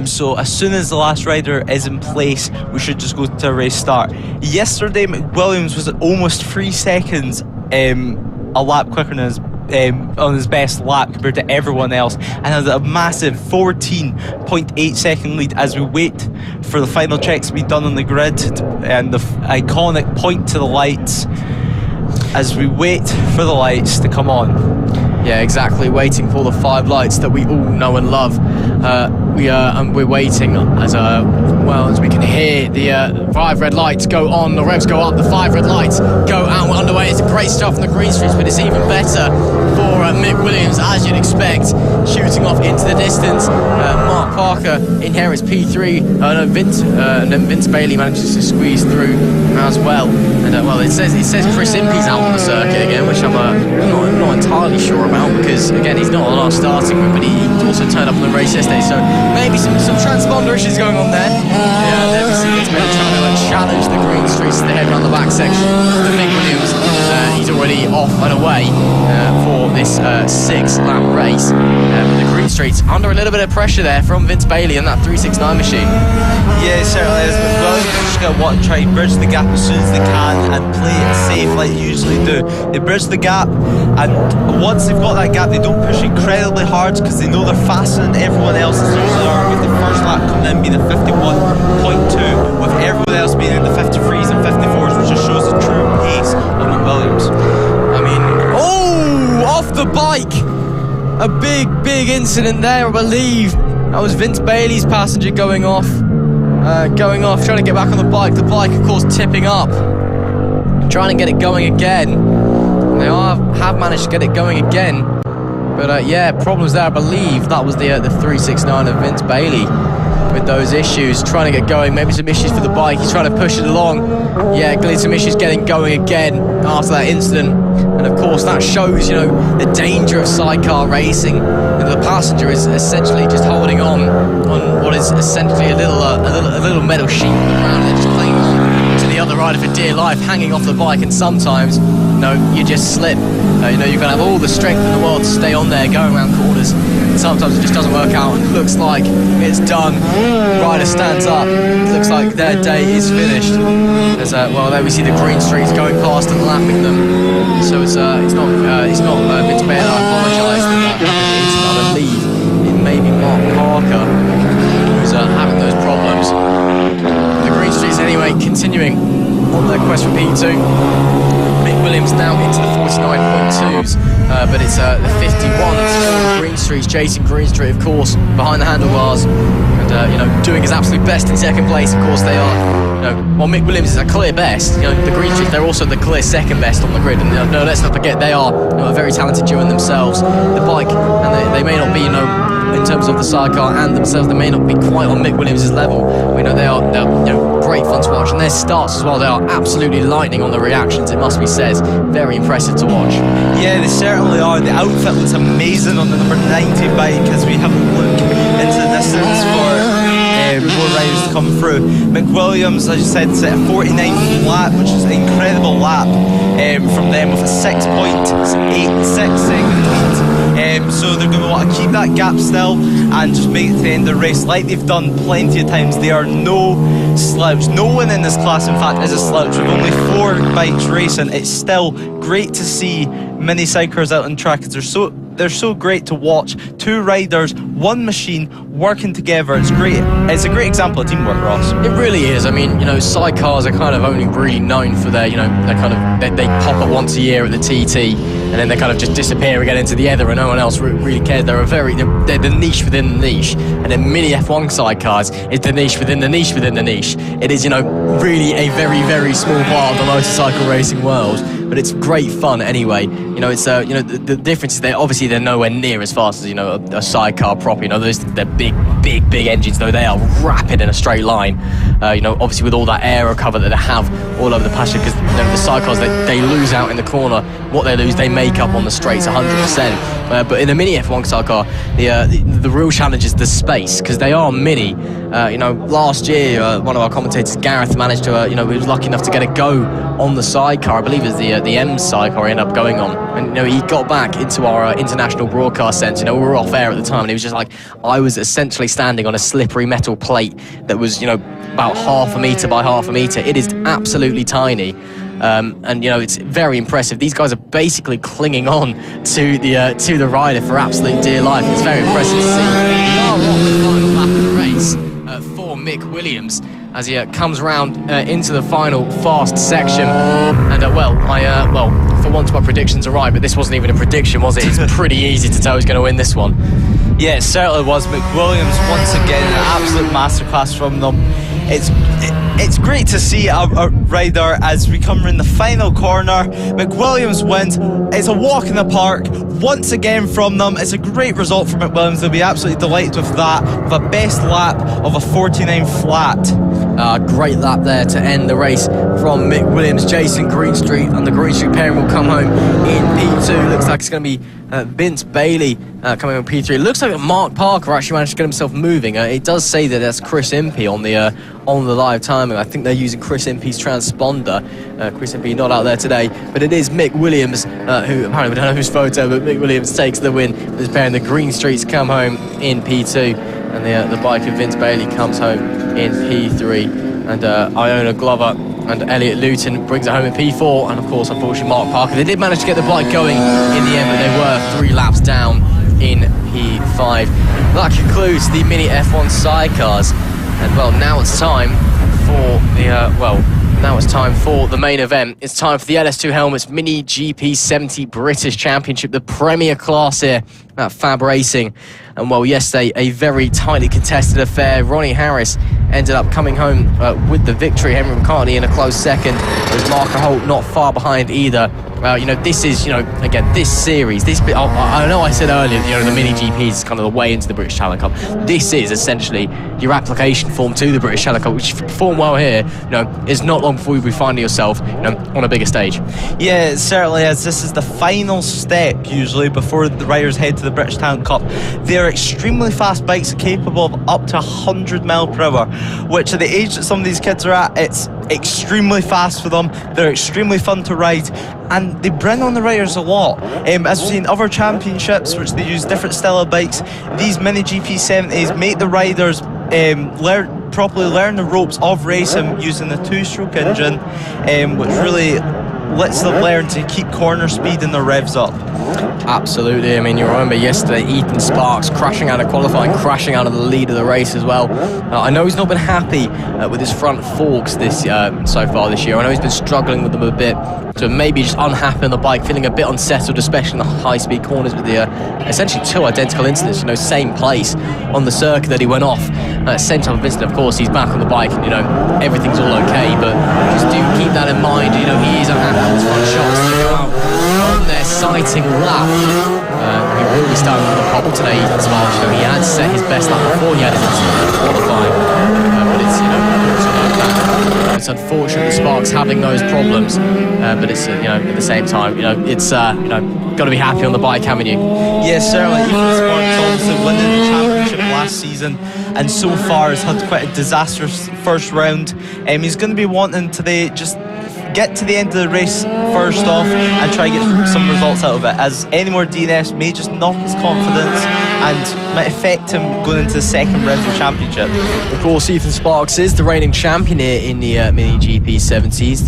Speaker 3: So as soon as the last rider is in place, we should just go to a race start. Yesterday, McWilliams was at almost 3 seconds a lap quicker than on his best lap compared to everyone else, and has a massive 14.8 second lead as we wait for the final checks to be done on the grid and the iconic point to the lights. As we wait for the lights to come on.
Speaker 2: Yeah, exactly. Waiting for the 5 lights that we all know and love. We're waiting as we can hear the 5 red lights go on, the revs go up, the 5 red lights go out. We're underway. It's a great start from the Green Streets, but it's even better for Mick Williams, as you'd expect, shooting off into the distance. Mark Parker inherits P3. Then Vince Bailey manages to squeeze through as well. And it says Chris Impey's out on the circuit again, which I'm not entirely sure about, because again he's not on our starting group, but he also turned up on the race yesterday, so maybe some transponder issues going on there. Yeah, there we see Vince Bailey trying to challenge the Green Streets to the head around the back section. But Mick Williams, he's already off and away for this 6-lap race. The Green Streets under a little bit of pressure there from Vince Bailey and that 369 machine.
Speaker 3: Yeah, it certainly is. But Williams just going to want to try and bridge the gap as soon as they can and play it safe like they usually do. They bridge the gap, and once they've got that gap, they don't push incredibly hard because they know they're faster than everyone else as soon as they are, with the first lap coming in being a 51.2, with everyone else being in the 53s and 54s, which just shows the true pace of McWilliams.
Speaker 2: I mean, off the bike! A big incident there, I believe. That was Vince Bailey's passenger going off, trying to get back on the bike. The bike, of course, tipping up, trying to get it going again. They have managed to get it going again. But yeah, problems there. I believe that was the 369 of Vince Bailey with those issues, trying to get going. Maybe some issues for the bike. He's trying to push it along. Yeah, clearly some issues getting going again after that incident. And of course, that shows, the danger of sidecar racing. The passenger is essentially just holding on what is essentially a little metal sheet on the ground. They're just clinging on to the other rider for dear life, hanging off the bike, and sometimes, you just slip. You've got to have all the strength in the world to stay on there, going around corners. And sometimes it just doesn't work out, and looks like it's done. Rider stands up. It looks like their day is finished. As there we see the green streaks going past and lapping them. So it's not Vince Bailey. I apologise for that. I believe it may be Mark Parker who's having those problems. The green streaks anyway continuing on their quest for P2. Mick Williams now into the 49.2s, but it's the 51s. Green Street's Jason Greenstreet, of course, behind the handlebars, and doing his absolute best in second place. Of course, they are. While Mick Williams is a clear best, the Green Street, they're also the clear second best on the grid. And let's not forget, they are a very talented duo in themselves. The bike, and they may not be, in terms of the sidecar and themselves, they may not be quite on Mick Williams' level. We know they're great fun to watch, and their starts as well, they are absolutely lightning on the reactions, it must be said. Very impressive to watch. Yeah, they certainly are. The outfit looks amazing on the number 90 bike as we have a look into the distance for more riders to come through. Mick Williams, as you said, set a 49th lap, which is an incredible lap from them with a 6.86 second lead. So they're going to want to keep that gap still and just make it to the end of the race like they've done plenty of times. They are no slouch. No one in this class, in fact, is a slouch. With only 4 bikes racing, it's still great to see mini sidecars out on track. They're so great to watch. 2 riders, 1 machine working together. It's great. It's a great example of teamwork, Ross. It really is. I mean, sidecars are kind of only really known for their, they pop up once a year at the TT, and then they kind of just disappear again into the ether, and no one else really cares. They're the niche within the niche, and then mini F1 sidecars is the niche within the niche within the niche. It is, really a very, very small part of the motorcycle racing world, but it's great fun anyway. It's the difference is they're nowhere near as fast as a sidecar prop. They're big engines, though they are rapid in a straight line. Obviously with all that aero cover that they have all over the pasture, because the sidecars they lose out in the corner. What they lose, they make up on the straights 100%. But in a mini F1 sidecar, the real challenge is the space, because they are mini. Last year, one of our commentators, Gareth, managed to, he was lucky enough to get a go on the sidecar. I believe it was the M sidecar he ended up going on. And, he got back into our international broadcast centre. We were off air at the time, and he was just like, I was essentially standing on a slippery metal plate that was, about half a metre by half a metre. It is absolutely tiny. And it's very impressive. These guys are basically clinging on to the rider for absolute dear life. It's very impressive to see. We are on the final lap of the race for Mick Williams as he comes round into the final fast section. And for once my predictions are right, but this wasn't even a prediction, was it? It's pretty easy to tell who's going to win this one. Yeah, it certainly was. Mick Williams, once again, an absolute masterclass from them. It's great to see a rider as we come in the final corner. Mick Williams wins. It's a walk in the park once again from them. It's a great result for Mick Williams. They'll be absolutely delighted with that, with a best lap of a 49 flat. Great lap there to end the race from Mick Williams. Jason Greenstreet and the Greenstreet pairing will come home in P2. Looks like it's going to be Vince Bailey coming in P3. It looks like Mark Parker actually managed to get himself moving. It does say that that's Chris Impey on the live timing. I think they're using Chris Impey's transponder. Chris Impey not out there today, but it is Mick Williams who apparently we don't know whose photo, but Mick Williams takes the win. This pair in the Green Streets come home in P2, and the bike of Vince Bailey comes home in P3, and Iona Glover and Elliot Luton brings it home in P4, and of course, unfortunately, Mark Parker. They did manage to get the bike going in the end, but they were 3 laps down in P5. That concludes the mini F1 sidecars, and now it's time for the main event. It's time for the LS2 Helmets Mini GP70 British Championship, the premier class here at FAB-Racing. And well, yesterday, a very tightly contested affair. Ronnie Harris ended up coming home with the victory. Henry McCartney in a close second, with Marco Holt not far behind either. This is, again, this series, this bit, I know I said earlier, the mini GP is kind of the way into the British Challenge Cup. This is essentially your application form to the British Challenge Cup, which if you perform well here, is not long before you'll be finding yourself, on a bigger stage. Yeah,
Speaker 3: it certainly is. This is the final step, usually, before the riders head to the British Talent Cup. They're extremely fast bikes, capable of up to 100 mph, which at the age that some of these kids are at, it's extremely fast for them. They're extremely fun to ride, and they bring on the riders a lot. As we've seen other championships, which they use different style of bikes, these mini GP70s make the riders properly learn the ropes of racing using the two-stroke engine, which really lets them learn to keep corner speed and their revs up.
Speaker 2: Absolutely. I mean, you remember yesterday Ethan Sparks crashing out of qualifying, crashing out of the lead of the race as well. I know he's not been happy with his front forks so far this year. I know he's been struggling with them a bit, so maybe just unhappy on the bike, feeling a bit unsettled, especially in the high-speed corners with the essentially two identical incidents, same place on the circuit that he went off. Same type of incident, of course, he's back on the bike and, everything's all okay, but just do keep that in mind. He is unhappy with his front shots to go out on their sighting lap. He will be starting on the pole today, Ethan Sparks. He had set his best lap before he had his incident qualifying, but it's unfortunate that Sparks having those problems, but it's at the same time, it's got to be happy on the bike, haven't you?
Speaker 3: Yes, certainly. Ethan Sparks obviously winning the championship last season, and so far has had quite a disastrous first round. He's going to be wanting today just get to the end of the race first off and try to get some results out of it, as any more DNFs may just knock his confidence and might affect him going into the second round of the championship.
Speaker 2: Of course, Ethan Sparks is the reigning champion here in the Mini GP 70s.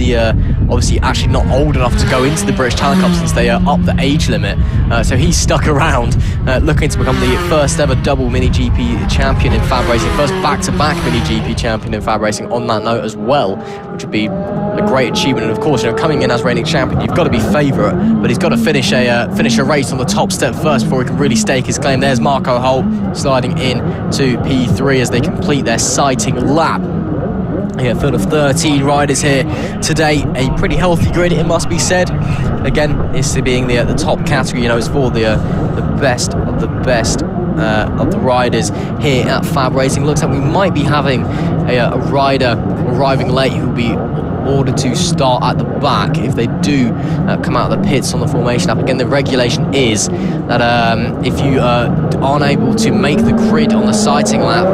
Speaker 2: Obviously actually not old enough to go into the British Talent Cup since they upped the age limit, so he's stuck around looking to become the first ever double Mini GP champion in FAB-Racing, first back-to-back Mini GP champion in FAB-Racing on that note as well, which would be a great achievement. And of course, coming in as reigning champion, you've got to be favourite, but he's got to finish a race on the top step first before he can really stake his claim. There's Marco Holt sliding in to P3 as they complete their sighting lap. Yeah, field of 13 riders here today. A pretty healthy grid, it must be said. Again, it's being the top category. It's for the best of the best of the riders here at FAB-Racing. Looks like we might be having a rider arriving late who will be ordered to start at the back if they do come out of the pits on the formation lap. Again, the regulation is that if you aren't able to make the grid on the sighting lap,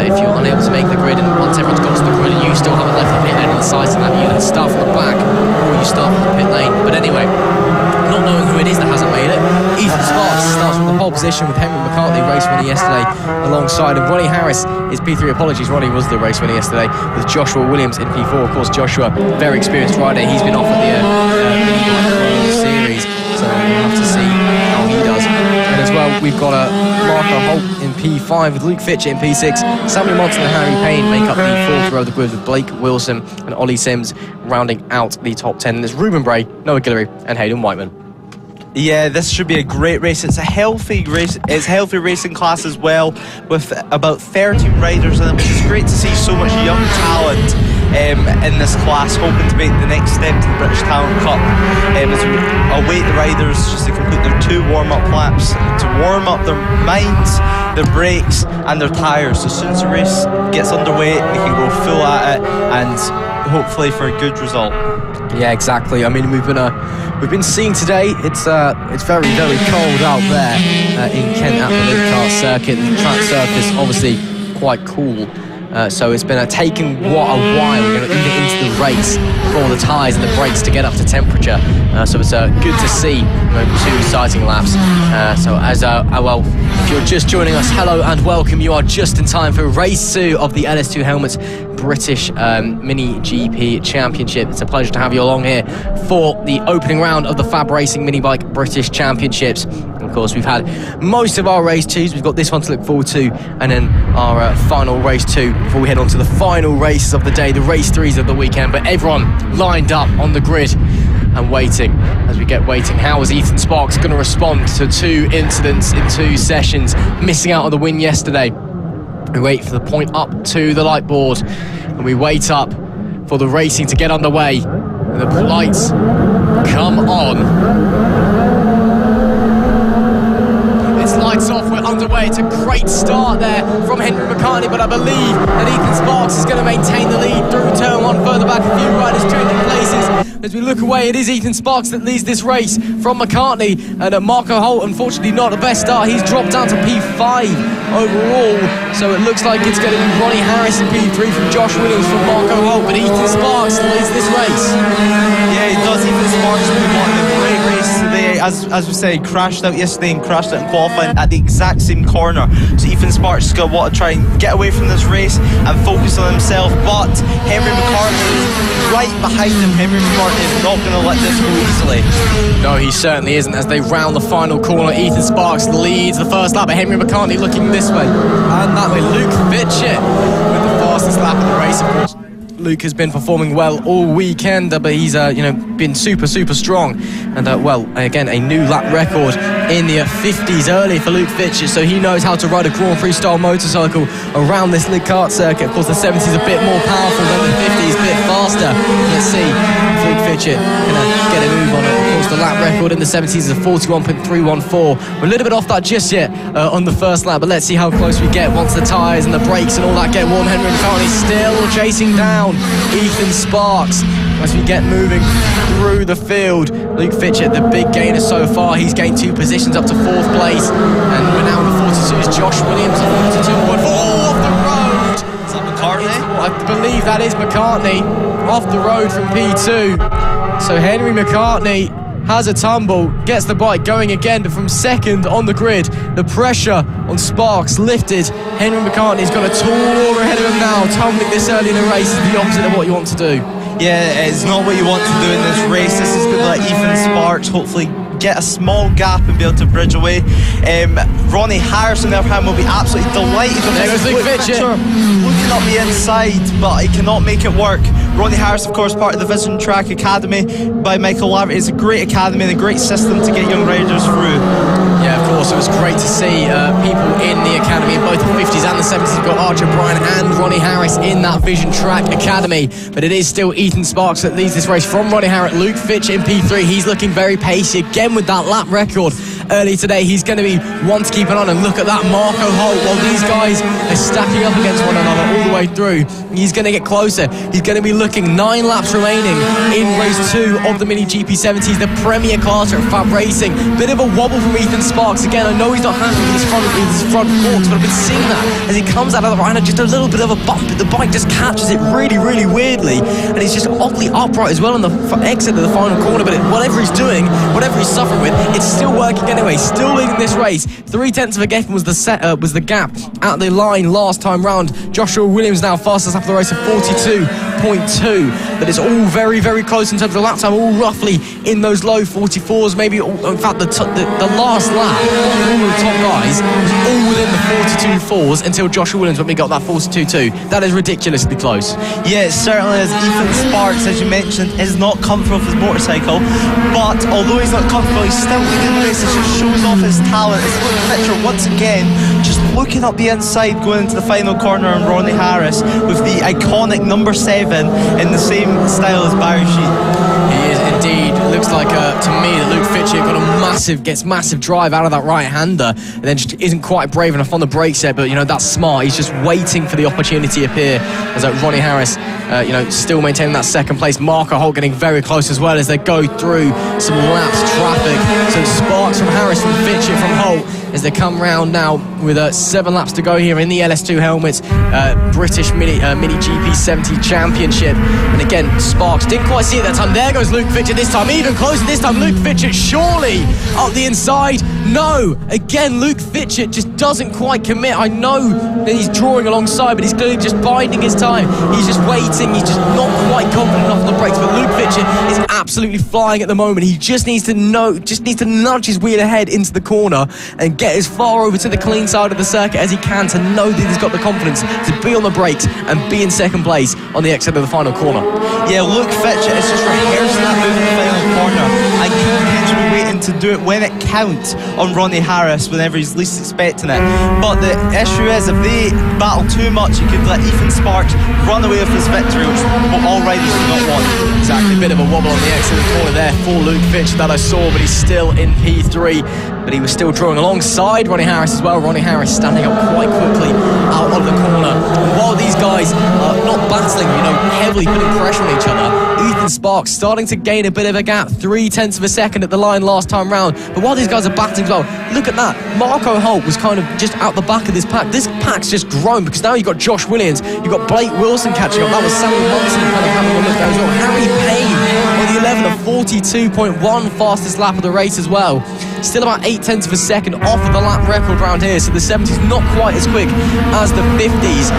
Speaker 2: if you're unable to make the grid and once everyone's got to the grid and you still haven't left the pit lane on the sighting lap, you can start from the back or you start from the pit lane. But anyway, not knowing who it is that hasn't made it, Ethan Sparks starts from the pole position with Henry McCartney, race winner yesterday, alongside him. Ronnie Harris is P3. Apologies, Ronnie was the race winner yesterday, with Joshua Williams in P4. Of course, Joshua, very experienced rider. He's been off at the series, so we'll have to see how he does. And as well, we've got Marco Holt in P5 with Luke Fitcher in P6. Samuel Monson and Harry Payne make up the fourth row of the grid, with Blake Wilson and Ollie Sims rounding out the top 10. And there's Ruben Bray, Noah Guillory and Hayden Whiteman.
Speaker 3: Yeah, this should be a great race. It's a healthy race. It's a healthy racing class as well, with about 13 riders in it, which is great to see so much young talent in this class, hoping to make the next step to the British Talent Cup. As we await the riders just to complete their 2 warm-up laps, to warm up their minds, their brakes and their tyres. So as soon as the race gets underway, they can go full at it and hopefully for a good result.
Speaker 2: Yeah, exactly. I mean, we've been seeing today. It's very, very cold out there in Kent at the Lydd car circuit. The track surface obviously quite cool. So it's been taking a while, even into the race, for the tyres and the brakes to get up to temperature. So it's good to see 2 sighting laps. So as well, if you're just joining us, hello and welcome. You are just in time for race 2 of the LS2 Helmets British Mini GP Championship. It's a pleasure to have you along here for the opening round of the FAB-Racing Mini Bike British Championships. Of course, we've had most of our race 2s. We've got this one to look forward to, and then our final race 2 before we head on to the final races of the day, the race 3s of the weekend. But everyone lined up on the grid and waiting. As we get waiting, how is Ethan Sparks going to respond to 2 incidents in 2 sessions, missing out on the win yesterday? We wait for the point up to the light board, and we wait up for the racing to get underway. And the lights come on. Lights off, we're underway. It's a great start there from Henry McCartney, but I believe that Ethan Sparks is going to maintain the lead through turn 1. Further back, a few riders changing places. As we look away, it is Ethan Sparks that leads this race from McCartney, and Marco Holt, unfortunately not the best start. He's dropped down to P5 overall, so it looks like it's going to be Ronnie Harris in P3 from Josh Williams from Marco Holt, but Ethan Sparks leads this race.
Speaker 3: Yeah, he does. Ethan Sparks has won a great race today. As we say, crashed out yesterday and crashed out in qualifying at the exact same corner. So Ethan Sparks is going to want to try and get away from this race and focus on himself, but Henry McCartney is right behind him. Henry McCartney is not going to let this go easily.
Speaker 2: No, he certainly isn't. As they round the final corner, Ethan Sparks leads the first lap, but Henry McCartney looking this way and that way. Luke Fitchett with the fastest lap of the race, of course. Luke has been performing well all weekend, but he's been super strong, and well, again, a new lap record in the 50s early for Luke Fitchett, so he knows how to ride a Grand Prix style motorcycle around this Lydd kart circuit. Of course, the 70s a bit more powerful than the 50s, a bit faster. Let's see if Luke Fitchett can get a move on it. Of course, the lap record in the 70s is a 41.314. We're a little bit off that just yet on the first lap, but let's see how close we get once the tyres and the brakes and all that get warm. Henry McCartney still chasing down Ethan Sparks as we get moving through the field. Luke Fitchett, the big gainer so far. He's gained 2 positions up to 4th place, and we're now in the 42s. Josh Williams at 42.4 off the road.
Speaker 3: Is that McCartney?
Speaker 2: I believe that is McCartney off the road from P2. So Henry McCartney has a tumble, gets the bike going again, but from second on the grid, the pressure on Sparks lifted. Henry McCartney's got a tour ahead of him now. Tumbling this early in the race is the opposite of what you want to do.
Speaker 3: Yeah, it's not what you want to do in this race. This is going to let Ethan Sparks hopefully get a small gap and be able to bridge away. Ronnie Harris, on the other hand, will be absolutely delighted with
Speaker 2: there
Speaker 3: this.
Speaker 2: goes Luke Fitchett.
Speaker 3: Looking up the inside, but he cannot make it work. Ronnie Harris, of course, part of the Vision Track Academy by Michael Laverty. It's a great academy and a great system to get young riders through.
Speaker 2: Yeah, of course, it was great to see people in the academy in both the 50s and the 70s. We've got Archer Bryan and Ronnie Harris in that Vision Track Academy, but it is still Ethan Sparks that leads this race from Ronnie Harris. Luke Fitchett in P3, he's looking very pacey again with that lap record early today. He's going to be one to keep an eye on, and look at that Marco Holt. While these guys are stacking up against one another all the way through, he's going to get closer. He's going to be looking 9 laps remaining in race 2 of the Mini GP70s, the premier class at FAB-Racing. Bit of a wobble from Ethan Sparks again. I know he's not happy with his front forks, but I've been seeing that as he comes out of the right, just a little bit of a bump. The bike just catches it really weirdly, and he's just oddly upright as well on the exit of the final corner. But whatever he's doing, whatever he's suffering with, it's still working anyway. Still leading this race. 0.3 of a gap was the gap at the line last time round. Joshua Williams now fastest after the race of 42.2, but it's all very close in terms of lap time, all roughly in those low 44s, maybe in fact the last lap, all the top guys was all within the 42.4s until Joshua Williams when we got that 42.2. That is ridiculously close.
Speaker 3: Yeah, it certainly is. Ethan Sparks, as you mentioned, is not comfortable with his motorcycle, but although he's not comfortable, he's still leading the race. It just shows off his talent. It's Luke Fitchett once again just looking up the inside going into the final corner on Ronnie Harris with the iconic number 7 in the same style as Barry Sheet.
Speaker 2: He is indeed. It looks like to me that Luke Fitchett gets massive drive out of that right-hander, and then just isn't quite brave enough on the brakes yet. But that's smart. He's just waiting for the opportunity to appear. As Ronnie Harris, still maintaining that second place. Marco Holt getting very close as well as they go through some laps traffic. So Sparks from Harris, from Fitchett, from Holt, as they come round now with 7 laps to go here in the LS2 helmets, British Mini GP70 Championship. And again, Sparks didn't quite see it that time. There goes Luke Fitchett this time, even closer this time. Luke Fitchett surely up the inside. No, again, Luke Fitchett just doesn't quite commit. I know that he's drawing alongside, but he's clearly just biding his time. He's just waiting. He's just not quite confident enough on the brakes. But Luke Fitchett is absolutely flying at the moment. He just needs to nudge his wheel ahead into the corner and get as far over to the clean side of the circuit as he can to know that he's got the confidence to be on the brakes and be in second place on the exit of the final corner. Yeah, Luke Fitchett is just rehearsing that move in the final corner and keep potentially waiting to do it when it counts on Ronnie Harris whenever he's least expecting it. But the issue is, if they battle too much, you could let Ethan Sparks run away with his victory, which all riders do not want. Exactly, a bit of a wobble on the exit of the corner there for Luke Fitchett that I saw, but he's still in P3. But he was still drawing alongside Ronnie Harris as well. Ronnie Harris standing up quite quickly out of the corner. And while these guys are not battling, heavily putting pressure on each other, Ethan Sparks starting to gain a bit of a gap, 0.3 of a second at the line last time round. But while these guys are battling as well, look at that. Marco Holt was kind of just out the back of this pack. This pack's just grown because now you've got Josh Williams, you've got Blake Wilson catching up. That was Samuel Munson kind of having a look there as well. Harry Payne on the 11 of 42.1, fastest lap of the race as well. Still about 0.8 of a second off of the lap record round here, so the 70s not quite as quick as the 50s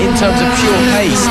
Speaker 2: in terms of pure pace.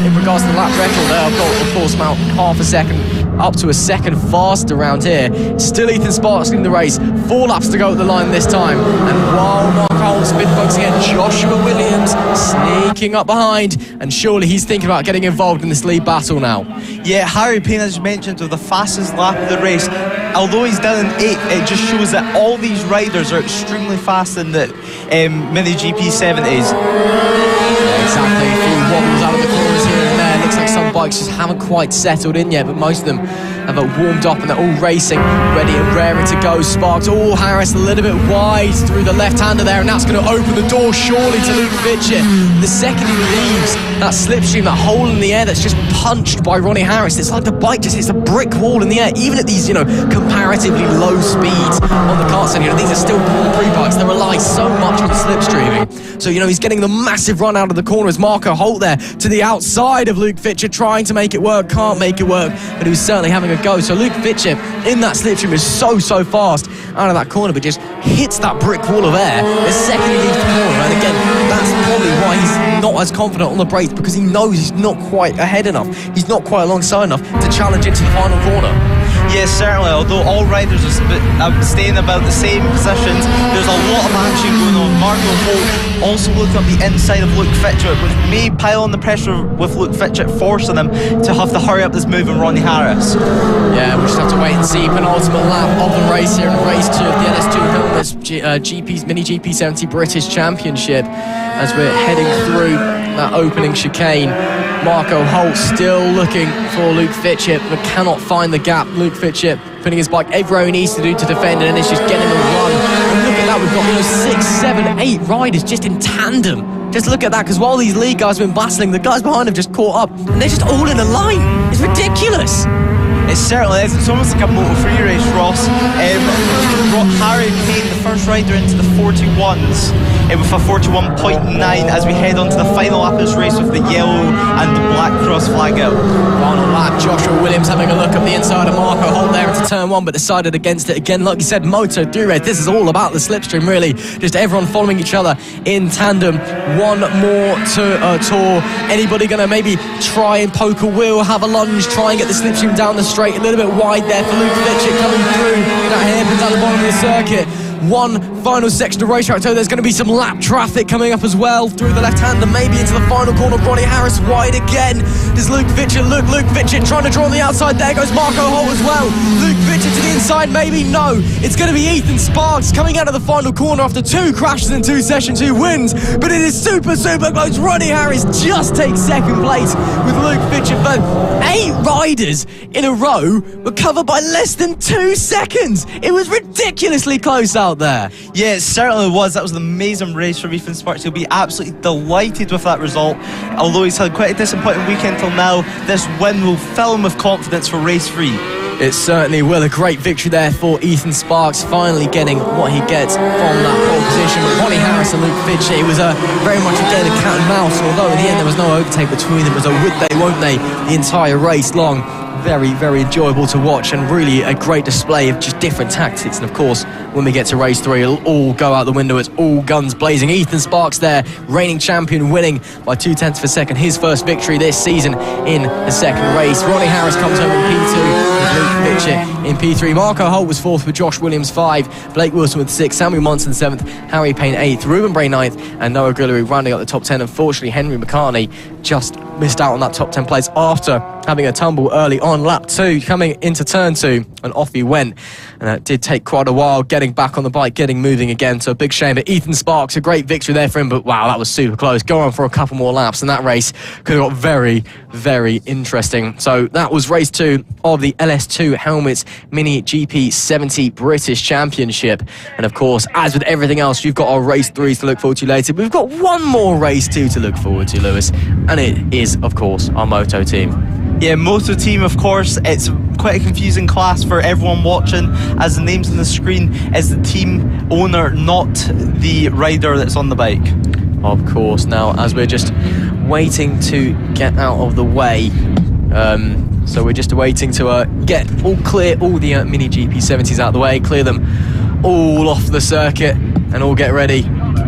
Speaker 2: In regards to the lap record, they've got, of course, about half a second up to a second faster around here. Still Ethan Sparks in the race, 4 laps to go at the line this time. And while Mark Holt's been focusing again, Joshua Williams sneaking up behind, and surely he's thinking about getting involved in this lead battle now. Yeah, Harry Payne, as you mentioned, with the fastest lap of the race. Although he's down in 8th, it just shows that all these riders are extremely fast in the Mini GP 70s. Yeah, exactly. A few wobbles out of the corners here and there. Looks like some bikes just haven't quite settled in yet, but most of them have warmed up and they're all racing, ready and raring to go. Sparks, Harris a little bit wide through the left-hander there, and that's going to open the door surely to Luke Fitchett. The second he leaves that slipstream, that hole in the air that's just punched by Ronnie Harris, it's like the bike just hits a brick wall in the air, even at these, comparatively low speeds on the kart stand. These are still Grand Prix bikes. They rely so much on slipstreaming. So, he's getting the massive run out of the corner as Marco Holt there to the outside of Luke Fitchett, trying to make it work, can't make it work, but he was certainly having a go. So Luke Fitchett in that slipstream is so fast out of that corner, but just hits that brick wall of air the second he leaves the corner. And again, that's probably why he's not as confident on the brakes, because he knows he's not quite ahead enough, he's not quite alongside enough to challenge into the final corner. Yes, certainly, although all riders are staying about the same positions, there's a lot of action going on. Marco Holt also looking up the inside of Luke Fitchett, which may pile on the pressure with Luke Fitchett forcing him to have to hurry up this move on Ronnie Harris. Yeah, we'll just have to wait and see. Penultimate lap of the race here in race 2 of the LS2 Helmets Mini GP70 British Championship as we're heading through that opening chicane. Marco Holt still looking for Luke Fitchett, but cannot find the gap. Luke Fitchett putting his bike everywhere he needs to do to defend, and then it's just getting a run. And look at that, we've got 6, 7, 8 riders just in tandem. Just look at that, because while these lead guys have been battling, the guys behind have just caught up, and they're just all in a line. It's ridiculous. It certainly is. It's almost like a Moto 3 race, Ross. Harry Payne, the first rider into the 41s, with a 41.9 as we head on to the final lap of this race with the yellow and the black cross flag out. Final lap, Joshua Williams having a look at the inside of Marco Holt there into turn 1, but decided against it again. Like you said, Moto 3 race, this is all about the slipstream, really. Just everyone following each other in tandem. One more tour. Anybody going to maybe try and poke a wheel, have a lunge, try and get the slipstream down the straight? A little bit wide there for Luke Fitchett coming through. That hairpin's at the bottom of the circuit. One final section of racetrack, so there's going to be some lap traffic coming up as well through the left hand and maybe into the final corner. Ronnie Harris wide again. Does Luke Fitchett look? Luke Fitchett trying to draw on the outside. There goes Marco Holt as well. Luke Fitchett to the inside, maybe? No. It's going to be Ethan Sparks coming out of the final corner after 2 crashes in 2 sessions, 2 wins, but it is super close. Ronnie Harris just takes second place with Luke Fitchett, but 8 riders in a row were covered by less than 2 seconds. It was ridiculously close out there. Yeah, it certainly was. That was an amazing race for Ethan Sparks. He'll be absolutely delighted with that result. Although he's had quite a disappointing weekend till now, this win will fill him with confidence for race 3. It certainly will. A great victory there for Ethan Sparks, finally getting what he gets from that pole position. With Ronnie Harris and Luke Fitchett, it was very much again a cat and mouse, although in the end there was no overtake between them. It was a would they, won't they, the entire race long. very, very enjoyable to watch, and really a great display of just different tactics. And of course, when we get to race 3, it'll all go out the window. It's all guns blazing. Ethan Sparks there, reigning champion, winning by 0.2 of a second. His first victory this season in the second race. Ronnie Harris comes home in P2 with Luke Fitchett in P3. Marco Holt was 4th with Josh Williams 5. Blake Wilson with 6. Samuel Monson 7th. Harry Payne 8th. Ruben Bray 9th. And Noah Guillory rounding up the top 10. Unfortunately, Henry McCartney just missed out on that top 10 place after having a tumble early on lap 2, coming into turn 2, and off he went. And it did take quite a while getting back on the bike, getting moving again, so a big shame. But Ethan Sparks, a great victory there for him, but wow, that was super close. Go on for a couple more laps, and that race could have got very, very interesting. So that was race 2 of the LS2 Helmets Mini GP70 British Championship. And of course, as with everything else, you've got our race 3s to look forward to later. We've got one more race 2 to look forward to, Lewis, and it is, of course, our Moto team.
Speaker 3: Yeah, Moto team, of course. It's quite a confusing class for everyone watching, as the names on the screen is the team owner, not the rider that's on the bike.
Speaker 2: Of course. Now, as we're just waiting to get out of the way, so we're just waiting to get all clear, all the Mini GP70s out of the way, clear them all off the circuit, and all get ready.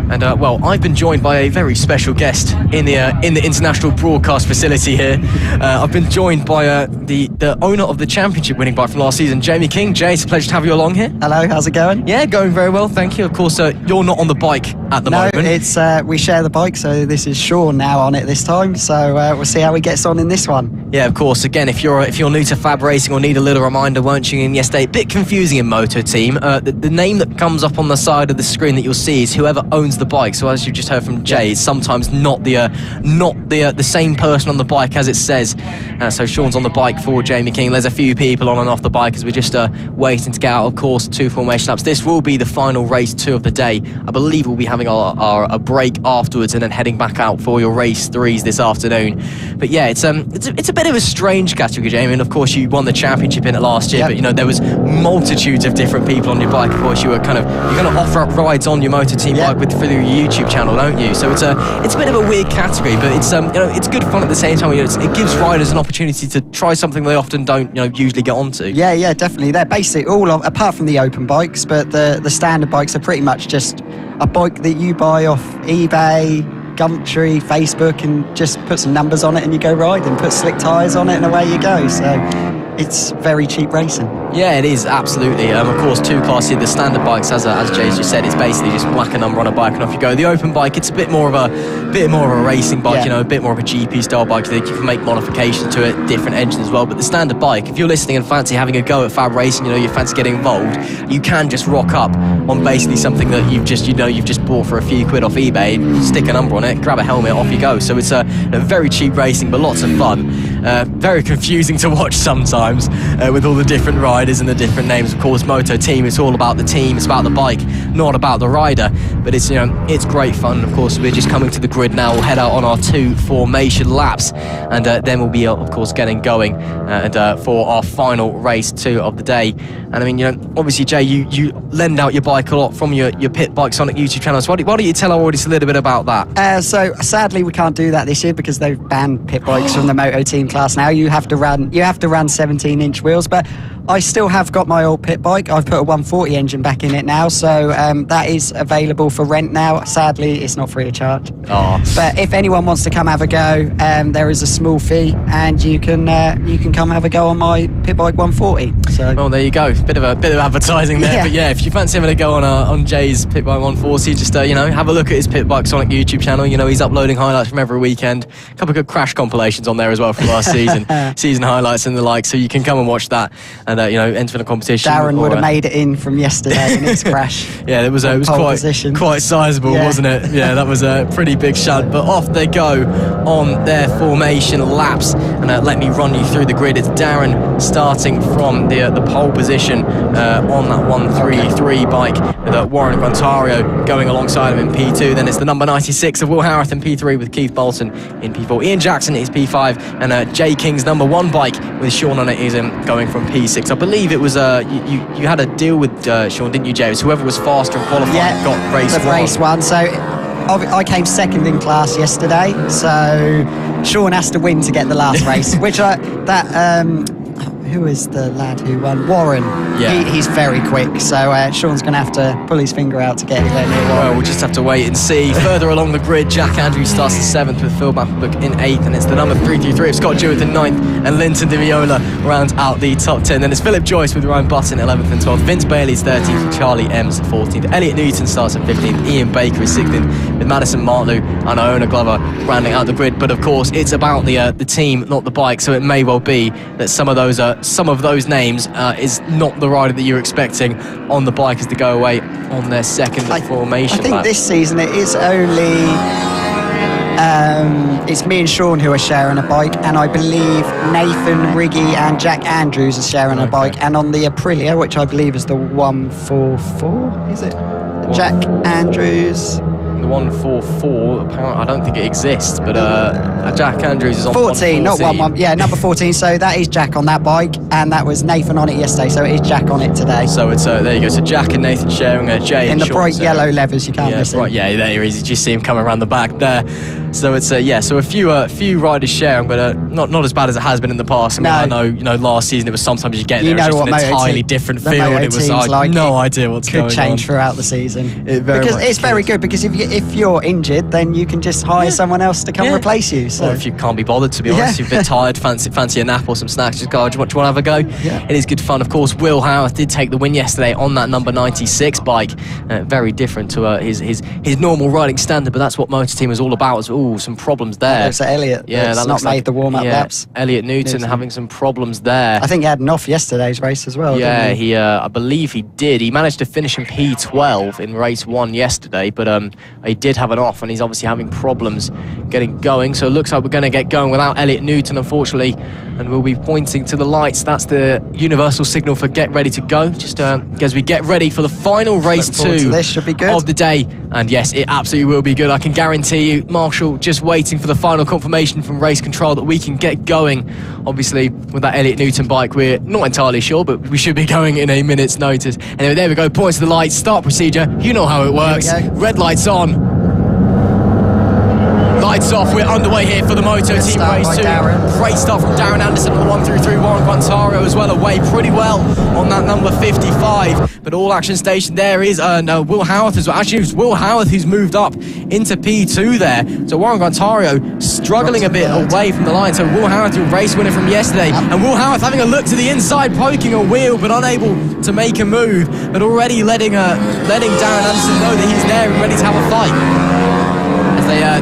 Speaker 2: And well, I've been joined by a very special guest in the international broadcast facility here. I've been joined by the owner of the championship winning bike from last season, Jamie King. Jay, it's a pleasure to have you along here.
Speaker 4: Hello, how's it going?
Speaker 2: Yeah, going very well, thank you. Of course, you're not on the bike at the moment.
Speaker 4: No, it's we share the bike, so this is Sean now on it this time. So we'll see how he gets on in this one.
Speaker 2: Yeah, of course. Again, if you're new to FAB-Racing or need a little reminder, weren't you in yesterday? A bit confusing in Moto team. The name that comes up on the side of the screen that you'll see is whoever owns the bike. So as you just heard from Jay, it's sometimes not the same person on the bike as it says. So Sean's on the bike for Jamie King. There's a few people on and off the bike as we're just waiting to get out. Of course, 2 formation laps. This will be the final race 2 of the day. I believe we'll be having a break afterwards and then heading back out for your race 3s this afternoon. But yeah, it's a bit of a strange category, Jamie. And of course, you won the championship in it last year.
Speaker 4: Yep.
Speaker 2: But there was multitudes of different people on your bike. Of course, you're going to offer up rides on your Moto team bike through your YouTube channel, don't you? So it's a bit of a weird category, but it's good fun at the same time. It gives riders an opportunity to try something they often don't usually get onto.
Speaker 4: Yeah, definitely. They're basically apart from the open bikes, but the standard bikes are pretty much just a bike that you buy off eBay, Gumtree, Facebook, and just put some numbers on it and you go riding, put slick tyres on it and away you go. So it's very cheap racing.
Speaker 2: Yeah, it is, absolutely. Of course, 2 class here, the standard bikes, as Jay's just said, it's basically just whack a number on a bike and off you go. The open bike, it's a bit more of a racing bike, a bit more of a GP style bike. You can make modifications to it, different engines as well. But the standard bike, if you're listening and fancy having a go at FAB-Racing, you fancy getting involved, you can just rock up on basically something that you've just bought for a few quid off eBay, stick a number on it, grab a helmet, off you go. So it's a very cheap racing, but lots of fun. Very confusing to watch sometimes with all the different riders and the different names. Of course, Moto team, it's all about the team, it's about the bike, not about the rider. But it's it's great fun. Of course, we're just coming to the grid now. We'll head out on our 2 formation laps, and then we'll be of course getting going for our final race 2 of the day. And I mean, obviously, Jay, you lend out your bike a lot from your Pit Bike Sonic YouTube channel. So why don't you tell our audience a little bit about that?
Speaker 4: So sadly, we can't do that this year because they've banned pit bikes from the Moto team class now. You have to run 17-inch wheels, but I still have got my old pit bike. I've put a 140 engine back in it now, so that is available for rent now. Sadly, it's not free of charge.
Speaker 2: Oh.
Speaker 4: But if anyone wants to come have a go, there is a small fee, and you can come have a go on my pit bike 140. So
Speaker 2: well, there you go. Bit of advertising there.
Speaker 4: Yeah.
Speaker 2: But yeah, if you fancy having a go on Jay's pit bike 140, just have a look at his Pit Bike Sonic YouTube channel. He's uploading highlights from every weekend. A couple of good crash compilations on there as well from last season highlights and the like. So you can come and watch that and enter in a competition.
Speaker 4: Darren would have made it in from yesterday in his crash.
Speaker 2: Yeah, it was quite sizable, wasn't it? Yeah, that was a pretty big shunt. But off they go on their formation laps, and let me run you through the grid. It's Darren starting from the pole position on that 133 bike, with Warren Guantario going alongside him in P2. Then it's the number 96 of Will Harrith in P3 with Keith Bolton in P4. Ian Jackson is P5, and Jay King's number 1 bike with Sean on it is going from P6. I believe it was you had a deal with Sean, didn't you, Jay? It was whoever was faster and qualified got race 1.
Speaker 4: So I came second in class yesterday, so Sean has to win to get the last race, which who is the lad who won? Warren.
Speaker 2: Yeah.
Speaker 4: He's very quick, so Sean's going to have to pull his finger out to get anywhere near Warren.
Speaker 2: Well, we'll just have to wait and see. Further along the grid, Jack Andrews starts in 7th with Phil Mapplebook in 8th, and it's the number 333 of Scott Jewett in 9th, and Linton De Viola rounds out the top 10. Then it's Philip Joyce with Ryan Button 11th and 12th, Vince Bailey's 13th, Charlie Ems 14th, Elliot Newton starts at 15th, Ian Baker is 16th, with Madison Martlew and Iona Glover rounding out the grid. But of course, it's about the team, not the bike, so it may well be that some of those names is not the rider that you're expecting on the bike as to go away on their second formation.
Speaker 4: I think this season it is only it's me and Sean who are sharing a bike, and I believe Nathan Riggy and Jack Andrews are sharing a bike, and on the Aprilia, which I believe is the 144, is it? Jack Andrews.
Speaker 2: The 144, apparently, I don't think it exists, but Jack Andrews is on
Speaker 4: 14, not 11. Yeah, number 14. So that is Jack on that bike, and that was Nathan on it yesterday. So it is Jack on it today.
Speaker 2: So it's there you go. So Jack and Nathan sharing a J
Speaker 4: in the bright yellow leathers. You can't miss it.
Speaker 2: Yeah, there he is. You just see him coming around the back there. So it's so a few riders sharing, but not as bad as it has been in the past. I know last season it was sometimes you get there, it's just an entirely different field. It was like no idea what's going on.
Speaker 4: Could change throughout the season.
Speaker 2: It's
Speaker 4: very good because if you're injured, then you can just hire someone else to come replace you. So.
Speaker 2: Or if you can't be bothered, to be honest, you're a bit tired, fancy a nap or some snacks, just go, do you want to have a go?
Speaker 4: Yeah.
Speaker 2: It is good fun. Of course, Will Howarth did take the win yesterday on that number 96 bike. Very different to his normal riding standard, but that's what Motor Team is all about. Some problems there.
Speaker 4: There's Elliot.
Speaker 2: Yeah,
Speaker 4: that's not made the warm-up laps.
Speaker 2: Elliot Newton having some problems there.
Speaker 4: I think he had an off yesterday's race as well.
Speaker 2: Yeah,
Speaker 4: didn't he?
Speaker 2: I believe he did. He managed to finish in P12 in race 1 yesterday, but he did have an off, and he's obviously having problems getting going. So it looks like we're going to get going without Elliot Newton, unfortunately, and we'll be pointing to the lights. That's the universal signal for get ready to go. Just as we get ready for the final race 2
Speaker 4: this should be good.
Speaker 2: of the day. And yes, it absolutely will be good. I can guarantee you. Marshall just waiting for the final confirmation from race control that we can get going. Obviously, with that Elliot Newton bike, we're not entirely sure, but we should be going in a minute's notice. Anyway, there we go. Points to the lights. Start procedure. You know how it works. Red lights on. Lights off, we're underway here for the Moto Team Race 2. Great start from Darren Anderson on the 133, Warren Guantaro as well, away pretty well on that number 55. But all action station there is Will Howarth as well. Actually, it's Will Howarth who's moved up into P2 there. So Warren Guantaro struggling a bit away from the line. So Will Howarth, your race winner from yesterday. And Will Howarth having a look to the inside, poking a wheel, but unable to make a move. But already letting Darren Anderson know that he's there and ready to have a fight.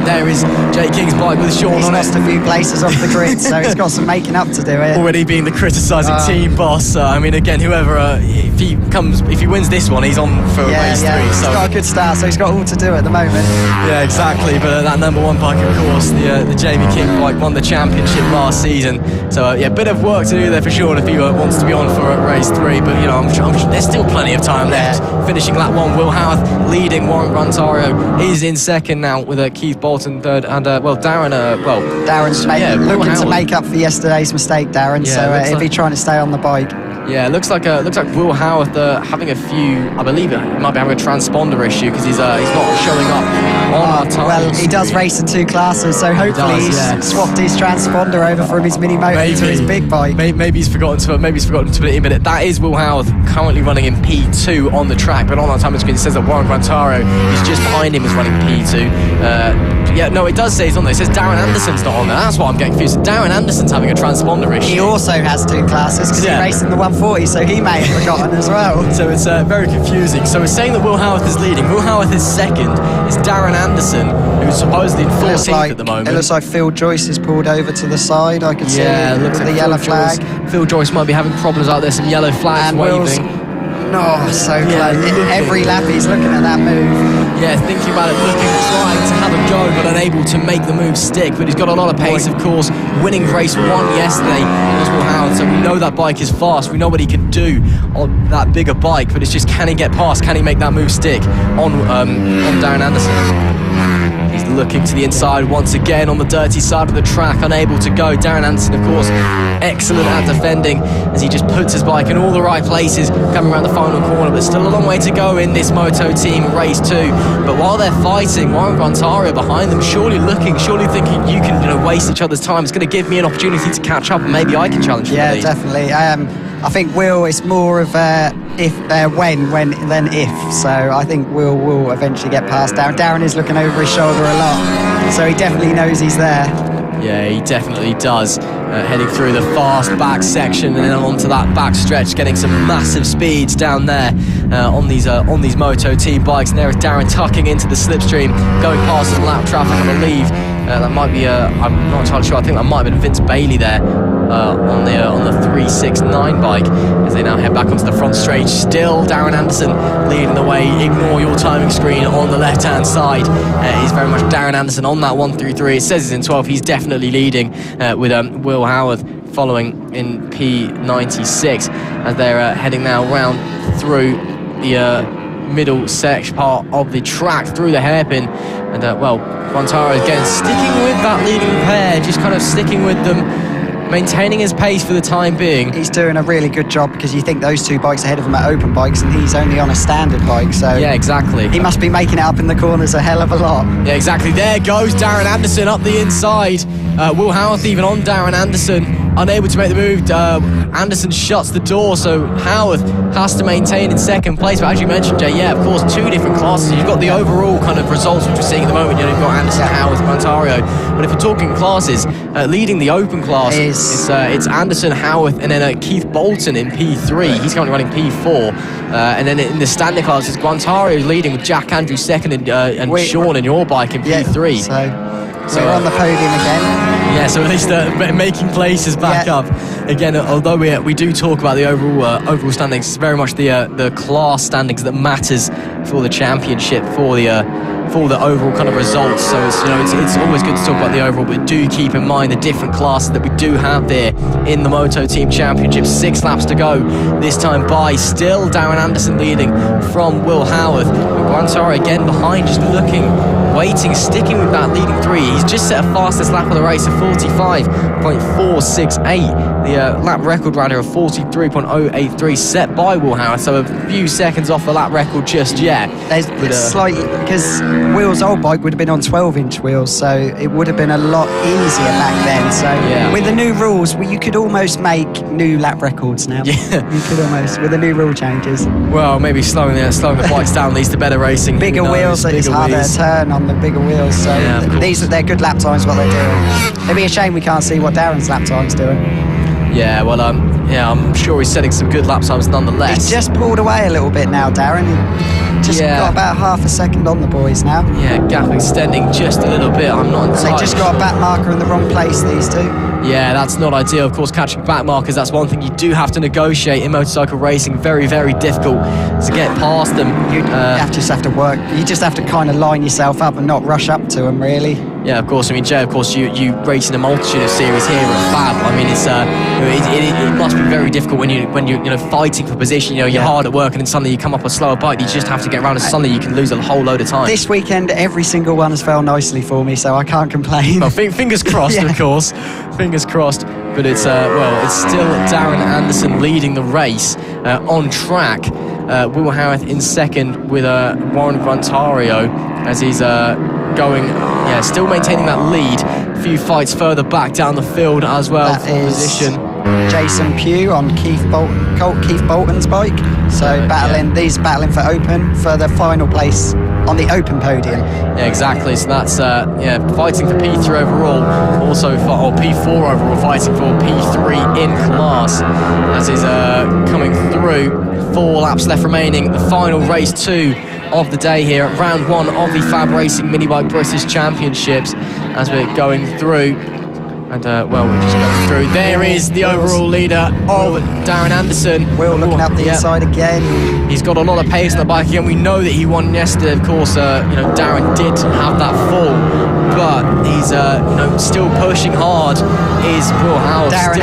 Speaker 2: There is Jay King's bike with Sean on it.
Speaker 4: He's lost a few places off the grid, so he's got some making up to do here.
Speaker 2: Already being the criticising team boss. I mean, again, whoever, if he wins this one, he's on for race 3.
Speaker 4: He's got a good start, so he's got all to do at the moment.
Speaker 2: Yeah, exactly. But that number 1 bike, of course, the Jamie King bike won the championship last season. So a bit of work to do there for Sean if he wants to be on for race 3. But I'm sure there's still plenty of time left. Finishing lap 1, Will Howarth leading. Warren Guantaro is in second now with Keith Bolton third, and
Speaker 4: Darren's looking to make up for yesterday's mistake, Darren. So he'll be trying to stay on the bike.
Speaker 2: Yeah, it looks like Will Howarth having a few. I believe he might be having a transponder issue because he's not showing up on our time.
Speaker 4: Well, he does race in 2 classes, so hopefully he's swapped his transponder over from his mini moto to his big bike.
Speaker 2: Maybe he's forgotten to put it in. But that is Will Howarth currently running in P2 on the track. But on our time screen it says that Warren Guantaro is just behind him, is running P2. It does say he's on there. It says Darren Anderson's not on there. That's why I'm getting confused. Darren Anderson's having a transponder issue.
Speaker 4: He also has 2 classes because he raced in the 140, so he may have forgotten as well.
Speaker 2: So it's very confusing. So we're saying that Will Howarth is leading. Will Howarth is second. It's Darren Anderson, who's supposedly in 14th at the moment.
Speaker 4: It looks like Phil Joyce is pulled over to the side. I can see
Speaker 2: looks like
Speaker 4: the yellow flag.
Speaker 2: Phil Joyce might be having problems out there. Some yellow flags waving.
Speaker 4: So close. Every lap he's looking at that move.
Speaker 2: Yeah, thinking about it, trying to have a go, but unable to make the move stick. But he's got a lot of pace, of course, winning race 1 yesterday as Will Howarth. So we know that bike is fast. We know what he can do on that bigger bike, but it's just, can he get past? Can he make that move stick on Darren Anderson? He's looking to the inside once again on the dirty side of the track, unable to go. Darren Anderson, of course, excellent at defending as he just puts his bike in all the right places, coming around the final corner, but still a long way to go in this Moto team race 2. But while they're fighting, Warren Guantario behind them, surely thinking you can waste each other's time. It's going to give me an opportunity to catch up and maybe I can challenge for the lead.
Speaker 4: Definitely. I think Will, it's more of when than if. So I think will eventually get past Darren. Darren is looking over his shoulder a lot, so he definitely knows he's there. Yeah,
Speaker 2: he definitely does. Heading through the fast back section and then onto that back stretch, getting some massive speeds down there on these Moto team bikes. And there is Darren tucking into the slipstream, going past some lap traffic, I believe. That might be, I'm not entirely sure, I think that might have been Vince Bailey there on the 369 bike as they now head back onto the front straight. Still Darren Anderson leading the way. Ignore your timing screen on the left hand side. He's very much Darren Anderson on that 133. It says he's in 12th. He's definitely leading with Will Howard following in P96 as they're heading now round through the middle section part of the track through the hairpin. And Guantario again sticking with that leading pair, just kind of sticking with them, maintaining his pace for the time being.
Speaker 4: He's doing a really good job because you think those two bikes ahead of him are open bikes and he's only on a standard bike, so
Speaker 2: yeah, exactly.
Speaker 4: He must be making it up in the corners a hell of a lot.
Speaker 2: Yeah, exactly. There goes Darren Anderson up the inside. Will Howarth even on Darren Anderson, unable to make the move. Anderson shuts the door, so Howarth has to maintain in second place. But as you mentioned, Jay, yeah, of course, two different classes. You've got the overall kind of results which we're seeing at the moment. You've got Anderson, Howarth, Guantario. But if we're talking classes, leading the open class, it's Anderson, Howarth, and then Keith Bolton in P3. He's currently running P4. And then in the standard class, it's Guantario leading with Jack Andrews second and Sean in your bike in P3.
Speaker 4: So we're on the podium again.
Speaker 2: Yeah, so at least making places back up. Again, although we do talk about the overall standings, it's very much the class standings that matters for the championship, for the overall kind of results. So it's always good to talk about the overall, but do keep in mind the different classes that we do have there in the Moto Team Championship. 6 laps to go this time by. Still Darren Anderson leading from Will Howarth. Guantario again behind, just looking, waiting, sticking with that leading 3. He's just set a fastest lap of the race of 45.468. The lap record rider of 43.083 set by Will Howarth, so a few seconds off the lap record just yet.
Speaker 4: There's slightly, because Will's old bike would have been on 12-inch wheels, so it would have been a lot easier back then. So with the new rules, you could almost make new lap records now. Yeah, you could almost, with the new rule changes.
Speaker 2: Well, maybe slowing the bikes down leads to better racing.
Speaker 4: Bigger wheels, it's harder to turn on the bigger wheels. So they're good lap times. What they're doing. It'd be a shame we can't see what Darren's lap time's doing.
Speaker 2: Yeah, well, I'm sure he's setting some good lap times nonetheless.
Speaker 4: He's just pulled away a little bit now, Darren. Just got about half a second on the boys now.
Speaker 2: Yeah, gap extending just a little bit. I'm not entirely
Speaker 4: They just got a back marker in the wrong place, these two.
Speaker 2: Yeah, that's not ideal. Of course, catching back markers, that's one thing you do have to negotiate in motorcycle racing. Very, very difficult to get past them.
Speaker 4: You just have to work. You just have to kind of line yourself up and not rush up to them, really.
Speaker 2: Yeah, of course. I mean, Jay, of course, you race in a multitude of series here at FAB. I mean, it's it must be very difficult when you're fighting for position. You're hard at work, and then suddenly you come up a slower bike. You just have to get around, and suddenly you can lose a whole load of time.
Speaker 4: This weekend, every single one has fell nicely for me, so I can't complain.
Speaker 2: Well, fingers crossed, of course. Fingers crossed. But it's still Darren Anderson leading the race on track. Will Howarth in second with Warren Guantario as he's still maintaining that lead. A few fights further back down the field as well.
Speaker 4: That is position. Jason Pugh on Keith Bolton's bike. So these battling for the final place on the open podium.
Speaker 2: Yeah, exactly. So that's fighting for P3 overall, also for P4 overall, fighting for P3 in class as is coming through. 4 laps left remaining. The final race 2 of the day here at round 1 of the FAB-Racing Minibike British Championships as we're going through. And we're just going through. There is the overall leader of Darren Anderson.
Speaker 4: Will looking up the inside again.
Speaker 2: He's got a lot of pace on the bike again. We know that he won yesterday. Of course, Darren did have that fall, but he's still pushing hard. Is Will Howard
Speaker 4: Darren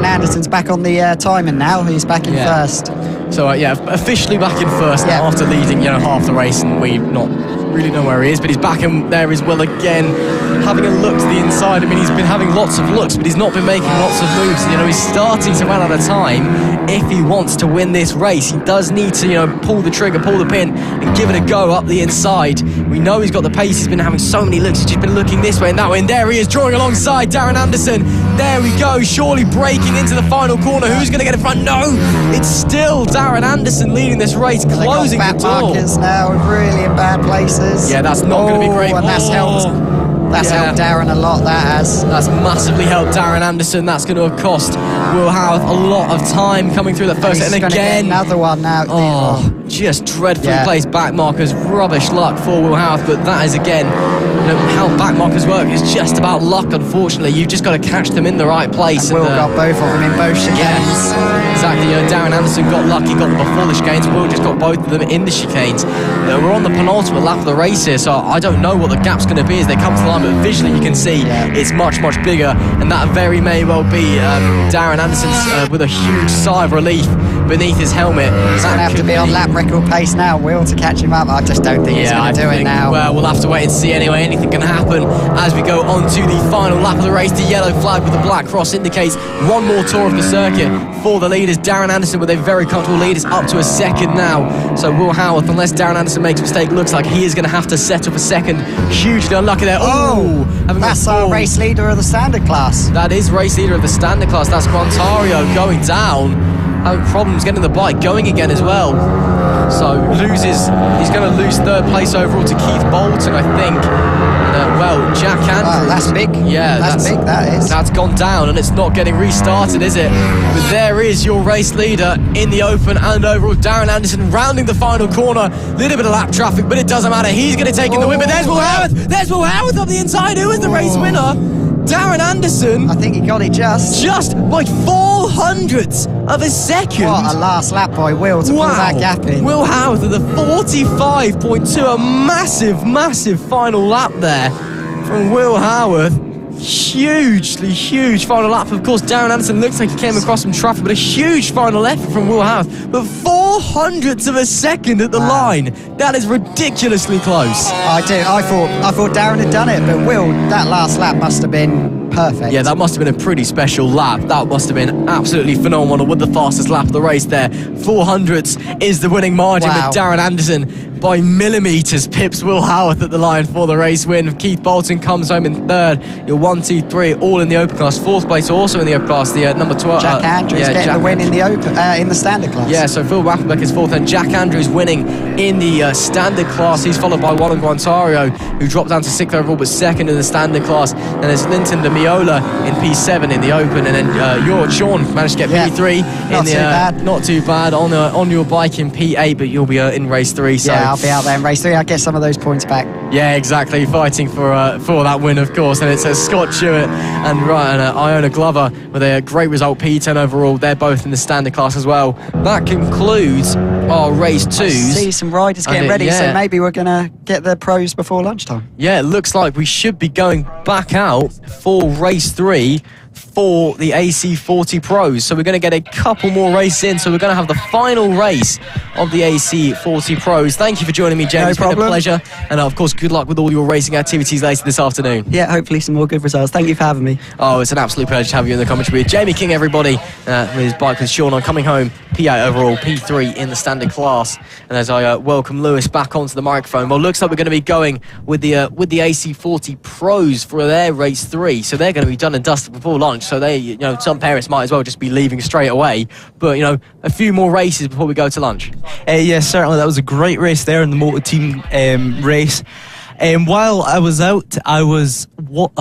Speaker 4: Anderson's back on the timing now. He's back in first.
Speaker 2: So yeah, officially back in first now after leading, half the race, and we not really know where he is, but he's back in there as well again, having a look to the inside. I mean, he's been having lots of looks, but he's not been making lots of moves. And, he's starting to run out of time. If he wants to win this race, he does need to, pull the trigger, pull the pin, and give it a go up the inside. We know he's got the pace. He's been having so many looks. He's just been looking this way and that way, and there he is, drawing alongside Darren Anderson. There we go, surely breaking into the final corner. Who's going to get in front? No, it's still Darren Anderson leading this race, closing the door.
Speaker 4: Markers now, really in bad places.
Speaker 2: Yeah, that's not going to be great.
Speaker 4: And that's helped. That's helped Darren a lot, that has.
Speaker 2: That's massively helped Darren Anderson. That's going to have cost Will Howarth a lot of time coming through the first. And again,
Speaker 4: another one now.
Speaker 2: Just dreadfully placed back markers. Rubbish luck for Will Howarth, but that is again, how back markers work. It's just about luck, unfortunately. You've just got to catch them in the right place.
Speaker 4: And Will got both of them in both chicanes.
Speaker 2: Exactly. Darren Anderson got lucky, got them before the chicanes. Will just got both of them in the chicanes. We're on the penultimate lap of the race here, so I don't know what the gap's going to be as they come to the line, but visually you can see it's much, much bigger, and that very may well be Darren Anderson's with a huge sigh of relief beneath his helmet.
Speaker 4: He's going to have to be on lap record pace now, Will, to catch him up. I just don't think he's going to do it now.
Speaker 2: Well, we'll have to wait and see anyway. Anything can happen as we go on to the final lap of the race. The yellow flag with the black cross indicates one more tour of the circuit for the leaders. Darren Anderson with a very comfortable lead is up to a second now. So Will Howarth, unless Darren Anderson makes a mistake, looks like he is going to have to settle for second. Hugely unlucky there.
Speaker 4: That's our race leader of the standard class.
Speaker 2: That is race leader of the standard class. That's Quantario going down. Having problems getting the bike going again as well. So he's going to lose third place overall to Keith Bolton, I think. Jack Andrews.
Speaker 4: Wow, that's big.
Speaker 2: Yeah,
Speaker 4: that's big, that is.
Speaker 2: That's gone down, and it's not getting restarted, is it? But there is your race leader in the open and overall. Darren Anderson rounding the final corner. Little bit of lap traffic, but it doesn't matter. He's going to take in the win. But there's Will Howarth. There's Will Howarth up the inside. Who is the race winner? Darren Anderson.
Speaker 4: I think he got it just
Speaker 2: by 400ths of a second.
Speaker 4: What a last lap by Will to pull that gap in.
Speaker 2: Will Howarth at the 45.2, a massive final lap there from Will Howarth. Hugely huge final lap. Of course, Darren Anderson looks like he came across some traffic, but a huge final effort from Will Howarth. But 400ths of a second at the line. That is ridiculously close.
Speaker 4: I thought Darren had done it, but Will, that last lap must have been perfect.
Speaker 2: Yeah, that must have been a pretty special lap. That must have been absolutely phenomenal with the fastest lap of the race there. 400ths is the winning margin with Darren Anderson. By millimetres, pips Will Howarth at the line for the race win. Keith Bolton comes home in third. You're 1, 2, 3, all in the open class. Fourth place also in the open class. The number 12.
Speaker 4: Jack Andrews getting the win in the open in the standard class.
Speaker 2: Yeah, so Phil Waffenbeck is fourth, and Jack Andrews winning in the standard class. He's followed by Juan Guantario, who dropped down to sixth overall, but second in the standard class. And there's Linton de Miola in P7 in the open, and then Sean managed to get P3 in the not too bad on your bike in P8, but you'll be in race 3. So
Speaker 4: I'll be out there in race 3. I'll get some of those points back.
Speaker 2: Yeah, exactly. Fighting for that win, of course. And it's Scott Jewett and Iona Glover with a great result, P10 overall. They're both in the standard class as well. That concludes our race 2s.
Speaker 4: I see some riders getting ready, so maybe we're going to get the pros before lunchtime.
Speaker 2: Yeah, it looks like we should be going back out for race 3 for the AC40 Pros. So we're going to get a couple more races in. So we're going to have the final race of the AC40 Pros. Thank you for joining me, James. It's been a pleasure. And of course, good luck with all your racing activities later this afternoon.
Speaker 4: Yeah, hopefully some more good results. Thank you for having me.
Speaker 2: Oh, it's an absolute pleasure to have you in the commentary with Jamie King, everybody, with his bike with Sean on coming home. P8 overall, P3 in the standard class. And as I welcome Lewis back onto the microphone, well, looks like we're going to be going with the AC40 Pros for their race 3. So they're going to be done and dusted before lunch. So they, some parents might as well just be leaving straight away. But a few more races before we go to lunch.
Speaker 3: Yes, certainly. That was a great race there in the Moto team race. While I was out, I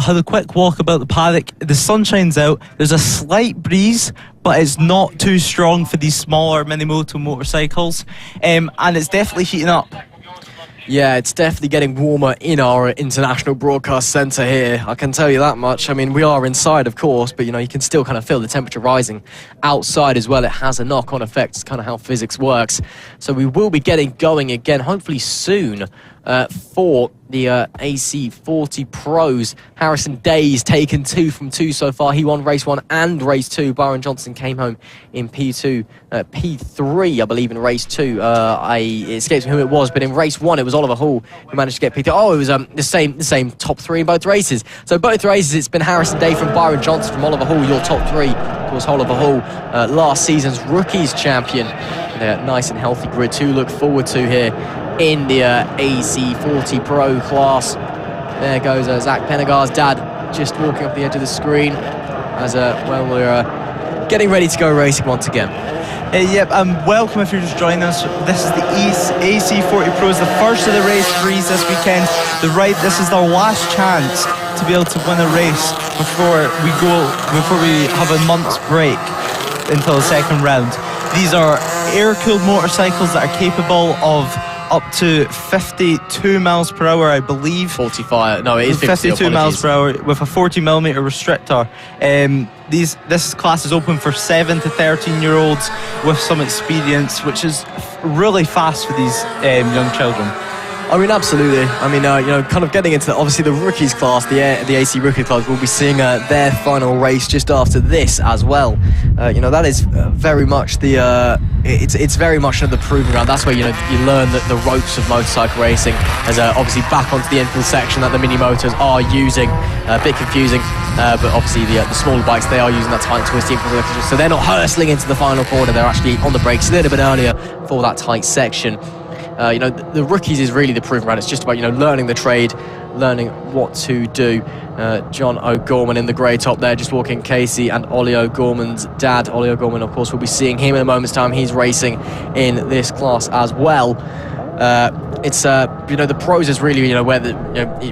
Speaker 3: had a quick walk about the paddock. The sun shines out. There's a slight breeze, but it's not too strong for these smaller mini moto motorcycles, and it's definitely heating up.
Speaker 2: Yeah, it's definitely getting warmer in our international broadcast centre here. I can tell you that much. I mean, we are inside, of course, but, you can still kind of feel the temperature rising outside as well. It has a knock-on effect. It's kind of how physics works. So we will be getting going again, hopefully soon, for the AC40 Pros. Harrison Day's taken 2 from 2 so far. He won race 1 and race 2. Byron Johnson came home in P2, P3, I believe, in race 2. It escapes me who it was, but in race 1 it was Oliver Hall who managed to get P3. Oh, it was the same top 3 in both races. So both races it's been Harrison Day from Byron Johnson from Oliver Hall, your top 3. Of course, Oliver Hall, last season's rookies champion. Nice and healthy grid to look forward to here in the AC40 Pro class. There goes Zach Pennegar's dad, just walking up the edge of the screen as we're getting ready to go racing once again.
Speaker 3: Yep, welcome if you're just joining us. This is the AC40 Pros, the first of the race 3s this weekend. This is their last chance to be able to win a race before we have a month's break until the second round. These are air-cooled motorcycles that are capable of up to 52 miles per hour, I believe.
Speaker 2: 45. No, it is
Speaker 3: 52 miles per hour with a 40mm restrictor. This class is open for 7 to 13-year-olds with some experience, which is really fast for these young children.
Speaker 2: I mean, absolutely. I mean, kind of getting into obviously the rookies class, the AC rookie class. We'll be seeing their final race just after this as well. That is very much the. It's very much the proving ground. That's where you learn the ropes of motorcycle racing. As obviously back onto the infield section that the mini motors are using. A bit confusing, but obviously the smaller bikes, they are using that tight and twisty infield section, so they're not hurtling into the final corner. They're actually on the brakes a little bit earlier for that tight section. The rookies is really the proving ground. It's just about learning the trade, learning what to do. John O'Gorman in the grey top there, just walking Casey and Ollie O'Gorman's dad. Ollie O'Gorman, of course, we'll be seeing him in a moment's time. He's racing in this class as well. It's the pros is really where it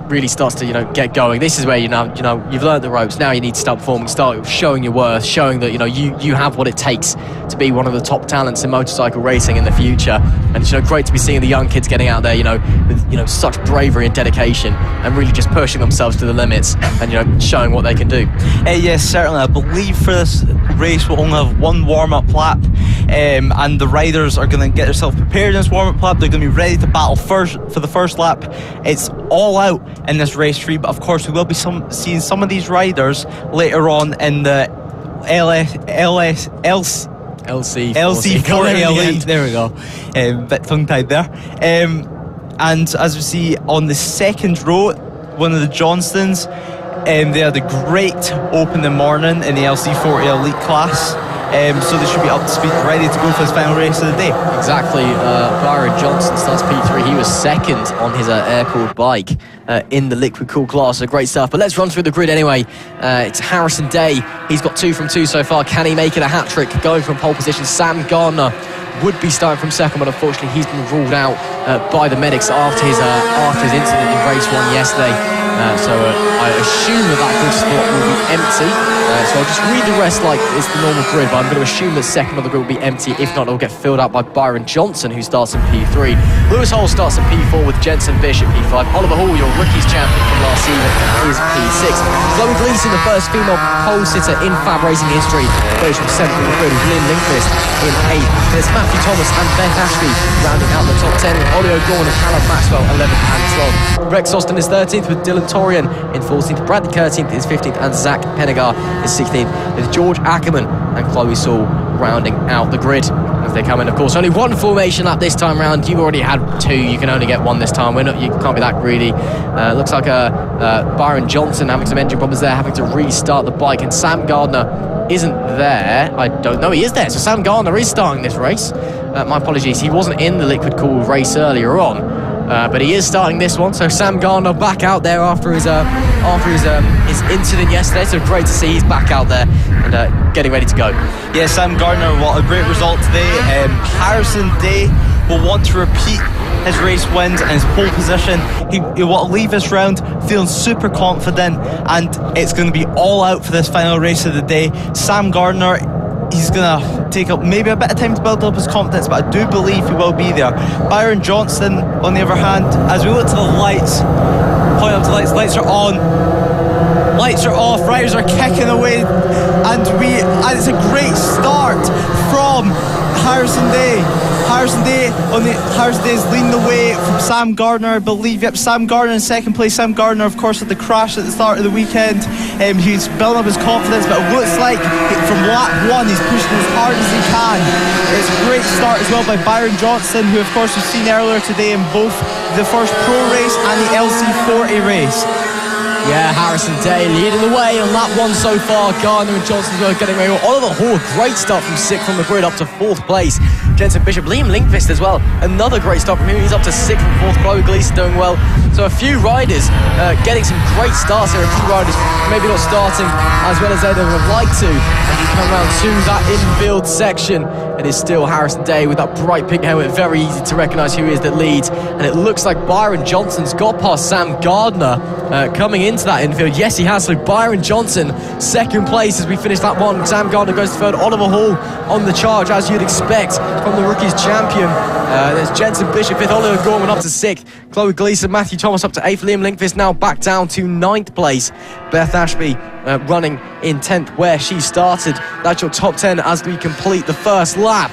Speaker 2: really starts to get going. This is where you've learned the ropes. Now you need to start performing, start showing your worth, showing that you have what it takes to be one of the top talents in motorcycle racing in the future. And it's great to be seeing the young kids getting out there with such bravery and dedication and really just pushing themselves to the limits and showing what they can do.
Speaker 3: Yes, certainly. I believe for this race we'll only have one warm-up lap, and the riders are going to get themselves prepared in this warm-up lap. They're going to be ready to battle first for the first lap. It's all out in this race 3, but of course we will be seeing some of these riders later on in the LC40 Elite. There we go. Bit tongue-tied there. And as we see on the second row, one of the Johnstons, they had a great opening morning in the LC40 Elite class. So they should be up to speed, ready to go for his final race of the day. Exactly.
Speaker 2: Byron Johnson starts P3. He was second on his air-cooled bike in the liquid cool class. So great stuff. But let's run through the grid anyway. It's Harrison Day. He's got 2 from 2 so far. Can he make it a hat-trick? Going from pole position. Sam Gardner would be starting from second, but unfortunately he's been ruled out by the medics after his incident in race 1 yesterday. So I assume that good slot will be empty. So I'll just read the rest like it's the normal grid, but I'm going to assume that second of the grid will be empty. If not, it'll get filled out by Byron Johnson, who starts in P3. Lewis Hall starts in P4 with Jensen Bish at P5. Oliver Hall, your rookies champion from last season, is P6. Chloe Gleason, the first female pole sitter in FAB-Racing history, goes from 7th on the grid with Lynn Lindqvist in 8th. There's Matthew Thomas and Beth Ashley rounding out the top 10. Ollie O'Gorman and Callum Maxwell 11th and 12th. Rex Austin is 13th with Dylan Torian in 14th. Bradley Curtine is 15th and Zach Pennegar is 16th, with George Ackerman and Chloe Saul rounding out the grid as they come in. Of course, only one formation lap this time round. You've already had 2. You can only get 1 this time. You can't be that greedy. Looks like Byron Johnson having some engine problems there, having to restart the bike, and Sam Gardner isn't there. I don't know. He is there. So Sam Gardner is starting this race. My apologies. He wasn't in the liquid cool race earlier on. But he is starting this one, so Sam Gardner back out there after his incident yesterday. So great to see he's back out there and getting ready to go.
Speaker 3: Yeah, Sam Gardner, what a great result today. Harrison Day will want to repeat his race wins and his pole position. He will leave this round feeling super confident, and it's going to be all out for this final race of the day. Sam Gardner, he's going to take up maybe a bit of time to build up his confidence, but I do believe he will be there. Byron Johnson, on the other hand, as we look to the lights, point up to the lights, lights are on, lights are off, riders are kicking away, and it's a great start from Harrison Day is leading the way from Sam Gardner, I believe. Yep, Sam Gardner in second place. Sam Gardner, of course, had the crash at the start of the weekend. He's building up his confidence, but it looks like from lap 1 he's pushing as hard as he can. It's a great start as well by Byron Johnson, who of course we've seen earlier today in both the first Pro race and the LC40 race.
Speaker 2: Yeah, Harrison Day leading the way on lap 1 so far. Gardner and Johnson were getting ready. Oliver Hall, great start from 6th from the grid up to 4th place. Jensen Bishop, Liam Lindqvist as well. Another great start from him. He's up to 6th and 4th. Chloe Gleason doing well. So a few riders getting some great starts here. A few riders maybe not starting as well as they would have liked to. As we come around to that infield section, it is still Harrison Day with that bright pink helmet. Very easy to recognise who he is that leads. And it looks like Byron Johnson's got past Sam Gardner coming into that infield. Yes, he has. So Byron Johnson, 2nd place as we finish that one. Sam Gardner goes to 3rd. Oliver Hall on the charge, as you'd expect from the rookies champion. There's Jensen Bishop 5th. Oliver Gorman up to 6th. Chloe Gleason, Matthew Thomas up to 8th. Liam Lindqvist now back down to 9th place. Beth Ashby running in 10th where she started. That's your top 10 as we complete the first lap.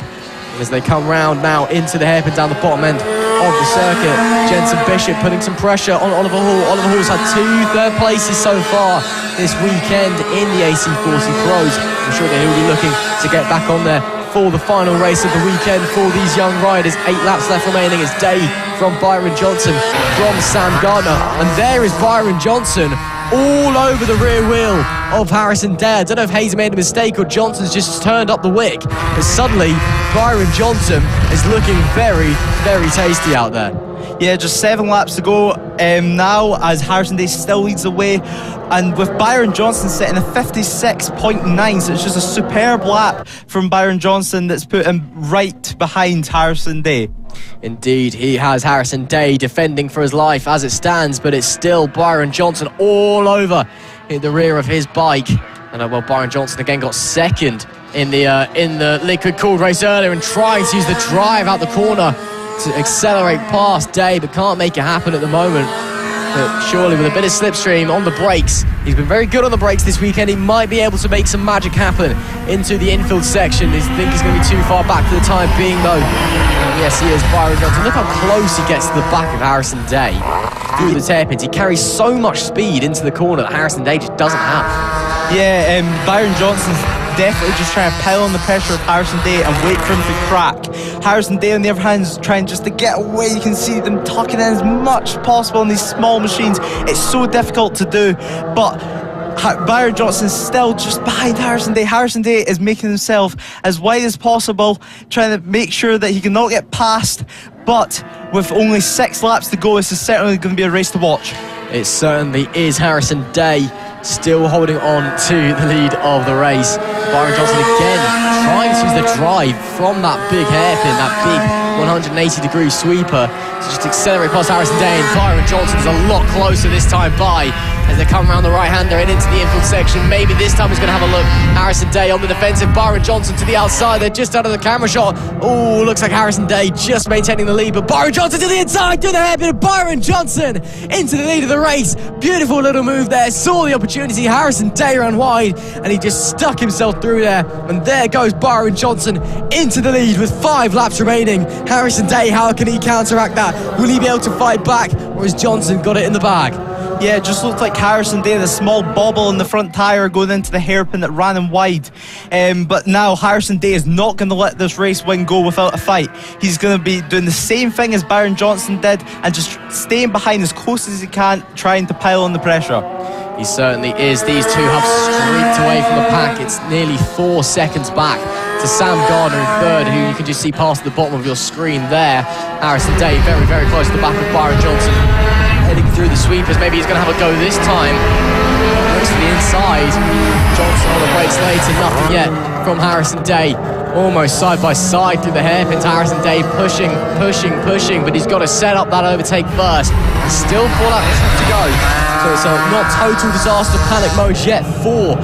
Speaker 2: As they come round now into the hairpin down the bottom end of the circuit. Jensen Bishop putting some pressure on Oliver Hall. Oliver Hall's had 2 third places so far this weekend in the AC40 Pros. I'm sure that he'll be looking to get back on there for the final race of the weekend for these young riders. 8 laps left remaining. It's Day from Byron Johnson from Sam Gardner. And there is Byron Johnson all over the rear wheel of Harrison Day. I don't know if Hayes made a mistake or Johnson's just turned up the wick, but suddenly Byron Johnson is looking very, very tasty out there.
Speaker 3: Yeah, just 7 laps to go now as Harrison Day still leads the way, and with Byron Johnson sitting at 56.9, so it's just a superb lap from Byron Johnson that's put him right behind Harrison Day.
Speaker 2: Indeed, he has Harrison Day defending for his life as it stands, but it's still Byron Johnson all over in the rear of his bike. And well, Byron Johnson again got 2nd in the liquid cooled race earlier and trying to use the drive out the corner to accelerate past Day, but can't make it happen at the moment. But surely with a bit of slipstream on the brakes, he's been very good on the brakes this weekend. He might be able to make some magic happen into the infield section. I think he's going to be too far back for the time being though. Yes, he is. Byron Johnson. Look how close he gets to the back of Harrison Day through the hairpins. He carries so much speed into the corner that Harrison Day just doesn't have.
Speaker 3: Yeah, Byron Johnson's definitely just trying to pile on the pressure of Harrison Day and wait for him to crack. Harrison Day, on the other hand, is trying just to get away. You can see them tucking in as much as possible on these small machines. It's so difficult to do, but Byron Johnson's still just behind Harrison Day. Harrison Day is making himself as wide as possible, trying to make sure that he cannot get past, but with only 6 laps to go, this is certainly going to be a race to watch.
Speaker 2: It certainly is. Harrison Day still holding on to the lead of the race. Byron Johnson again trying to use the drive from that big hairpin, that big 180-degree sweeper to just accelerate past Harrison Day, and Byron Johnson's a lot closer this time by as they come around the right-hander and into the infield section. Maybe this time he's going to have a look. Harrison Day on the defensive, Byron Johnson to the outside. They're just out of the camera shot. Oh, looks like Harrison Day just maintaining the lead, but Byron Johnson to the inside, through the hairpin, and Byron Johnson into the lead of the race. Beautiful little move there, saw the opportunity. Harrison Day ran wide and he just stuck himself through there, and there goes Byron Johnson into the lead with 5 laps remaining. Harrison Day, how can he counteract that? Will he be able to fight back, or has Johnson got it in the bag?
Speaker 3: Yeah, it just looked like Harrison Day, the small bobble in the front tyre going into the hairpin that ran him wide. But now Harrison Day is not going to let this race win go without a fight. He's going to be doing the same thing as Byron Johnson did and just staying behind as close as he can, trying to pile on the pressure.
Speaker 2: He certainly is. These two have streaked away from the pack. It's nearly 4 seconds back to Sam Gardner in 3rd, who you can just see past the bottom of your screen there. Harrison Day very, very close to the back of Byron Johnson, heading through the sweepers. Maybe he's going to have a go this time. Looks to the inside. Johnson on the brakes later, nothing yet from Harrison Day. Almost side by side through the hairpins. Harrison Day pushing, but he's got to set up that overtake first. Still 4 laps to go. So it's not total disaster panic mode yet for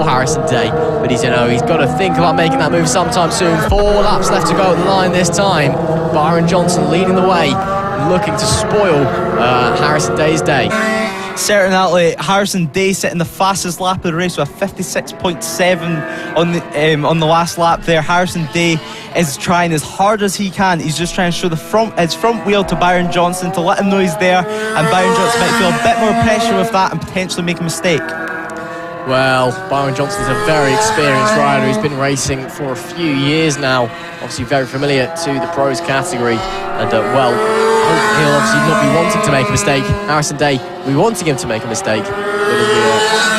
Speaker 2: Harrison Day, but he's got to think about making that move sometime soon. 4 laps left to go at the line this time. Byron Johnson leading the way, looking to spoil Harrison Day's day.
Speaker 3: Certainly, Harrison Day setting the fastest lap of the race with a 56.7 on the last lap there. Harrison Day is trying as hard as he can. He's just trying to show his front wheel to Byron Johnson to let him know he's there, and Byron Johnson might feel a bit more pressure with that and potentially make a mistake.
Speaker 2: Well, Byron Johnson's a very experienced rider. He's been racing for a few years now. Obviously very familiar to the pros category. And, well, he'll obviously not be wanting to make a mistake. Harrison Day, we wanting him to make a mistake. But as we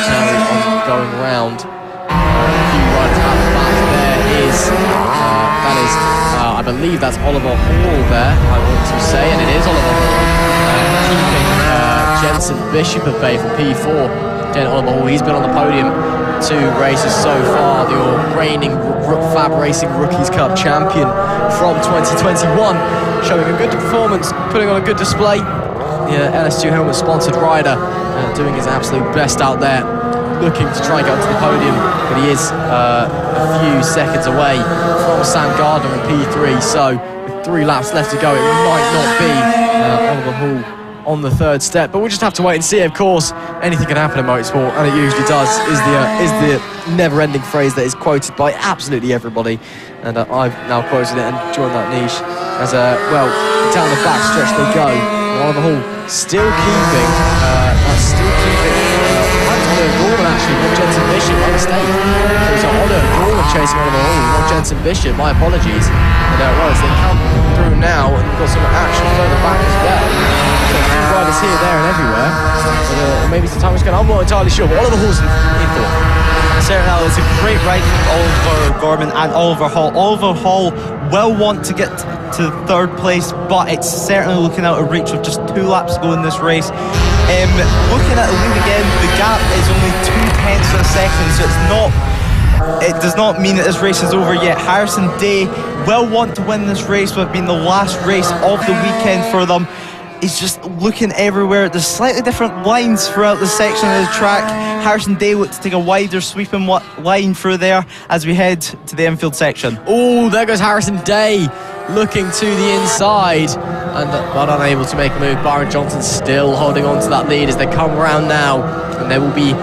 Speaker 2: carry on going round, a few riders out the back. There is, I believe that's Oliver Hall there, I want to say. And it is Oliver Hall. Keeping Jensen Bishop at bay for P4. Oliver Hall, he's been on the podium 2 races so far, the reigning FAB-Racing Rookies Cup champion from 2021, showing a good performance, putting on a good display. The LS2 helmet sponsored rider doing his absolute best out there, looking to try and get onto the podium, but he is a few seconds away from Sam Gardner in P3, so with 3 laps left to go, it might not be Oliver Hall on the 3rd step, but we'll just have to wait and see. Of course, anything can happen in motorsport, and it usually does, is the never-ending phrase that is quoted by absolutely everybody, and I've now quoted it and joined that niche as well, down the back stretch they go. Oliver Hall still keeping Oliver Gorman, actually, not Jensen Bishop, my mistake. So it's Oliver Gorman chasing Oliver Hall, not Jensen Bishop, my apologies. And well, as they come through now, and we've got some action further back as well. Riders here, there and everywhere. So, maybe it's the time it's going. I'm not entirely sure, but Oliver Hall's in thought.
Speaker 3: Certainly, it's a great ride from Oliver Gorman and Oliver Hall. Oliver Hall will want to get to 3rd place, but it's certainly looking out of reach with just 2 laps to go in this race. Looking at the lead again, the gap is only 0.2 of a second, so it does not mean that this race is over yet. Harrison Day will want to win this race with it being the last race of the weekend for them. He's just looking everywhere. There's slightly different lines throughout the section of the track. Harrison Day looks to take a wider sweeping line through there as we head to the infield section.
Speaker 2: Oh, there goes Harrison Day looking to the inside but unable to make a move. Byron Johnson still holding on to that lead as they come around now, and they will be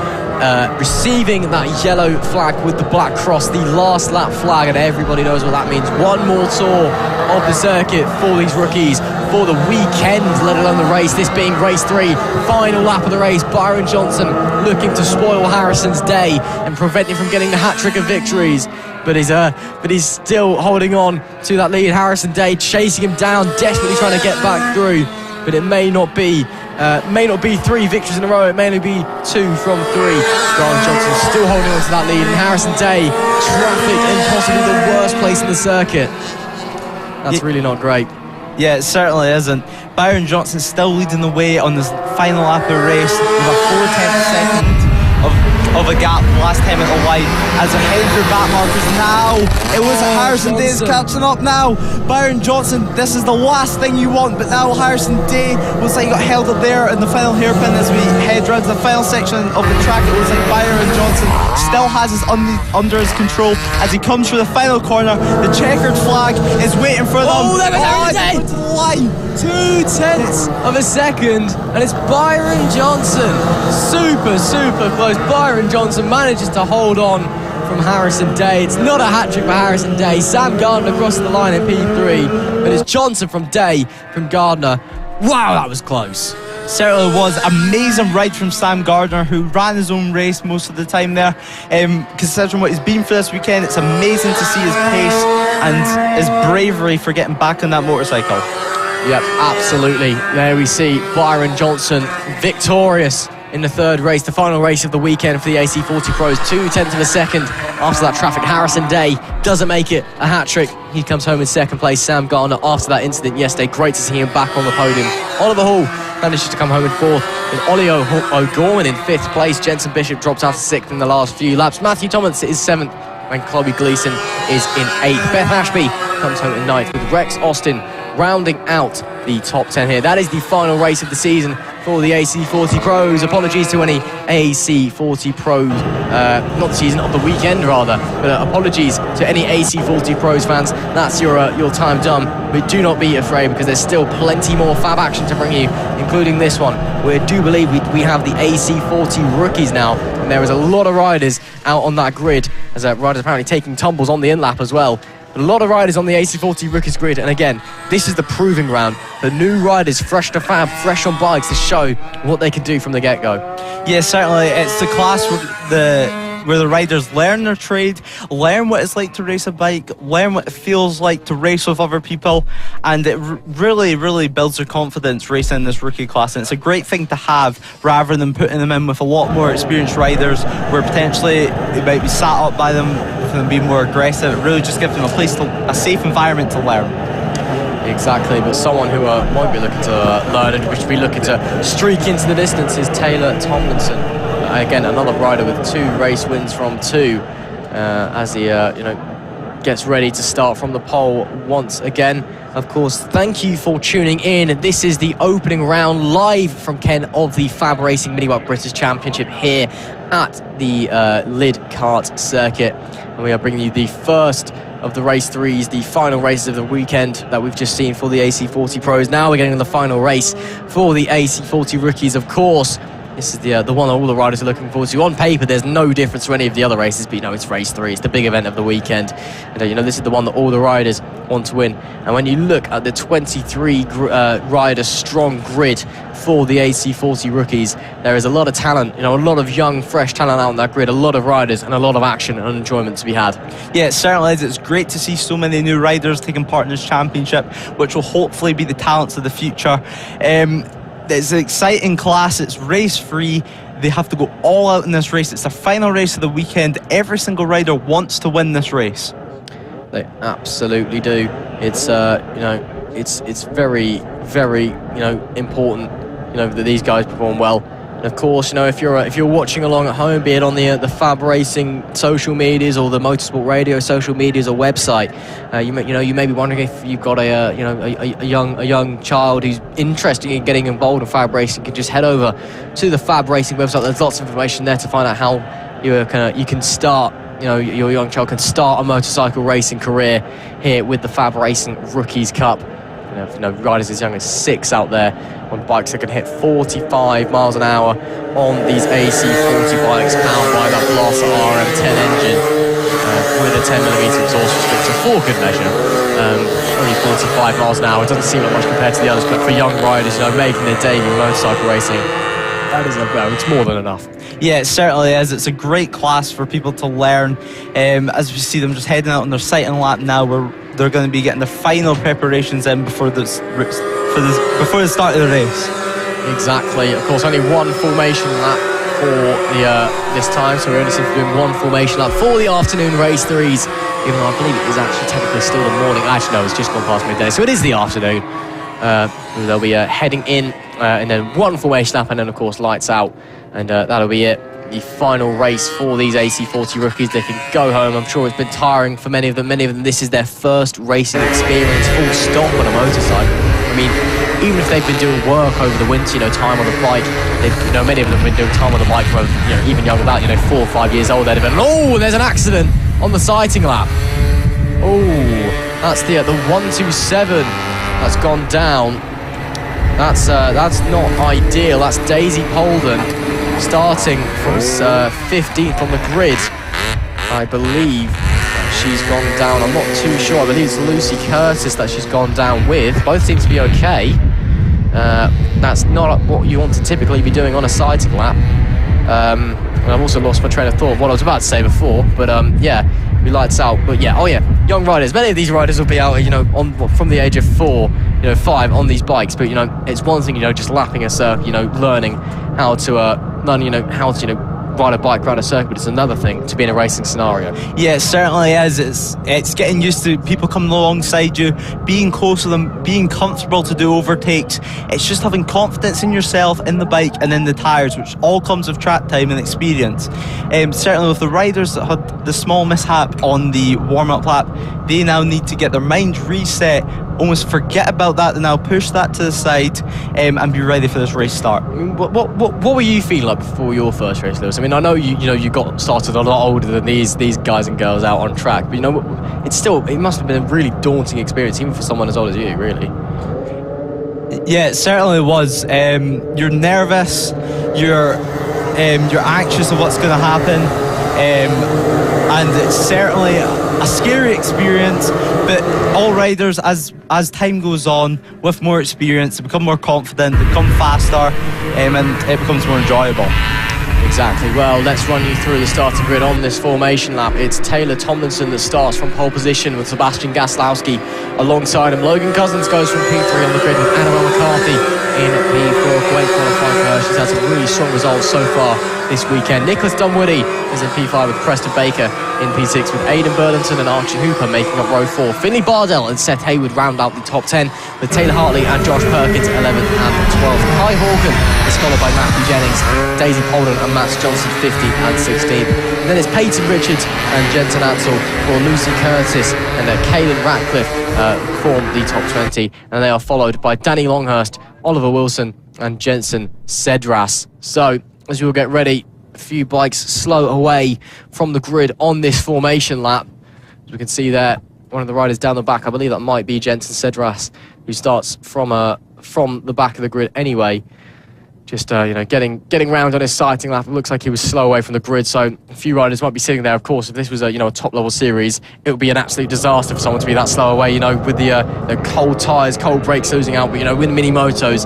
Speaker 2: receiving that yellow flag with the black cross, the last lap flag, and everybody knows what that means. One more tour of the circuit for these rookies for the weekend, let alone the race, this being race 3, final lap of the race. Byron Johnson looking to spoil Harrison's day and prevent him from getting the hat-trick of victories, but he's still holding on to that lead. Harrison Day chasing him down, desperately trying to get back through, but it may not be 3 victories in a row, it may only be 2 from 3. Byron Johnson still holding on to that lead, and Harrison Day, traffic in possibly the worst place in the circuit. That's really not great.
Speaker 3: Yeah, it certainly isn't. Byron Johnson still leading the way on this final lap of the race with a 4/10 second of a gap last time at the line as they're heading for back markers now. It was Harrison Day is catching up now. Byron Johnson, this is the last thing you want, but now Harrison Day looks like he got held up there in the final hairpin as we head round to the final section of the track. It looks like Byron Johnson still has his under his control as he comes through the final corner. The checkered flag is waiting for them.
Speaker 2: Oh, there goes Harrison Day!
Speaker 3: To the line.
Speaker 2: 0.2 of a second, and it's Byron Johnson. Super close. Byron Johnson manages to hold on from Harrison Day. It's not a hat-trick for Harrison Day. Sam Gardner crosses the line in P3, but it's Johnson from Day, from Gardner. Wow, that was close.
Speaker 3: Certainly was. Amazing ride from Sam Gardner, who ran his own race most of the time there. Considering what he's been for this weekend, it's amazing to see his pace and his bravery for getting back on that motorcycle.
Speaker 2: Yep, absolutely. There we see Byron Johnson victorious in the 3rd race, the final race of the weekend for the AC40 Pros. 0.2 of a second after that traffic. Harrison Day doesn't make it a hat-trick. He comes home in 2nd place. Sam Gardner, after that incident yesterday, great to see him back on the podium. Oliver Hall manages to come home in 4th, with Ollie O'Gorman in 5th place. Jensen Bishop drops out to 6th in the last few laps. Matthew Thomas is 7th, when Chloe Gleason is in 8th. Beth Ashby comes home in 9th, with Rex Austin rounding out the top 10 here. That is the final race of the season for the AC40 Pros. Apologies to any AC40 Pros, not the season, of the weekend rather, but apologies to any AC40 Pros fans. That's your time done, but do not be afraid because there's still plenty more fab action to bring you, including this one we do believe we have the AC40 rookies now, and there is a lot of riders out on that grid, as riders apparently taking tumbles on the in-lap as well. A lot of riders on the AC40 rookies grid, and again, this is the proving ground. The new riders, fresh to fab, fresh on bikes, to show what they can do from the get-go.
Speaker 3: Yeah, certainly. It's the class where the riders learn their trade, learn what it's like to race a bike, learn what it feels like to race with other people, and it really, really builds their confidence racing in this rookie class. And it's a great thing to have, rather than putting them in with a lot more experienced riders where potentially they might be sat up by them, with them being more aggressive. It really just gives them a safe environment to learn.
Speaker 2: Exactly, but someone who might be looking to learn and which be looking to streak into the distance is Taylor Tomlinson. Again, another rider with 2 race wins from 2, as he gets ready to start from the pole once again. Of course, thank you for tuning in. This is the opening round live from Ken of the FAB-Racing Mini Bike British Championship here at the Lydd kart circuit, and we are bringing you the first of the race 3s, the final races of the weekend that we've just seen for the AC40 pros. Now we're getting the final race for the AC40 rookies, of course. This is the one that all the riders are looking forward to. On paper, there's no difference to any of the other races, but it's race 3. It's the big event of the weekend. And this is the one that all the riders want to win. And when you look at the 23 rider strong grid for the AC40 rookies, there is a lot of talent, a lot of young, fresh talent out on that grid, a lot of riders and a lot of action and enjoyment to be had. Yeah,
Speaker 3: it certainly is. It's great to see so many new riders taking part in this championship, which will hopefully be the talents of the future. It's an exciting class. It's race 3. They have to go all out in this race. It's the final race of the weekend. Every single rider wants to win this race.
Speaker 2: They absolutely do. It's it's very, very important that these guys perform well. And of course, if you're watching along at home, be it on the FAB-Racing social medias or the Motorsport Radio social medias or website, you may be wondering if you've got a young child who's interested in getting involved in FAB-Racing. You can just head over to the FAB-Racing website. There's lots of information there to find out how you can start. Your young child can start a motorcycle racing career here with the FAB-Racing Rookies Cup. Riders as young as 6 out there on bikes that can hit 45 miles an hour on these AC40 bikes, powered by that Blaster RM10 engine with a 10mm exhaust restrictor for good measure. Only 45 miles an hour. It doesn't seem like much compared to the others, but for young riders, making their debut in motorcycle racing, that is it's more than enough.
Speaker 3: Yeah, it certainly is. It's a great class for people to learn. As we see them just heading out on their sighting lap now, where they're going to be getting their final preparations in before the start of the race.
Speaker 2: Exactly. Of course, only one formation lap for this time, so we're only simply doing one formation lap for the afternoon race 3s. Even though I believe it is actually technically still the morning. Actually, no, it's just gone past midday, so it is the afternoon. They'll be heading in, and then one formation lap, and then of course lights out, and that'll be it. The final race for these AC40 rookies. They can go home. I'm sure it's been tiring for many of them. Many of them, this is their first racing experience, full stop, on a motorcycle. I mean, even if they've been doing work over the winter, time on the bike, many of them have been doing time on the bike for, even younger than that, 4 or 5 years old. They'd have been, there's an accident on the sighting lap. That's the 127 that's gone down. That's not ideal. That's Daisy Polden, starting from 15th on the grid. I believe she's gone down. I'm not too sure. I believe it's Lucy Curtis that she's gone down with. Both seem to be okay. That's not what you want to typically be doing on a sighting lap. And I've also lost my train of thought of what I was about to say before. But we lights out. But young riders. Many of these riders will be out, from the age of 4, 5 on these bikes. But it's one thing, just lapping a circuit, learning how to ride a bike around a circuit, but it's another thing to be in a racing scenario.
Speaker 3: Yeah, it certainly is. It's getting used to people coming alongside you, being close to them, being comfortable to do overtakes. It's just having confidence in yourself, in the bike and in the tyres, which all comes with track time and experience. Certainly with the riders that had the small mishap on the warm-up lap, they now need to get their mind reset, almost forget about that, and now push that to the side and be ready for this race start.
Speaker 2: What were you feeling like before your first race, Lewis? I mean, I know you got started a lot older than these guys and girls out on track, but it must have been a really daunting experience, even for someone as old as you, really.
Speaker 3: Yeah, it certainly was. You're nervous, you're anxious of what's going to happen, and it's certainly a scary experience. But all riders, as time goes on, with more experience, they become more confident, they become faster, and it becomes more enjoyable.
Speaker 2: Exactly. Well, let's run you through the starting grid on this formation lap. It's Taylor Tomlinson that starts from pole position with Sebastian Gaslowski alongside him. Logan Cousins goes from P3 on the grid with Annabelle McCarthy in P4. Great qualifying for her. She's had some really strong results so far this weekend. Nicholas Dunwoody is in P5 with Preston Baker in P6 with Aidan Burlington and Archie Hooper making up row 4. Finley Bardell and Seth Hayward round out the top 10 with Taylor Hartley and Josh Perkins 11th and 12th. Kai Hawken is followed by Matthew Jennings, Daisy Polden and Max Johnson 15th and 16th. And then it's Peyton Richards and Jensen Ansell for Lucy Curtis and Kaylin Ratcliffe form the top 20. And they are followed by Danny Longhurst, Oliver Wilson and Jensen Cedras. So as we will get ready, a few bikes slow away from the grid on this formation lap. As we can see there, one of the riders down the back, I believe that might be Jensen Cedras, who starts from the back of the grid anyway. Just getting round on his sighting lap. It looks like he was slow away from the grid, so a few riders might be sitting there. Of course, if this was a top level series, it would be an absolute disaster for someone to be that slow away. With the cold tyres, cold brakes losing out. But with mini motos,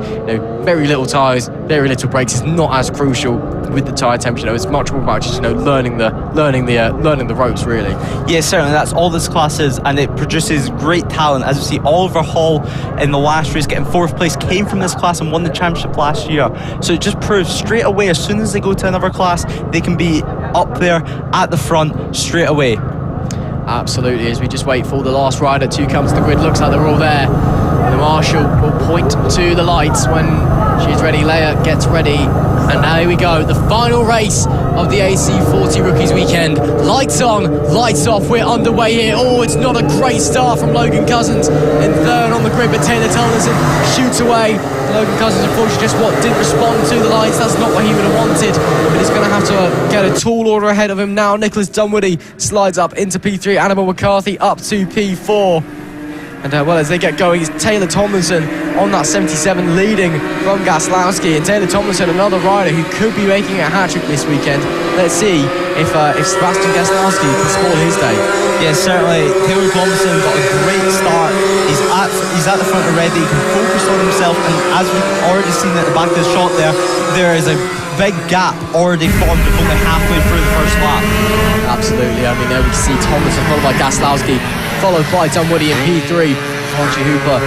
Speaker 2: very little tyres, very little brakes is not as crucial with the tyre temperature. It's much more about just learning the ropes really.
Speaker 3: Yeah, certainly that's all this class is, and it produces great talent. As you see, Oliver Hall in the last race getting 4th place came from this class and won the championship last year. So it just proves straight away, as soon as they go to another class, they can be up there at the front straight away.
Speaker 2: Absolutely, as we just wait for the last rider to come to the grid. Looks like they're all there. The marshal will point to the lights when she's ready. Leia gets ready, and now here we go, the final race of the AC40 Rookies Weekend. Lights on, lights off, we're underway here. Oh, it's not a great start from Logan Cousins in 3rd on the grid, but Taylor Tomlinson shoots away. Logan Cousins, unfortunately, didn't respond to the lights. That's not what he would have wanted, but he's going to have to get a tall order ahead of him now. Nicholas Dunwoody slides up into P3, Annabelle McCarthy up to P4. And as they get going, it's Taylor Tomlinson on that 77 leading from Gaslowski. And Taylor Tomlinson, another rider who could be making a hat-trick this weekend. Let's see if Sebastian Gaslowski can score his day.
Speaker 3: Yeah, certainly. Taylor Tomlinson got a great start. He's at the front already. He can focus on himself. And as we've already seen at the back of the shot there is a big gap already formed only halfway through the first lap.
Speaker 2: Absolutely. I mean, there we can see Tomlinson followed by Gaslowski, followed by Dunwoody in P3. Archie Hooper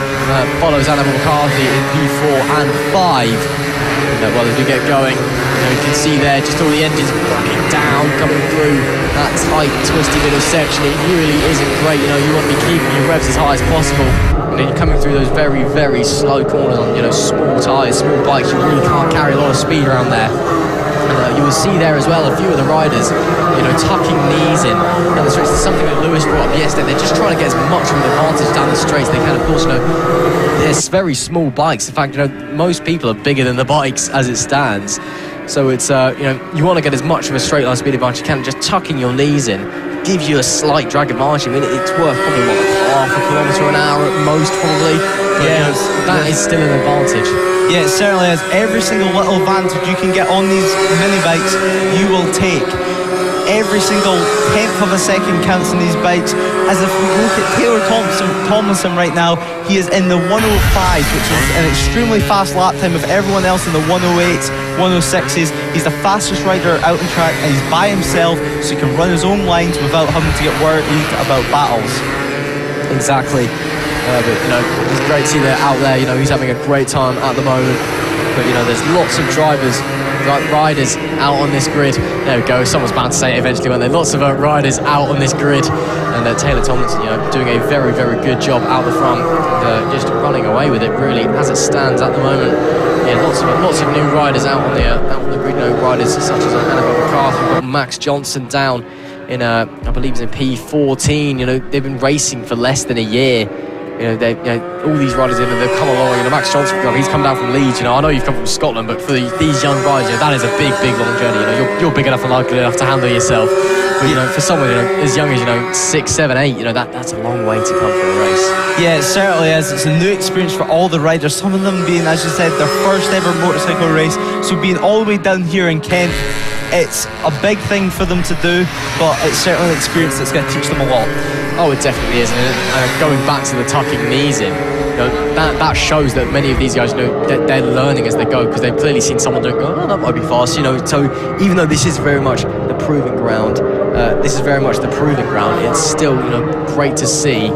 Speaker 2: follows Annabelle McCarthy in P4 and 5. And as we get going, you can see there just all the engines bucking down, coming through that tight, twisty little section. It really isn't great. You want to be keeping your revs as high as possible. And then you're coming through those very, very slow corners on small tyres, small bikes. You really can't carry a lot of speed around there. And you will see there as well a few of the riders, tucking knees in down the straights. It's something that Lewis brought up yesterday. They're just trying to get as much of an advantage down the straights they can. Of course, they're very small bikes. In fact, most people are bigger than the bikes as it stands. So it's you want to get as much of a straight line speed advantage you can. Just tucking your knees in gives you a slight drag advantage. I mean, it's worth probably half a kilometre an hour at most, probably. But, that is still an advantage.
Speaker 3: Yeah, it certainly is. Every single little advantage you can get on these mini bikes, you will take. Every single 10th of a second counts in these bikes. As if we look at Taylor Tomlinson right now, he is in the 105, which is an extremely fast lap time of everyone else in the 108s, 106s. He's the fastest rider out on track, and he's by himself, so he can run his own lines without having to get worried about battles.
Speaker 2: Exactly. But it's great to see that out there. He's having a great time at the moment. But there's lots of riders out on this grid. There we go. Someone's bound to say it eventually, weren't there? Lots of riders out on this grid, and Taylor Tomlinson, doing a very, very good job out the front, just running away with it really as it stands at the moment. Yeah, lots of new riders out on the grid. Riders such as Annabelle McCarthy. We've got Max Johnson down in I believe it's in P14. They've been racing for less than a year. all these riders they've come along. Max Johnson, he's come down from Leeds. I know you've come from Scotland, but for these young riders, that is a big long journey. You're big enough and likely enough to handle yourself. But for someone as young as 6, 7, 8, that's a long way to come for a race.
Speaker 3: Yeah, it certainly is. It's a new experience for all the riders. Some of them being, as you said, their first ever motorcycle race. So being all the way down here in Kent, it's a big thing for them to do, but it's certainly an experience that's going to teach them a lot.
Speaker 2: Oh, it definitely is. And going back to the tucking knees in, that shows that many of these guys, they're learning as they go, because they've clearly seen someone do it, go, oh, that might be fast. So even though this is very much the proving ground, it's still great to see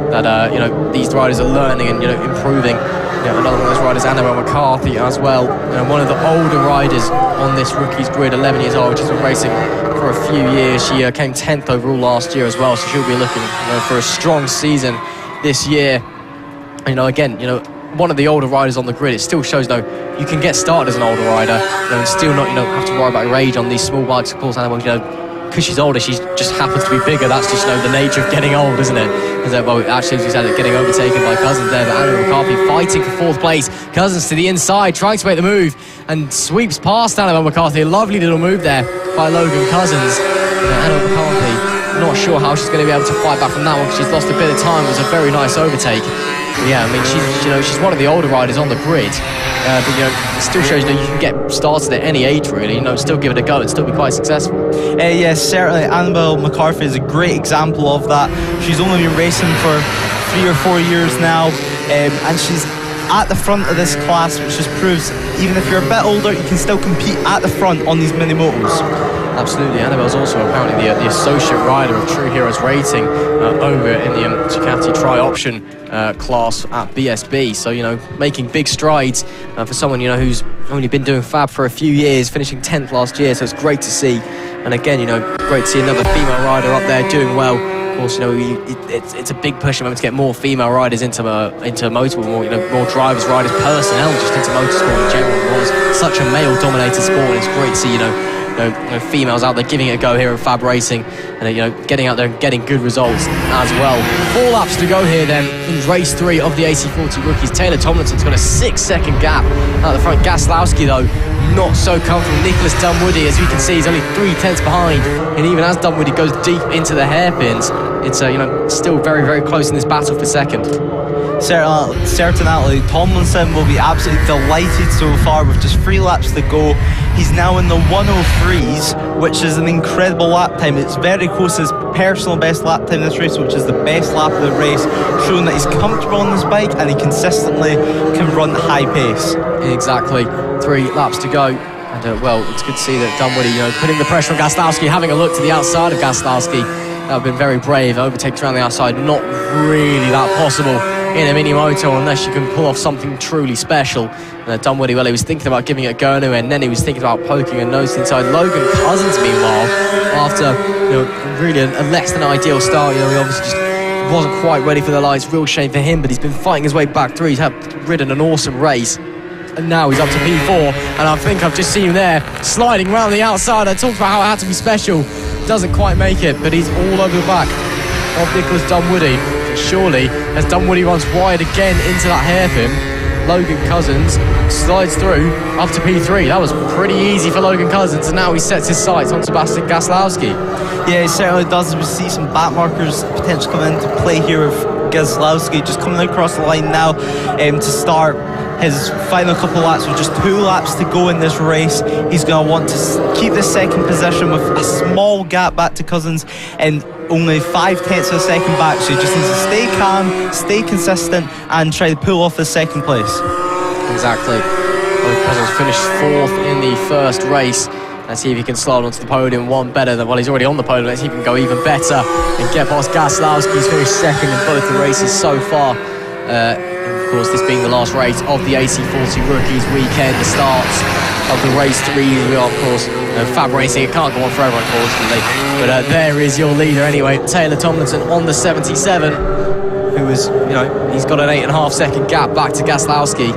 Speaker 2: that these riders are learning and improving. Another one of those riders, Annabelle McCarthy, as well. one of the older riders on this rookies grid, 11 years old. She's been racing for a few years. She came 10th overall last year as well, so she'll be looking for a strong season this year. Again, one of the older riders on the grid. It still shows, you can get started as an older rider, and still not, have to worry about your age on these small bikes. Of course, Annabelle, because she's older, she just happens to be bigger. That's just the nature of getting old, isn't it? Actually, as you said, getting overtaken by Cousins there, but Anna McCarthy fighting for 4th place. Cousins to the inside, trying to make the move, and sweeps past Annabelle McCarthy. A lovely little move there by Logan Cousins. Anna McCarthy, not sure how she's going to be able to fight back from that one, because she's lost a bit of time. It was a very nice overtake. But yeah, she's one of the older riders on the grid. But it still shows you can get started at any age, really. Still give it a go and still be quite successful.
Speaker 3: Yes, certainly. Annabelle McCarthy is a great example of that. She's only been racing for 3 or 4 years now, and she's at the front of this class, which just proves even if you're a bit older, you can still compete at the front on these mini motos.
Speaker 2: Absolutely. Annabelle's also apparently the associate rider of True Heroes Racing over in the Ducati Tri-Option class at BSB. So, making big strides for someone, who's only been doing FAB for a few years, finishing 10th last year. So it's great to see. And again, great to see another female rider up there doing well. Of course, it's a big push at the moment to get more female riders into motorsport, more drivers, riders, personnel just into motorsport in general. It was such a male-dominated sport, and it's great to see, females out there giving it a go here at FAB-Racing, and getting out there and getting good results as well. 4 laps to go here then in race 3 of the AC40 rookies. Taylor Tomlinson's got a 6-second gap out the front. Gaslowski, though, not so comfortable. Nicholas Dunwoody, as you can see, is only 3/10 behind, and even as Dunwoody goes deep into the hairpins, it's still very, very close in this battle for second.
Speaker 3: Certainly, Tomlinson will be absolutely delighted so far with just 3 laps to go. He's now in the 103s, which is an incredible lap time. It's very close to his personal best lap time in this race, which is the best lap of the race, showing that he's comfortable on this bike and he consistently can run at high pace.
Speaker 2: Exactly. 3 laps to go. And it's good to see that Dunwoody, putting the pressure on Gaslowski, having a look to the outside of Gaslowski. That would have been very brave. Overtakes around the outside, not really that possible in a mini moto unless you can pull off something truly special. Dunwoody, he was thinking about giving it a go now, and then he was thinking about poking a nose inside. Logan Cousins, meanwhile, after really a less than ideal start, he obviously just wasn't quite ready for the lights. Real shame for him, but he's been fighting his way back through. He's ridden an awesome race, and now he's up to P4, and I think I've just seen him there sliding around the outside. I talked about how it had to be special. Doesn't quite make it, but he's all over the back of Nicholas Dunwoody. Surely, as Dunwoody runs wide again into that hairpin, Logan Cousins slides through up to P3. That was pretty easy for Logan Cousins, and now he sets his sights on Sebastian Gaslowski.
Speaker 3: Yeah, he certainly does. We see some back markers potentially coming into play here with Gaslowski just coming across the line now to start his final couple of laps with just 2 laps to go in this race. He's going to want to keep this second position with a small gap back to Cousins and only 5/10 of a second back, so he just needs to stay calm, stay consistent, and try to pull off the second place.
Speaker 2: Exactly. Cousins finished 4th in the first race. Let's see if he can slide onto the podium one better than, he's already on the podium. Let's see if he can go even better and get past Gaslowski. He's finished 2nd in both the races so far. Of course, this being the last race of the AC40 Rookies weekend, the starts of the race 3. We are, of course, FAB-Racing. It can't go on forever, unfortunately. But there is your leader anyway, Taylor Tomlinson on the 77, who is, he's got an 8.5 second gap back to Gaslowski.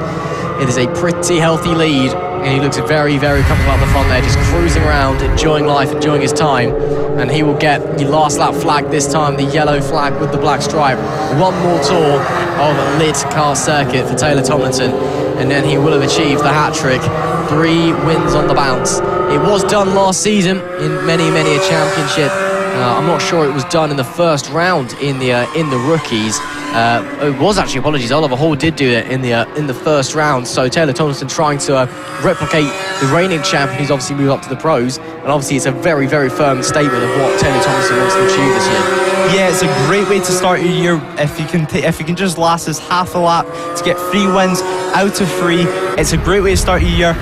Speaker 2: It is a pretty healthy lead, and he looks very, very comfortable at the front there, just cruising around, enjoying life, enjoying his time. and he will get the last lap flag this time, the yellow flag with the black stripe. One more tour of Lydd Kart Circuit for Taylor Tomlinson, and then he will have achieved the hat-trick. 3 wins on the bounce. It was done last season in many a championship. I'm not sure it was done in the first round in the rookies. It was actually, apologies, Oliver Hall did do it in the first round. So Taylor Tomlinson trying to replicate the reigning champion, who's obviously moved up to the pros. And obviously it's a very firm statement of what Taylor Tomlinson wants to achieve this year.
Speaker 3: Yeah, it's a great way to start your year if you can just last this half a lap to get 3 wins out of 3. It's a great way to start your year.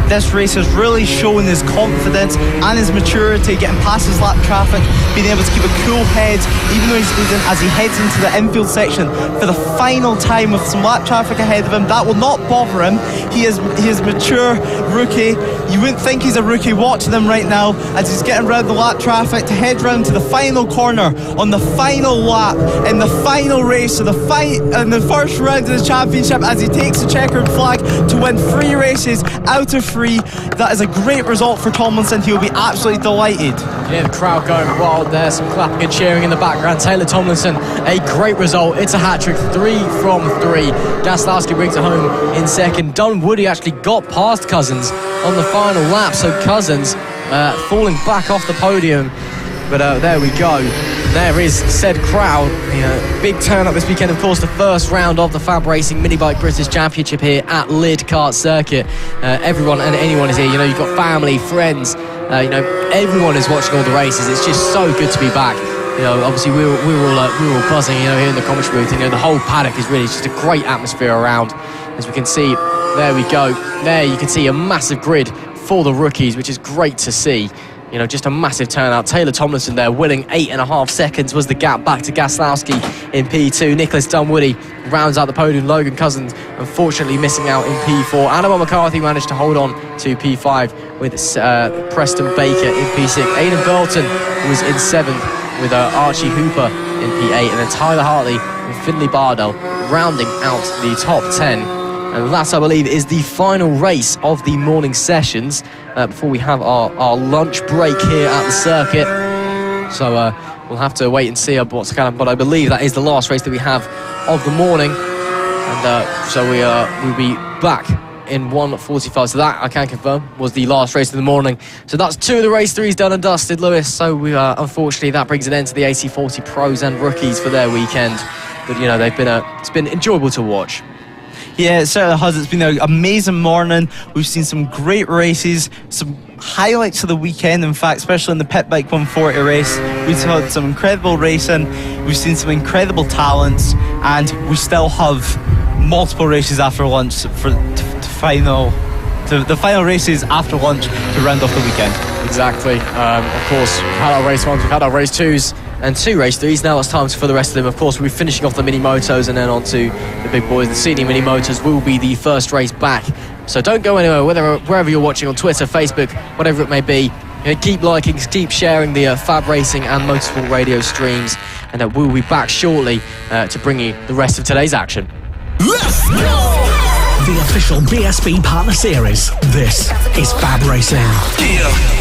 Speaker 3: This race has really shown his confidence and his maturity, getting past his lap traffic, being able to keep a cool head, even though he's leading, as he heads into the infield section for the final time with some lap traffic ahead of him. That will not bother him. He is mature rookie. You wouldn't think he's a rookie watching him right now as he's getting around the lap traffic to head round to the final corner on the final lap in the final race of in the first round of the championship, as he takes the checkered flag to win 3 races out of 3. That is a great result for Tomlinson. He'll be absolutely delighted.
Speaker 2: Yeah, the crowd going wild there, some clapping and cheering in the background. Taylor Tomlinson, a great result. It's a hat-trick, 3 from 3. Gaslowski brings it home in second. Dunwoody actually got past Cousins on the final lap, so Cousins falling back off the podium. But there we go. There is said crowd. Big turnout this weekend, of course, the first round of the FAB-Racing Minibike British Championship here at Lydd Kart Circuit. Everyone and anyone is here. You've got family, friends. Everyone is watching all the races. It's just so good to be back. Obviously we were all buzzing, here in the commentary booth. The whole paddock is really just a great atmosphere around. As we can see, there we go. There you can see a massive grid for the rookies, which is great to see. Just a massive turnout. Taylor Tomlinson there winning 8.5 seconds was the gap back to Gaslowski in P2. Nicholas Dunwoody rounds out the podium. Logan Cousins unfortunately missing out in P4. Annabelle McCarthy managed to hold on to P5 with Preston Baker in P6. Aidan Burton was in 7th with Archie Hooper in P8, and then Tyler Hartley and Finley Bardell rounding out the top 10. And that, I believe, is the final race of the morning sessions before we have our lunch break here at the circuit. So we'll have to wait and see what's going on. But I believe that is the last race that we have of the morning. And so we'll be back in 1:45. So that, I can confirm, was the last race of the morning. So that's 2 of the race 3s done and dusted, Lewis. So we unfortunately, that brings an end to the AC40 pros and rookies for their weekend. But, it's been enjoyable to watch.
Speaker 3: Yeah, it certainly has. It's been an amazing morning. We've seen some great races, some highlights of the weekend, in fact, especially in the Pit Bike 140 race. We've had some incredible racing, we've seen some incredible talents, and we still have multiple races after lunch for the final races after lunch to round off the weekend.
Speaker 2: Exactly. Of course, we've had our race 1s, we've had our race 2s, and 2 race 3s. Now it's time for the rest of them. Of course, we'll be finishing off the mini motos and then on to the big boys. The senior mini motos will be the first race back. So don't go anywhere, wherever you're watching, on Twitter, Facebook, whatever it may be. Keep liking, keep sharing the FAB-Racing and Motorsport Radio streams, and we'll be back shortly to bring you the rest of today's action.
Speaker 1: Let's go! The official BSB Partner Series. This is FAB-Racing. Yeah.